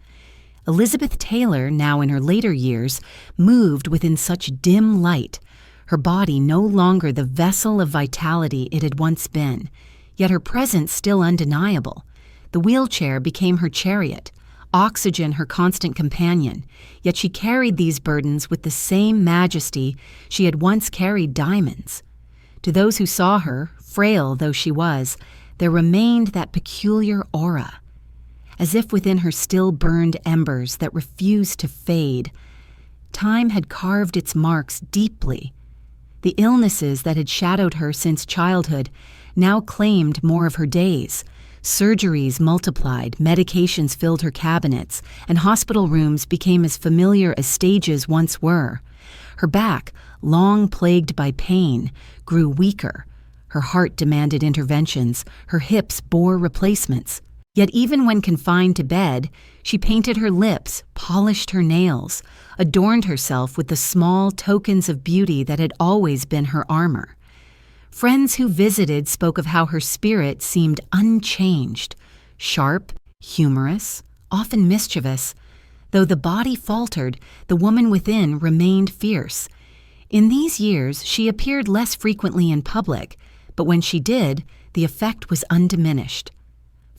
Elizabeth Taylor, now in her later years, moved within such dim light, her body no longer the vessel of vitality it had once been, yet her presence still undeniable. The wheelchair became her chariot, oxygen her constant companion, yet she carried these burdens with the same majesty she had once carried diamonds. To those who saw her, frail though she was, there remained that peculiar aura, as if within her still burned embers that refused to fade. Time had carved its marks deeply. The illnesses that had shadowed her since childhood now claimed more of her days. Surgeries multiplied, medications filled her cabinets, and hospital rooms became as familiar as stages once were. Her back, long plagued by pain, grew weaker. Her heart demanded interventions, her hips bore replacements. Yet even when confined to bed, she painted her lips, polished her nails, adorned herself with the small tokens of beauty that had always been her armor. Friends who visited spoke of how her spirit seemed unchanged, sharp, humorous, often mischievous. Though the body faltered, the woman within remained fierce. In these years, she appeared less frequently in public, but when she did, the effect was undiminished.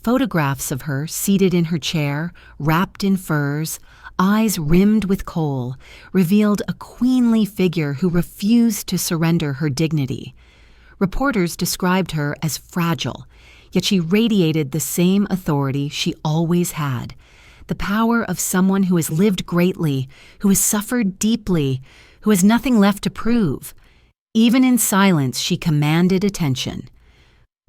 Photographs of her seated in her chair, wrapped in furs, eyes rimmed with kohl, revealed a queenly figure who refused to surrender her dignity. Reporters described her as fragile, yet she radiated the same authority she always had, the power of someone who has lived greatly, who has suffered deeply, who has nothing left to prove. Even in silence, she commanded attention.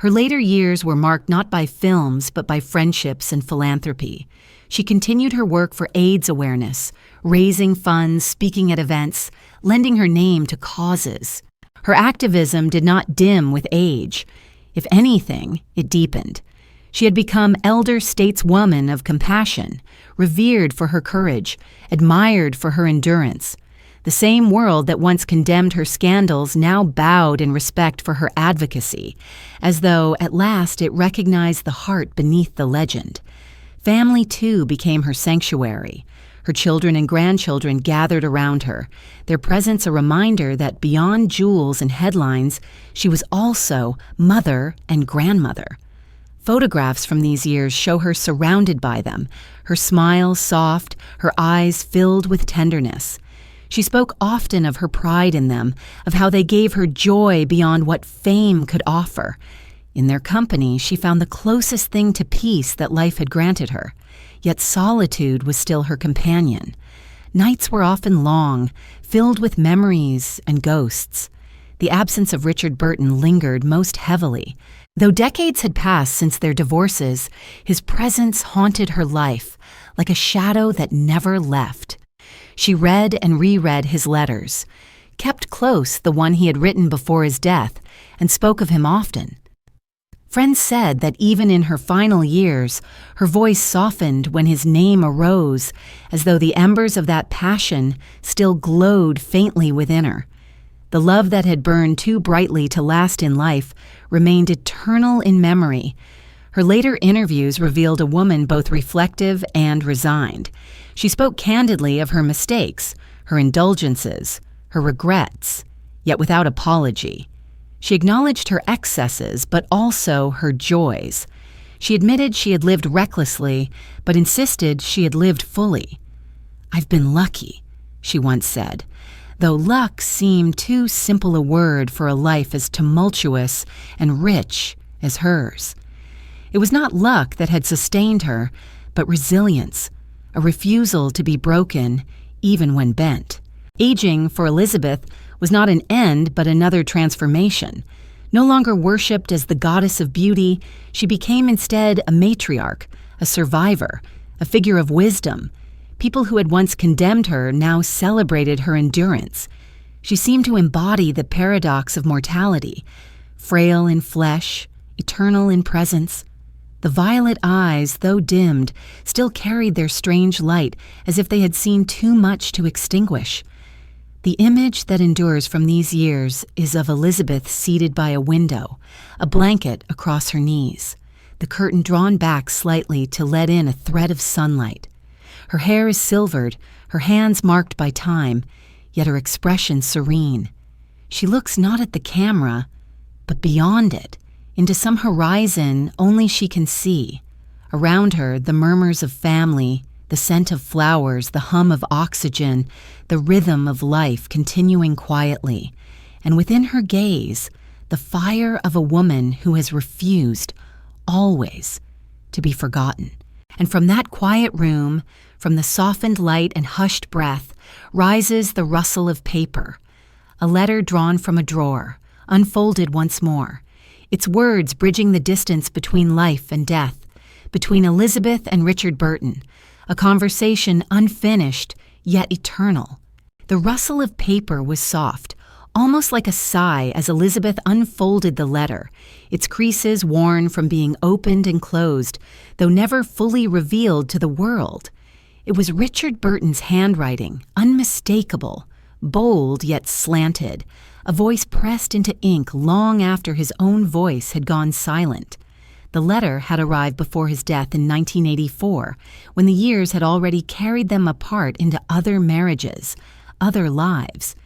Her later years were marked not by films, but by friendships and philanthropy. She continued her work for AIDS awareness, raising funds, speaking at events, lending her name to causes. Her activism did not dim with age. If anything, it deepened. She had become elder stateswoman of compassion, revered for her courage, admired for her endurance. The same world that once condemned her scandals now bowed in respect for her advocacy, as though at last it recognized the heart beneath the legend. Family, too, became her sanctuary. Her children and grandchildren gathered around her, their presence a reminder that beyond jewels and headlines, she was also mother and grandmother. Photographs from these years show her surrounded by them, her smile soft, her eyes filled with tenderness. She spoke often of her pride in them, of how they gave her joy beyond what fame could offer. In their company, she found the closest thing to peace that life had granted her. Yet solitude was still her companion. Nights were often long, filled with memories and ghosts. The absence of Richard Burton lingered most heavily. Though decades had passed since their divorces, his presence haunted her life, like a shadow that never left. She read and reread his letters, kept close the one he had written before his death, and spoke of him often. Friends said that even in her final years, her voice softened when his name arose, as though the embers of that passion still glowed faintly within her. The love that had burned too brightly to last in life remained eternal in memory. Her later interviews revealed a woman both reflective and resigned. She spoke candidly of her mistakes, her indulgences, her regrets, yet without apology. She acknowledged her excesses, but also her joys. She admitted she had lived recklessly, but insisted she had lived fully. "I've been lucky," she once said, though luck seemed too simple a word for a life as tumultuous and rich as hers. It was not luck that had sustained her, but resilience, a refusal to be broken even when bent. Aging, for Elizabeth, was not an end but another transformation. No longer worshipped as the goddess of beauty, she became instead a matriarch, a survivor, a figure of wisdom. People who had once condemned her now celebrated her endurance. She seemed to embody the paradox of mortality, frail in flesh, eternal in presence. The violet eyes, though dimmed, still carried their strange light as if they had seen too much to extinguish. The image that endures from these years is of Elizabeth seated by a window, a blanket across her knees, the curtain drawn back slightly to let in a thread of sunlight. Her hair is silvered, her hands marked by time, yet her expression serene. She looks not at the camera, but beyond it, into some horizon only she can see. Around her, the murmurs of family, the scent of flowers, the hum of oxygen, the rhythm of life continuing quietly. And within her gaze, the fire of a woman who has refused, always, to be forgotten. And from that quiet room, from the softened light and hushed breath, rises the rustle of paper. A letter drawn from a drawer, unfolded once more, its words bridging the distance between life and death, between Elizabeth and Richard Burton, a conversation unfinished yet eternal. The rustle of paper was soft, almost like a sigh as Elizabeth unfolded the letter, its creases worn from being opened and closed, though never fully revealed to the world. It was Richard Burton's handwriting, unmistakable, bold yet slanted, a voice pressed into ink long after his own voice had gone silent. The letter had arrived before his death in 1984, when the years had already carried them apart into other marriages, other lives.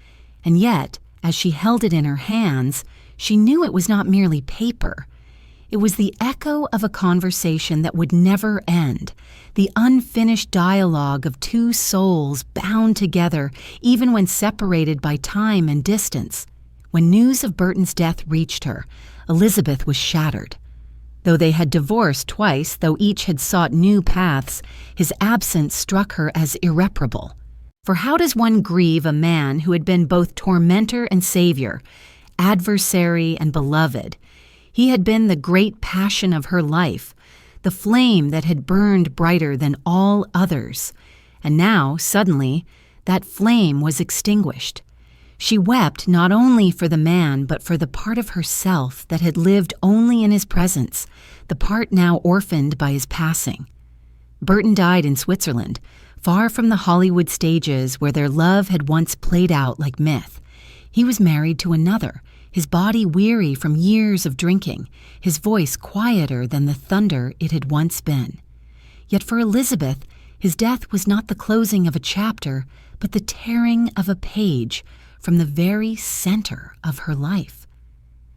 And yet, as she held it in her hands, she knew it was not merely paper. It was the echo of a conversation that would never end, the unfinished dialogue of two souls bound together even when separated by time and distance. When news of Burton's death reached her, Elizabeth was shattered. Though they had divorced twice, though each had sought new paths, his absence struck her as irreparable. For how does one grieve a man who had been both tormentor and savior, adversary and beloved? He had been the great passion of her life, the flame that had burned brighter than all others. And now, suddenly, that flame was extinguished. She wept not only for the man, but for the part of herself that had lived only in his presence, the part now orphaned by his passing. Burton died in Switzerland, far from the Hollywood stages where their love had once played out like myth. He was married to another, his body weary from years of drinking, his voice quieter than the thunder it had once been. Yet for Elizabeth, his death was not the closing of a chapter, but the tearing of a page from the very center of her life.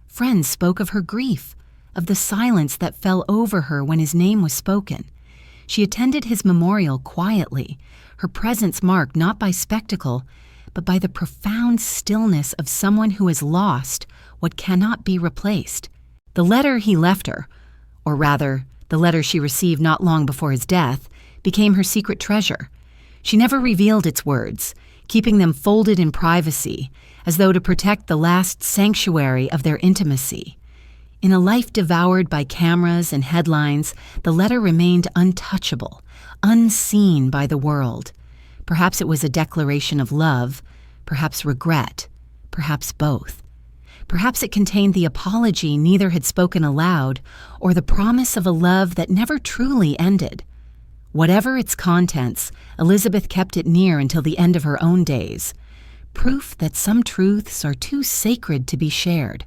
Friends spoke of her grief, of the silence that fell over her when his name was spoken. She attended his memorial quietly, her presence marked not by spectacle, but by the profound stillness of someone who has lost what cannot be replaced. The letter he left her, or rather, the letter she received not long before his death, became her secret treasure. She never revealed its words, keeping them folded in privacy, as though to protect the last sanctuary of their intimacy. In a life devoured by cameras and headlines, the letter remained untouchable, unseen by the world. Perhaps it was a declaration of love, perhaps regret, perhaps both. Perhaps it contained the apology neither had spoken aloud, or the promise of a love that never truly ended. Whatever its contents, Elizabeth kept it near until the end of her own days. Proof that some truths are too sacred to be shared.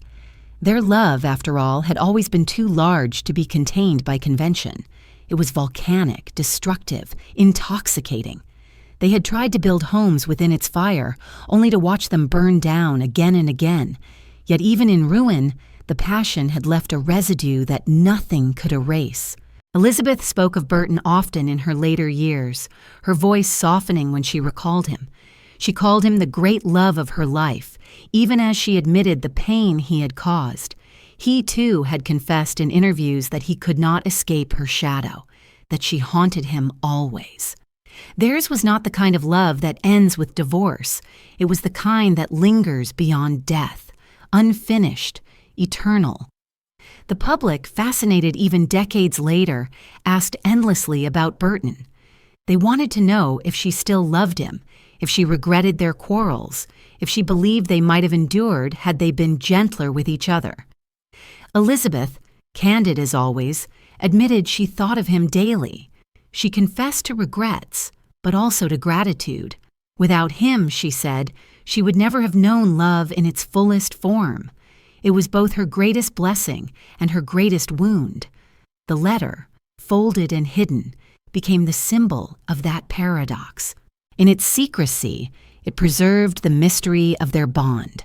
Their love, after all, had always been too large to be contained by convention. It was volcanic, destructive, intoxicating. They had tried to build homes within its fire, only to watch them burn down again and again. Yet even in ruin, the passion had left a residue that nothing could erase. Elizabeth spoke of Burton often in her later years, her voice softening when she recalled him. She called him the great love of her life, even as she admitted the pain he had caused. He, too, had confessed in interviews that he could not escape her shadow, that she haunted him always. Theirs was not the kind of love that ends with divorce. It was the kind that lingers beyond death, unfinished, eternal. The public, fascinated even decades later, asked endlessly about Burton. They wanted to know if she still loved him, if she regretted their quarrels, if she believed they might have endured had they been gentler with each other. Elizabeth, candid as always, admitted she thought of him daily. She confessed to regrets, but also to gratitude. Without him, she said, she would never have known love in its fullest form. It was both her greatest blessing and her greatest wound. The letter, folded and hidden, became the symbol of that paradox. In its secrecy, it preserved the mystery of their bond.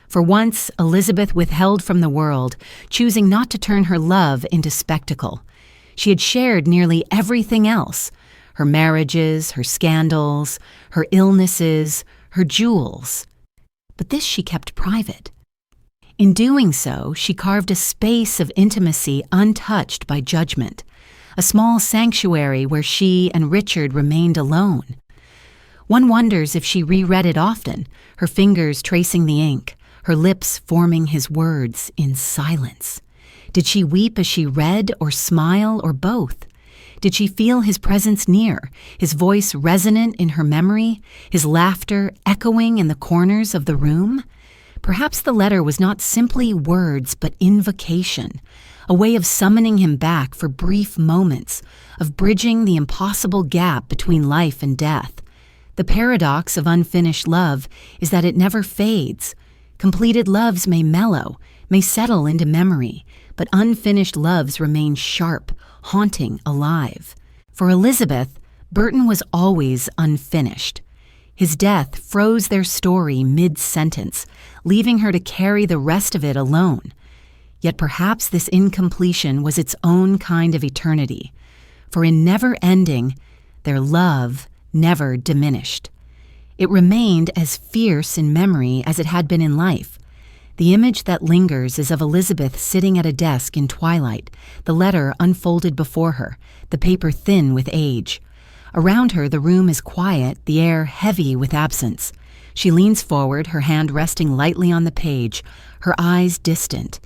For once, Elizabeth withheld from the world, choosing not to turn her love into spectacle. She had shared nearly everything else: her marriages, her scandals, her illnesses, her jewels. But this she kept private. In doing so, she carved a space of intimacy untouched by judgment, a small sanctuary where she and Richard remained alone. One wonders if she reread it often, her fingers tracing the ink, her lips forming his words in silence. Did she weep as she read, or smile, or both? Did she feel his presence near, his voice resonant in her memory, his laughter echoing in the corners of the room? Perhaps the letter was not simply words but invocation, a way of summoning him back for brief moments, of bridging the impossible gap between life and death. The paradox of unfinished love is that it never fades. Completed loves may mellow, may settle into memory, but unfinished loves remain sharp, haunting, alive. For Elizabeth, Burton was always unfinished. His death froze their story mid-sentence, leaving her to carry the rest of it alone. Yet perhaps this incompletion was its own kind of eternity, for in never ending, their love never diminished. It remained as fierce in memory as it had been in life. The image that lingers is of Elizabeth sitting at a desk in twilight, the letter unfolded before her, the paper thin with age. Around her, the room is quiet, the air heavy with absence. She leans forward, her hand resting lightly on the page, her eyes distant.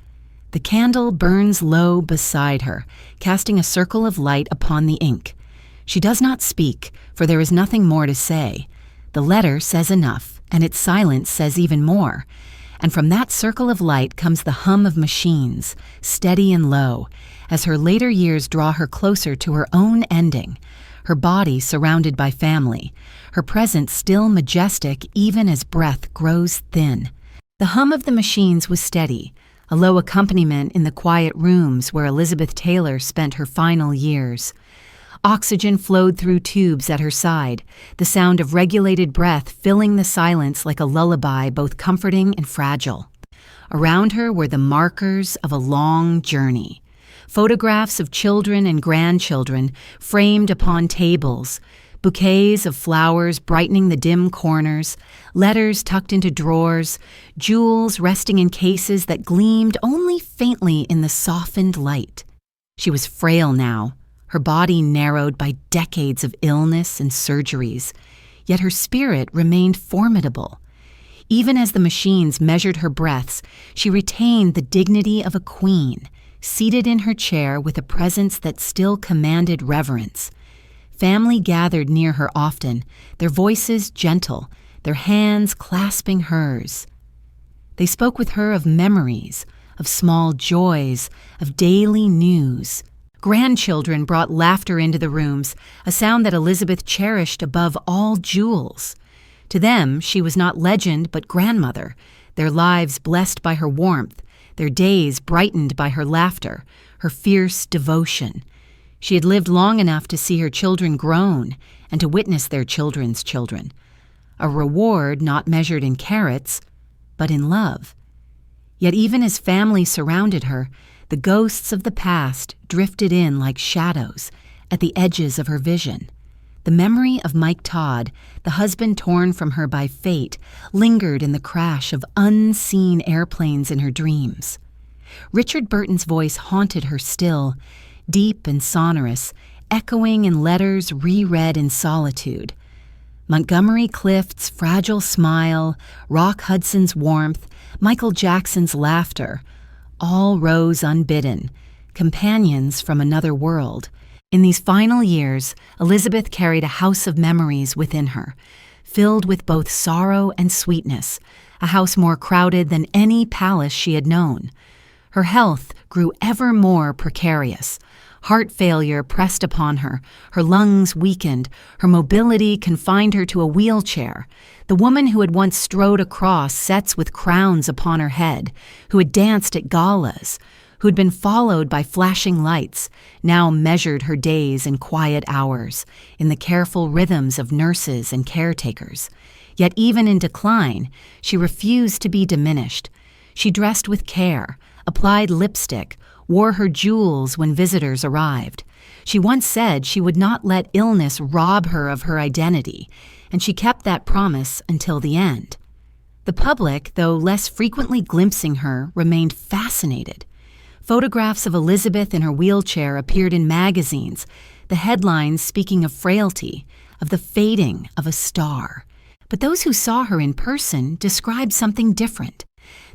The candle burns low beside her, casting a circle of light upon the ink. She does not speak, for there is nothing more to say. The letter says enough, and its silence says even more. And from that circle of light comes the hum of machines, steady and low, as her later years draw her closer to her own ending, her body surrounded by family, her presence still majestic even as breath grows thin. The hum of the machines was steady, a low accompaniment in the quiet rooms where Elizabeth Taylor spent her final years. Oxygen flowed through tubes at her side, the sound of regulated breath filling the silence like a lullaby both comforting and fragile. Around her were the markers of a long journey. Photographs of children and grandchildren framed upon tables, bouquets of flowers brightening the dim corners, letters tucked into drawers, jewels resting in cases that gleamed only faintly in the softened light. She was frail now, her body narrowed by decades of illness and surgeries, yet her spirit remained formidable. Even as the machines measured her breaths, she retained the dignity of a queen, seated in her chair with a presence that still commanded reverence. Family gathered near her often, their voices gentle, their hands clasping hers. They spoke with her of memories, of small joys, of daily news. Grandchildren brought laughter into the rooms, a sound that Elizabeth cherished above all jewels. To them, she was not legend but grandmother, their lives blessed by her warmth, their days brightened by her laughter, her fierce devotion. She had lived long enough to see her children grown and to witness their children's children. A reward not measured in carrots, but in love. Yet even as family surrounded her, the ghosts of the past drifted in like shadows at the edges of her vision. The memory of Mike Todd, the husband torn from her by fate, lingered in the crash of unseen airplanes in her dreams. Richard Burton's voice haunted her still, deep and sonorous, echoing in letters reread in solitude. Montgomery Clift's fragile smile, Rock Hudson's warmth, Michael Jackson's laughter, all rose unbidden, companions from another world. In these final years, Elizabeth carried a house of memories within her, filled with both sorrow and sweetness, a house more crowded than any palace she had known. Her health grew ever more precarious. Heart failure pressed upon her, her lungs weakened, her mobility confined her to a wheelchair. The woman who had once strode across sets with crowns upon her head, who had danced at galas, who had been followed by flashing lights, now measured her days in quiet hours, in the careful rhythms of nurses and caretakers. Yet even in decline, she refused to be diminished. She dressed with care, applied lipstick, wore her jewels when visitors arrived. She once said she would not let illness rob her of her identity, and she kept that promise until the end. The public, though less frequently glimpsing her, remained fascinated. Photographs of Elizabeth in her wheelchair appeared in magazines, the headlines speaking of frailty, of the fading of a star. But those who saw her in person described something different.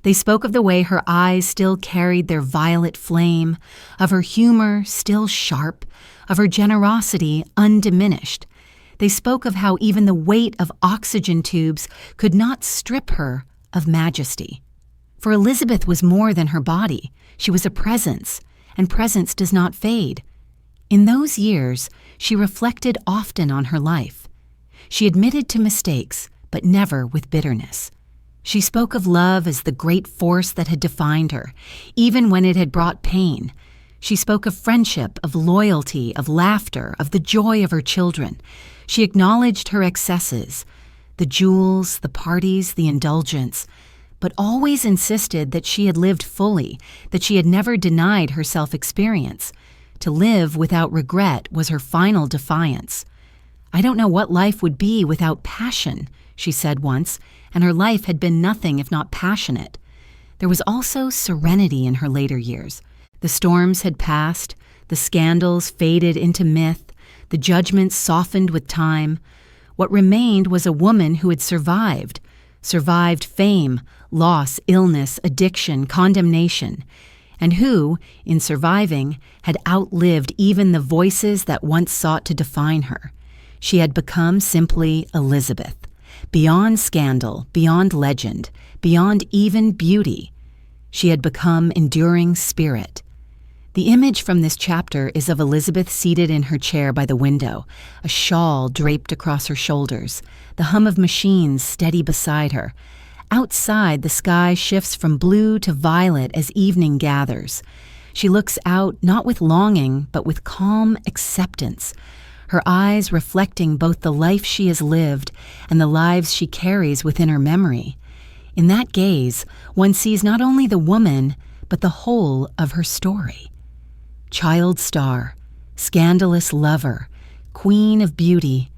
They spoke of the way her eyes still carried their violet flame, of her humor still sharp, of her generosity undiminished. They spoke of how even the weight of oxygen tubes could not strip her of majesty. For Elizabeth was more than her body. She was a presence, and presence does not fade. In those years, she reflected often on her life. She admitted to mistakes, but never with bitterness. She spoke of love as the great force that had defined her, even when it had brought pain. She spoke of friendship, of loyalty, of laughter, of the joy of her children. She acknowledged her excesses, the jewels, the parties, the indulgence, but always insisted that she had lived fully, that she had never denied her self-experience. To live without regret was her final defiance. "I don't know what life would be without passion," she said once, and her life had been nothing if not passionate. There was also serenity in her later years. The storms had passed, the scandals faded into myth, the judgments softened with time. What remained was a woman who had survived fame, loss, illness, addiction, condemnation, and who, in surviving, had outlived even the voices that once sought to define her. She had become simply Elizabeth, beyond scandal, beyond legend, beyond even beauty. She had become enduring spirit. The image from this chapter is of Elizabeth seated in her chair by the window, a shawl draped across her shoulders, the hum of machines steady beside her. Outside, the sky shifts from blue to violet as evening gathers. She looks out not with longing, but with calm acceptance, her eyes reflecting both the life she has lived and the lives she carries within her memory. In that gaze, one sees not only the woman, but the whole of her story. Child star, scandalous lover, queen of beauty,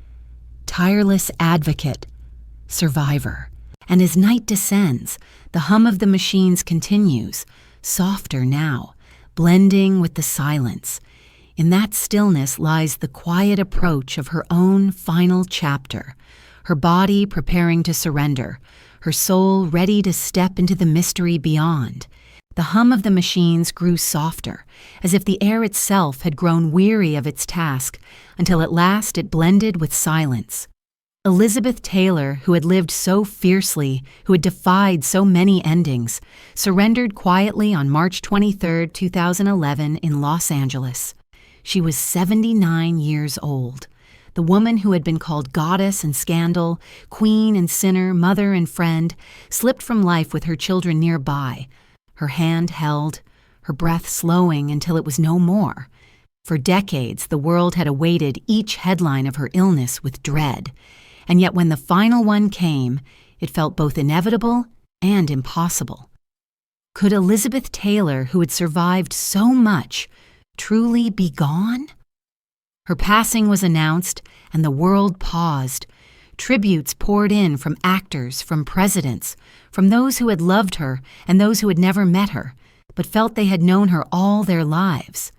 tireless advocate, survivor. And as night descends, the hum of the machines continues, softer now, blending with the silence. In that stillness lies the quiet approach of her own final chapter, her body preparing to surrender, her soul ready to step into the mystery beyond. The hum of the machines grew softer, as if the air itself had grown weary of its task, until at last it blended with silence. Elizabeth Taylor, who had lived so fiercely, who had defied so many endings, surrendered quietly on March 23, 2011 in Los Angeles. She was 79 years old. The woman who had been called goddess and scandal, queen and sinner, mother and friend, slipped from life with her children nearby, her hand held, her breath slowing until it was no more. For decades, the world had awaited each headline of her illness with dread. And yet when the final one came, it felt both inevitable and impossible. Could Elizabeth Taylor, who had survived so much, truly be gone? Her passing was announced, and the world paused. Tributes poured in from actors, from presidents, from those who had loved her and those who had never met her, but felt they had known her all their lives.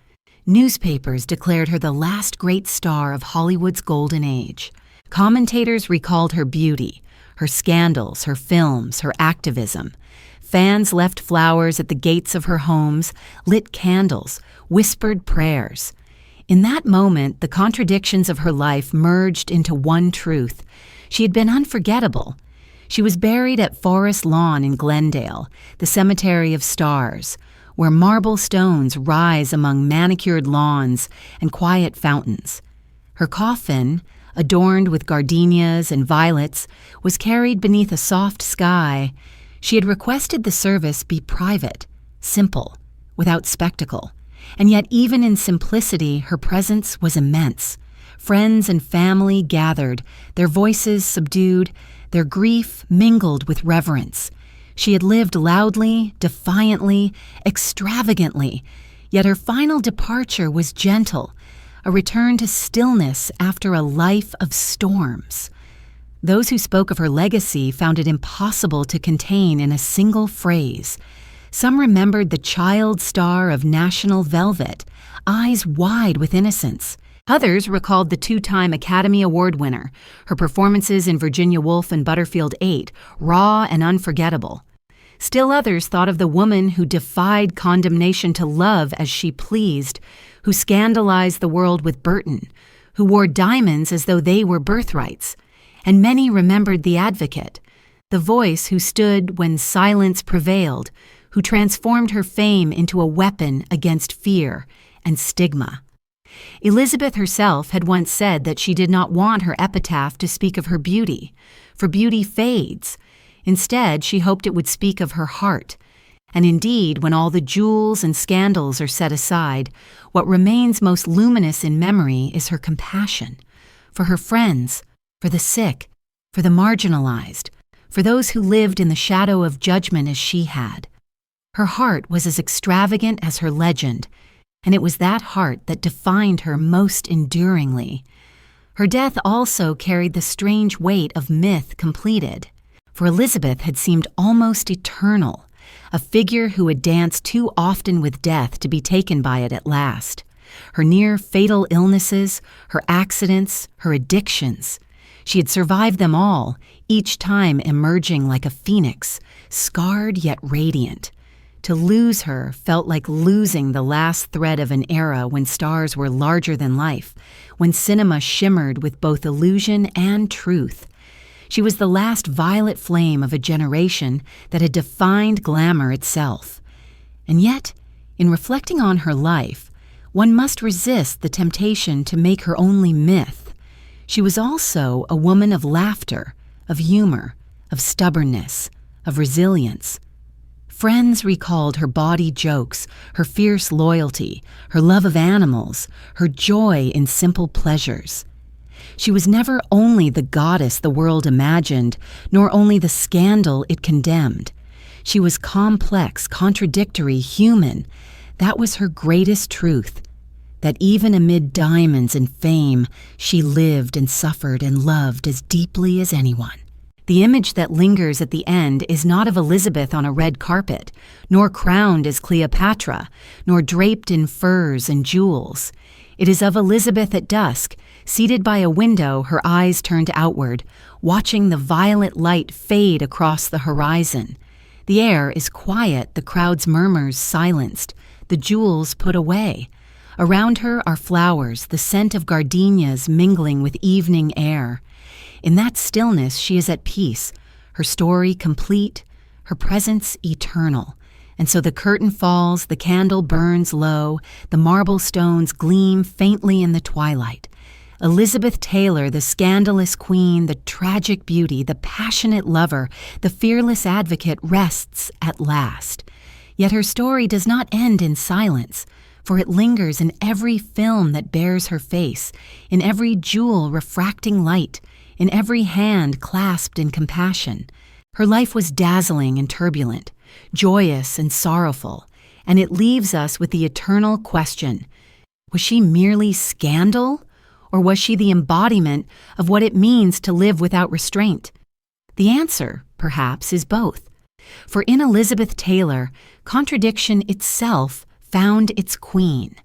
Newspapers declared her the last great star of Hollywood's golden age. Commentators recalled her beauty, her scandals, her films, her activism. Fans left flowers at the gates of her homes, lit candles, whispered prayers. In that moment, the contradictions of her life merged into one truth. She had been unforgettable. She was buried at Forest Lawn in Glendale, the cemetery of stars, where marble stones rise among manicured lawns and quiet fountains. Her coffin, adorned with gardenias and violets, was carried beneath a soft sky. She had requested the service be private, simple, without spectacle. And yet even in simplicity, her presence was immense. Friends and family gathered, their voices subdued, their grief mingled with reverence. She had lived loudly, defiantly, extravagantly, yet her final departure was gentle, a return to stillness after a life of storms. Those who spoke of her legacy found it impossible to contain in a single phrase. Some remembered the child star of national velvet, eyes wide with innocence. Others recalled the two-time Academy Award winner, her performances in Virginia Woolf and Butterfield 8, raw and unforgettable. Still others thought of the woman who defied condemnation to love as she pleased, who scandalized the world with Burton, who wore diamonds as though they were birthrights. And many remembered the Advocate, the voice who stood when silence prevailed, who transformed her fame into a weapon against fear and stigma. Elizabeth herself had once said that she did not want her epitaph to speak of her beauty, for beauty fades. Instead, she hoped it would speak of her heart. And indeed, when all the jewels and scandals are set aside, what remains most luminous in memory is her compassion for her friends, for the sick, for the marginalized, for those who lived in the shadow of judgment as she had. Her heart was as extravagant as her legend, and it was that heart that defined her most enduringly. Her death also carried the strange weight of myth completed, for Elizabeth had seemed almost eternal, a figure who had danced too often with death to be taken by it at last. Her near-fatal illnesses, her accidents, her addictions. She had survived them all, each time emerging like a phoenix, scarred yet radiant. To lose her felt like losing the last thread of an era when stars were larger than life, when cinema shimmered with both illusion and truth. She was the last violet flame of a generation that had defined glamour itself. And yet, in reflecting on her life, one must resist the temptation to make her only myth. She was also a woman of laughter, of humor, of stubbornness, of resilience. Friends recalled her bawdy jokes, her fierce loyalty, her love of animals, her joy in simple pleasures. She was never only the goddess the world imagined, nor only the scandal it condemned. She was complex, contradictory, human. That was her greatest truth, that even amid diamonds and fame, she lived and suffered and loved as deeply as anyone. The image that lingers at the end is not of Elizabeth on a red carpet, nor crowned as Cleopatra, nor draped in furs and jewels. It is of Elizabeth at dusk, seated by a window, her eyes turned outward, watching the violet light fade across the horizon. The air is quiet, the crowd's murmurs silenced, the jewels put away. Around her are flowers, the scent of gardenias mingling with evening air. In that stillness, she is at peace, her story complete, her presence eternal. And so the curtain falls, the candle burns low, the marble stones gleam faintly in the twilight. Elizabeth Taylor, the scandalous queen, the tragic beauty, the passionate lover, the fearless advocate, rests at last. Yet her story does not end in silence, for it lingers in every film that bears her face, in every jewel refracting light, in every hand clasped in compassion. Her life was dazzling and turbulent, joyous and sorrowful, and it leaves us with the eternal question, was she merely scandal, or was she the embodiment of what it means to live without restraint? The answer, perhaps, is both. For in Elizabeth Taylor, contradiction itself found its queen.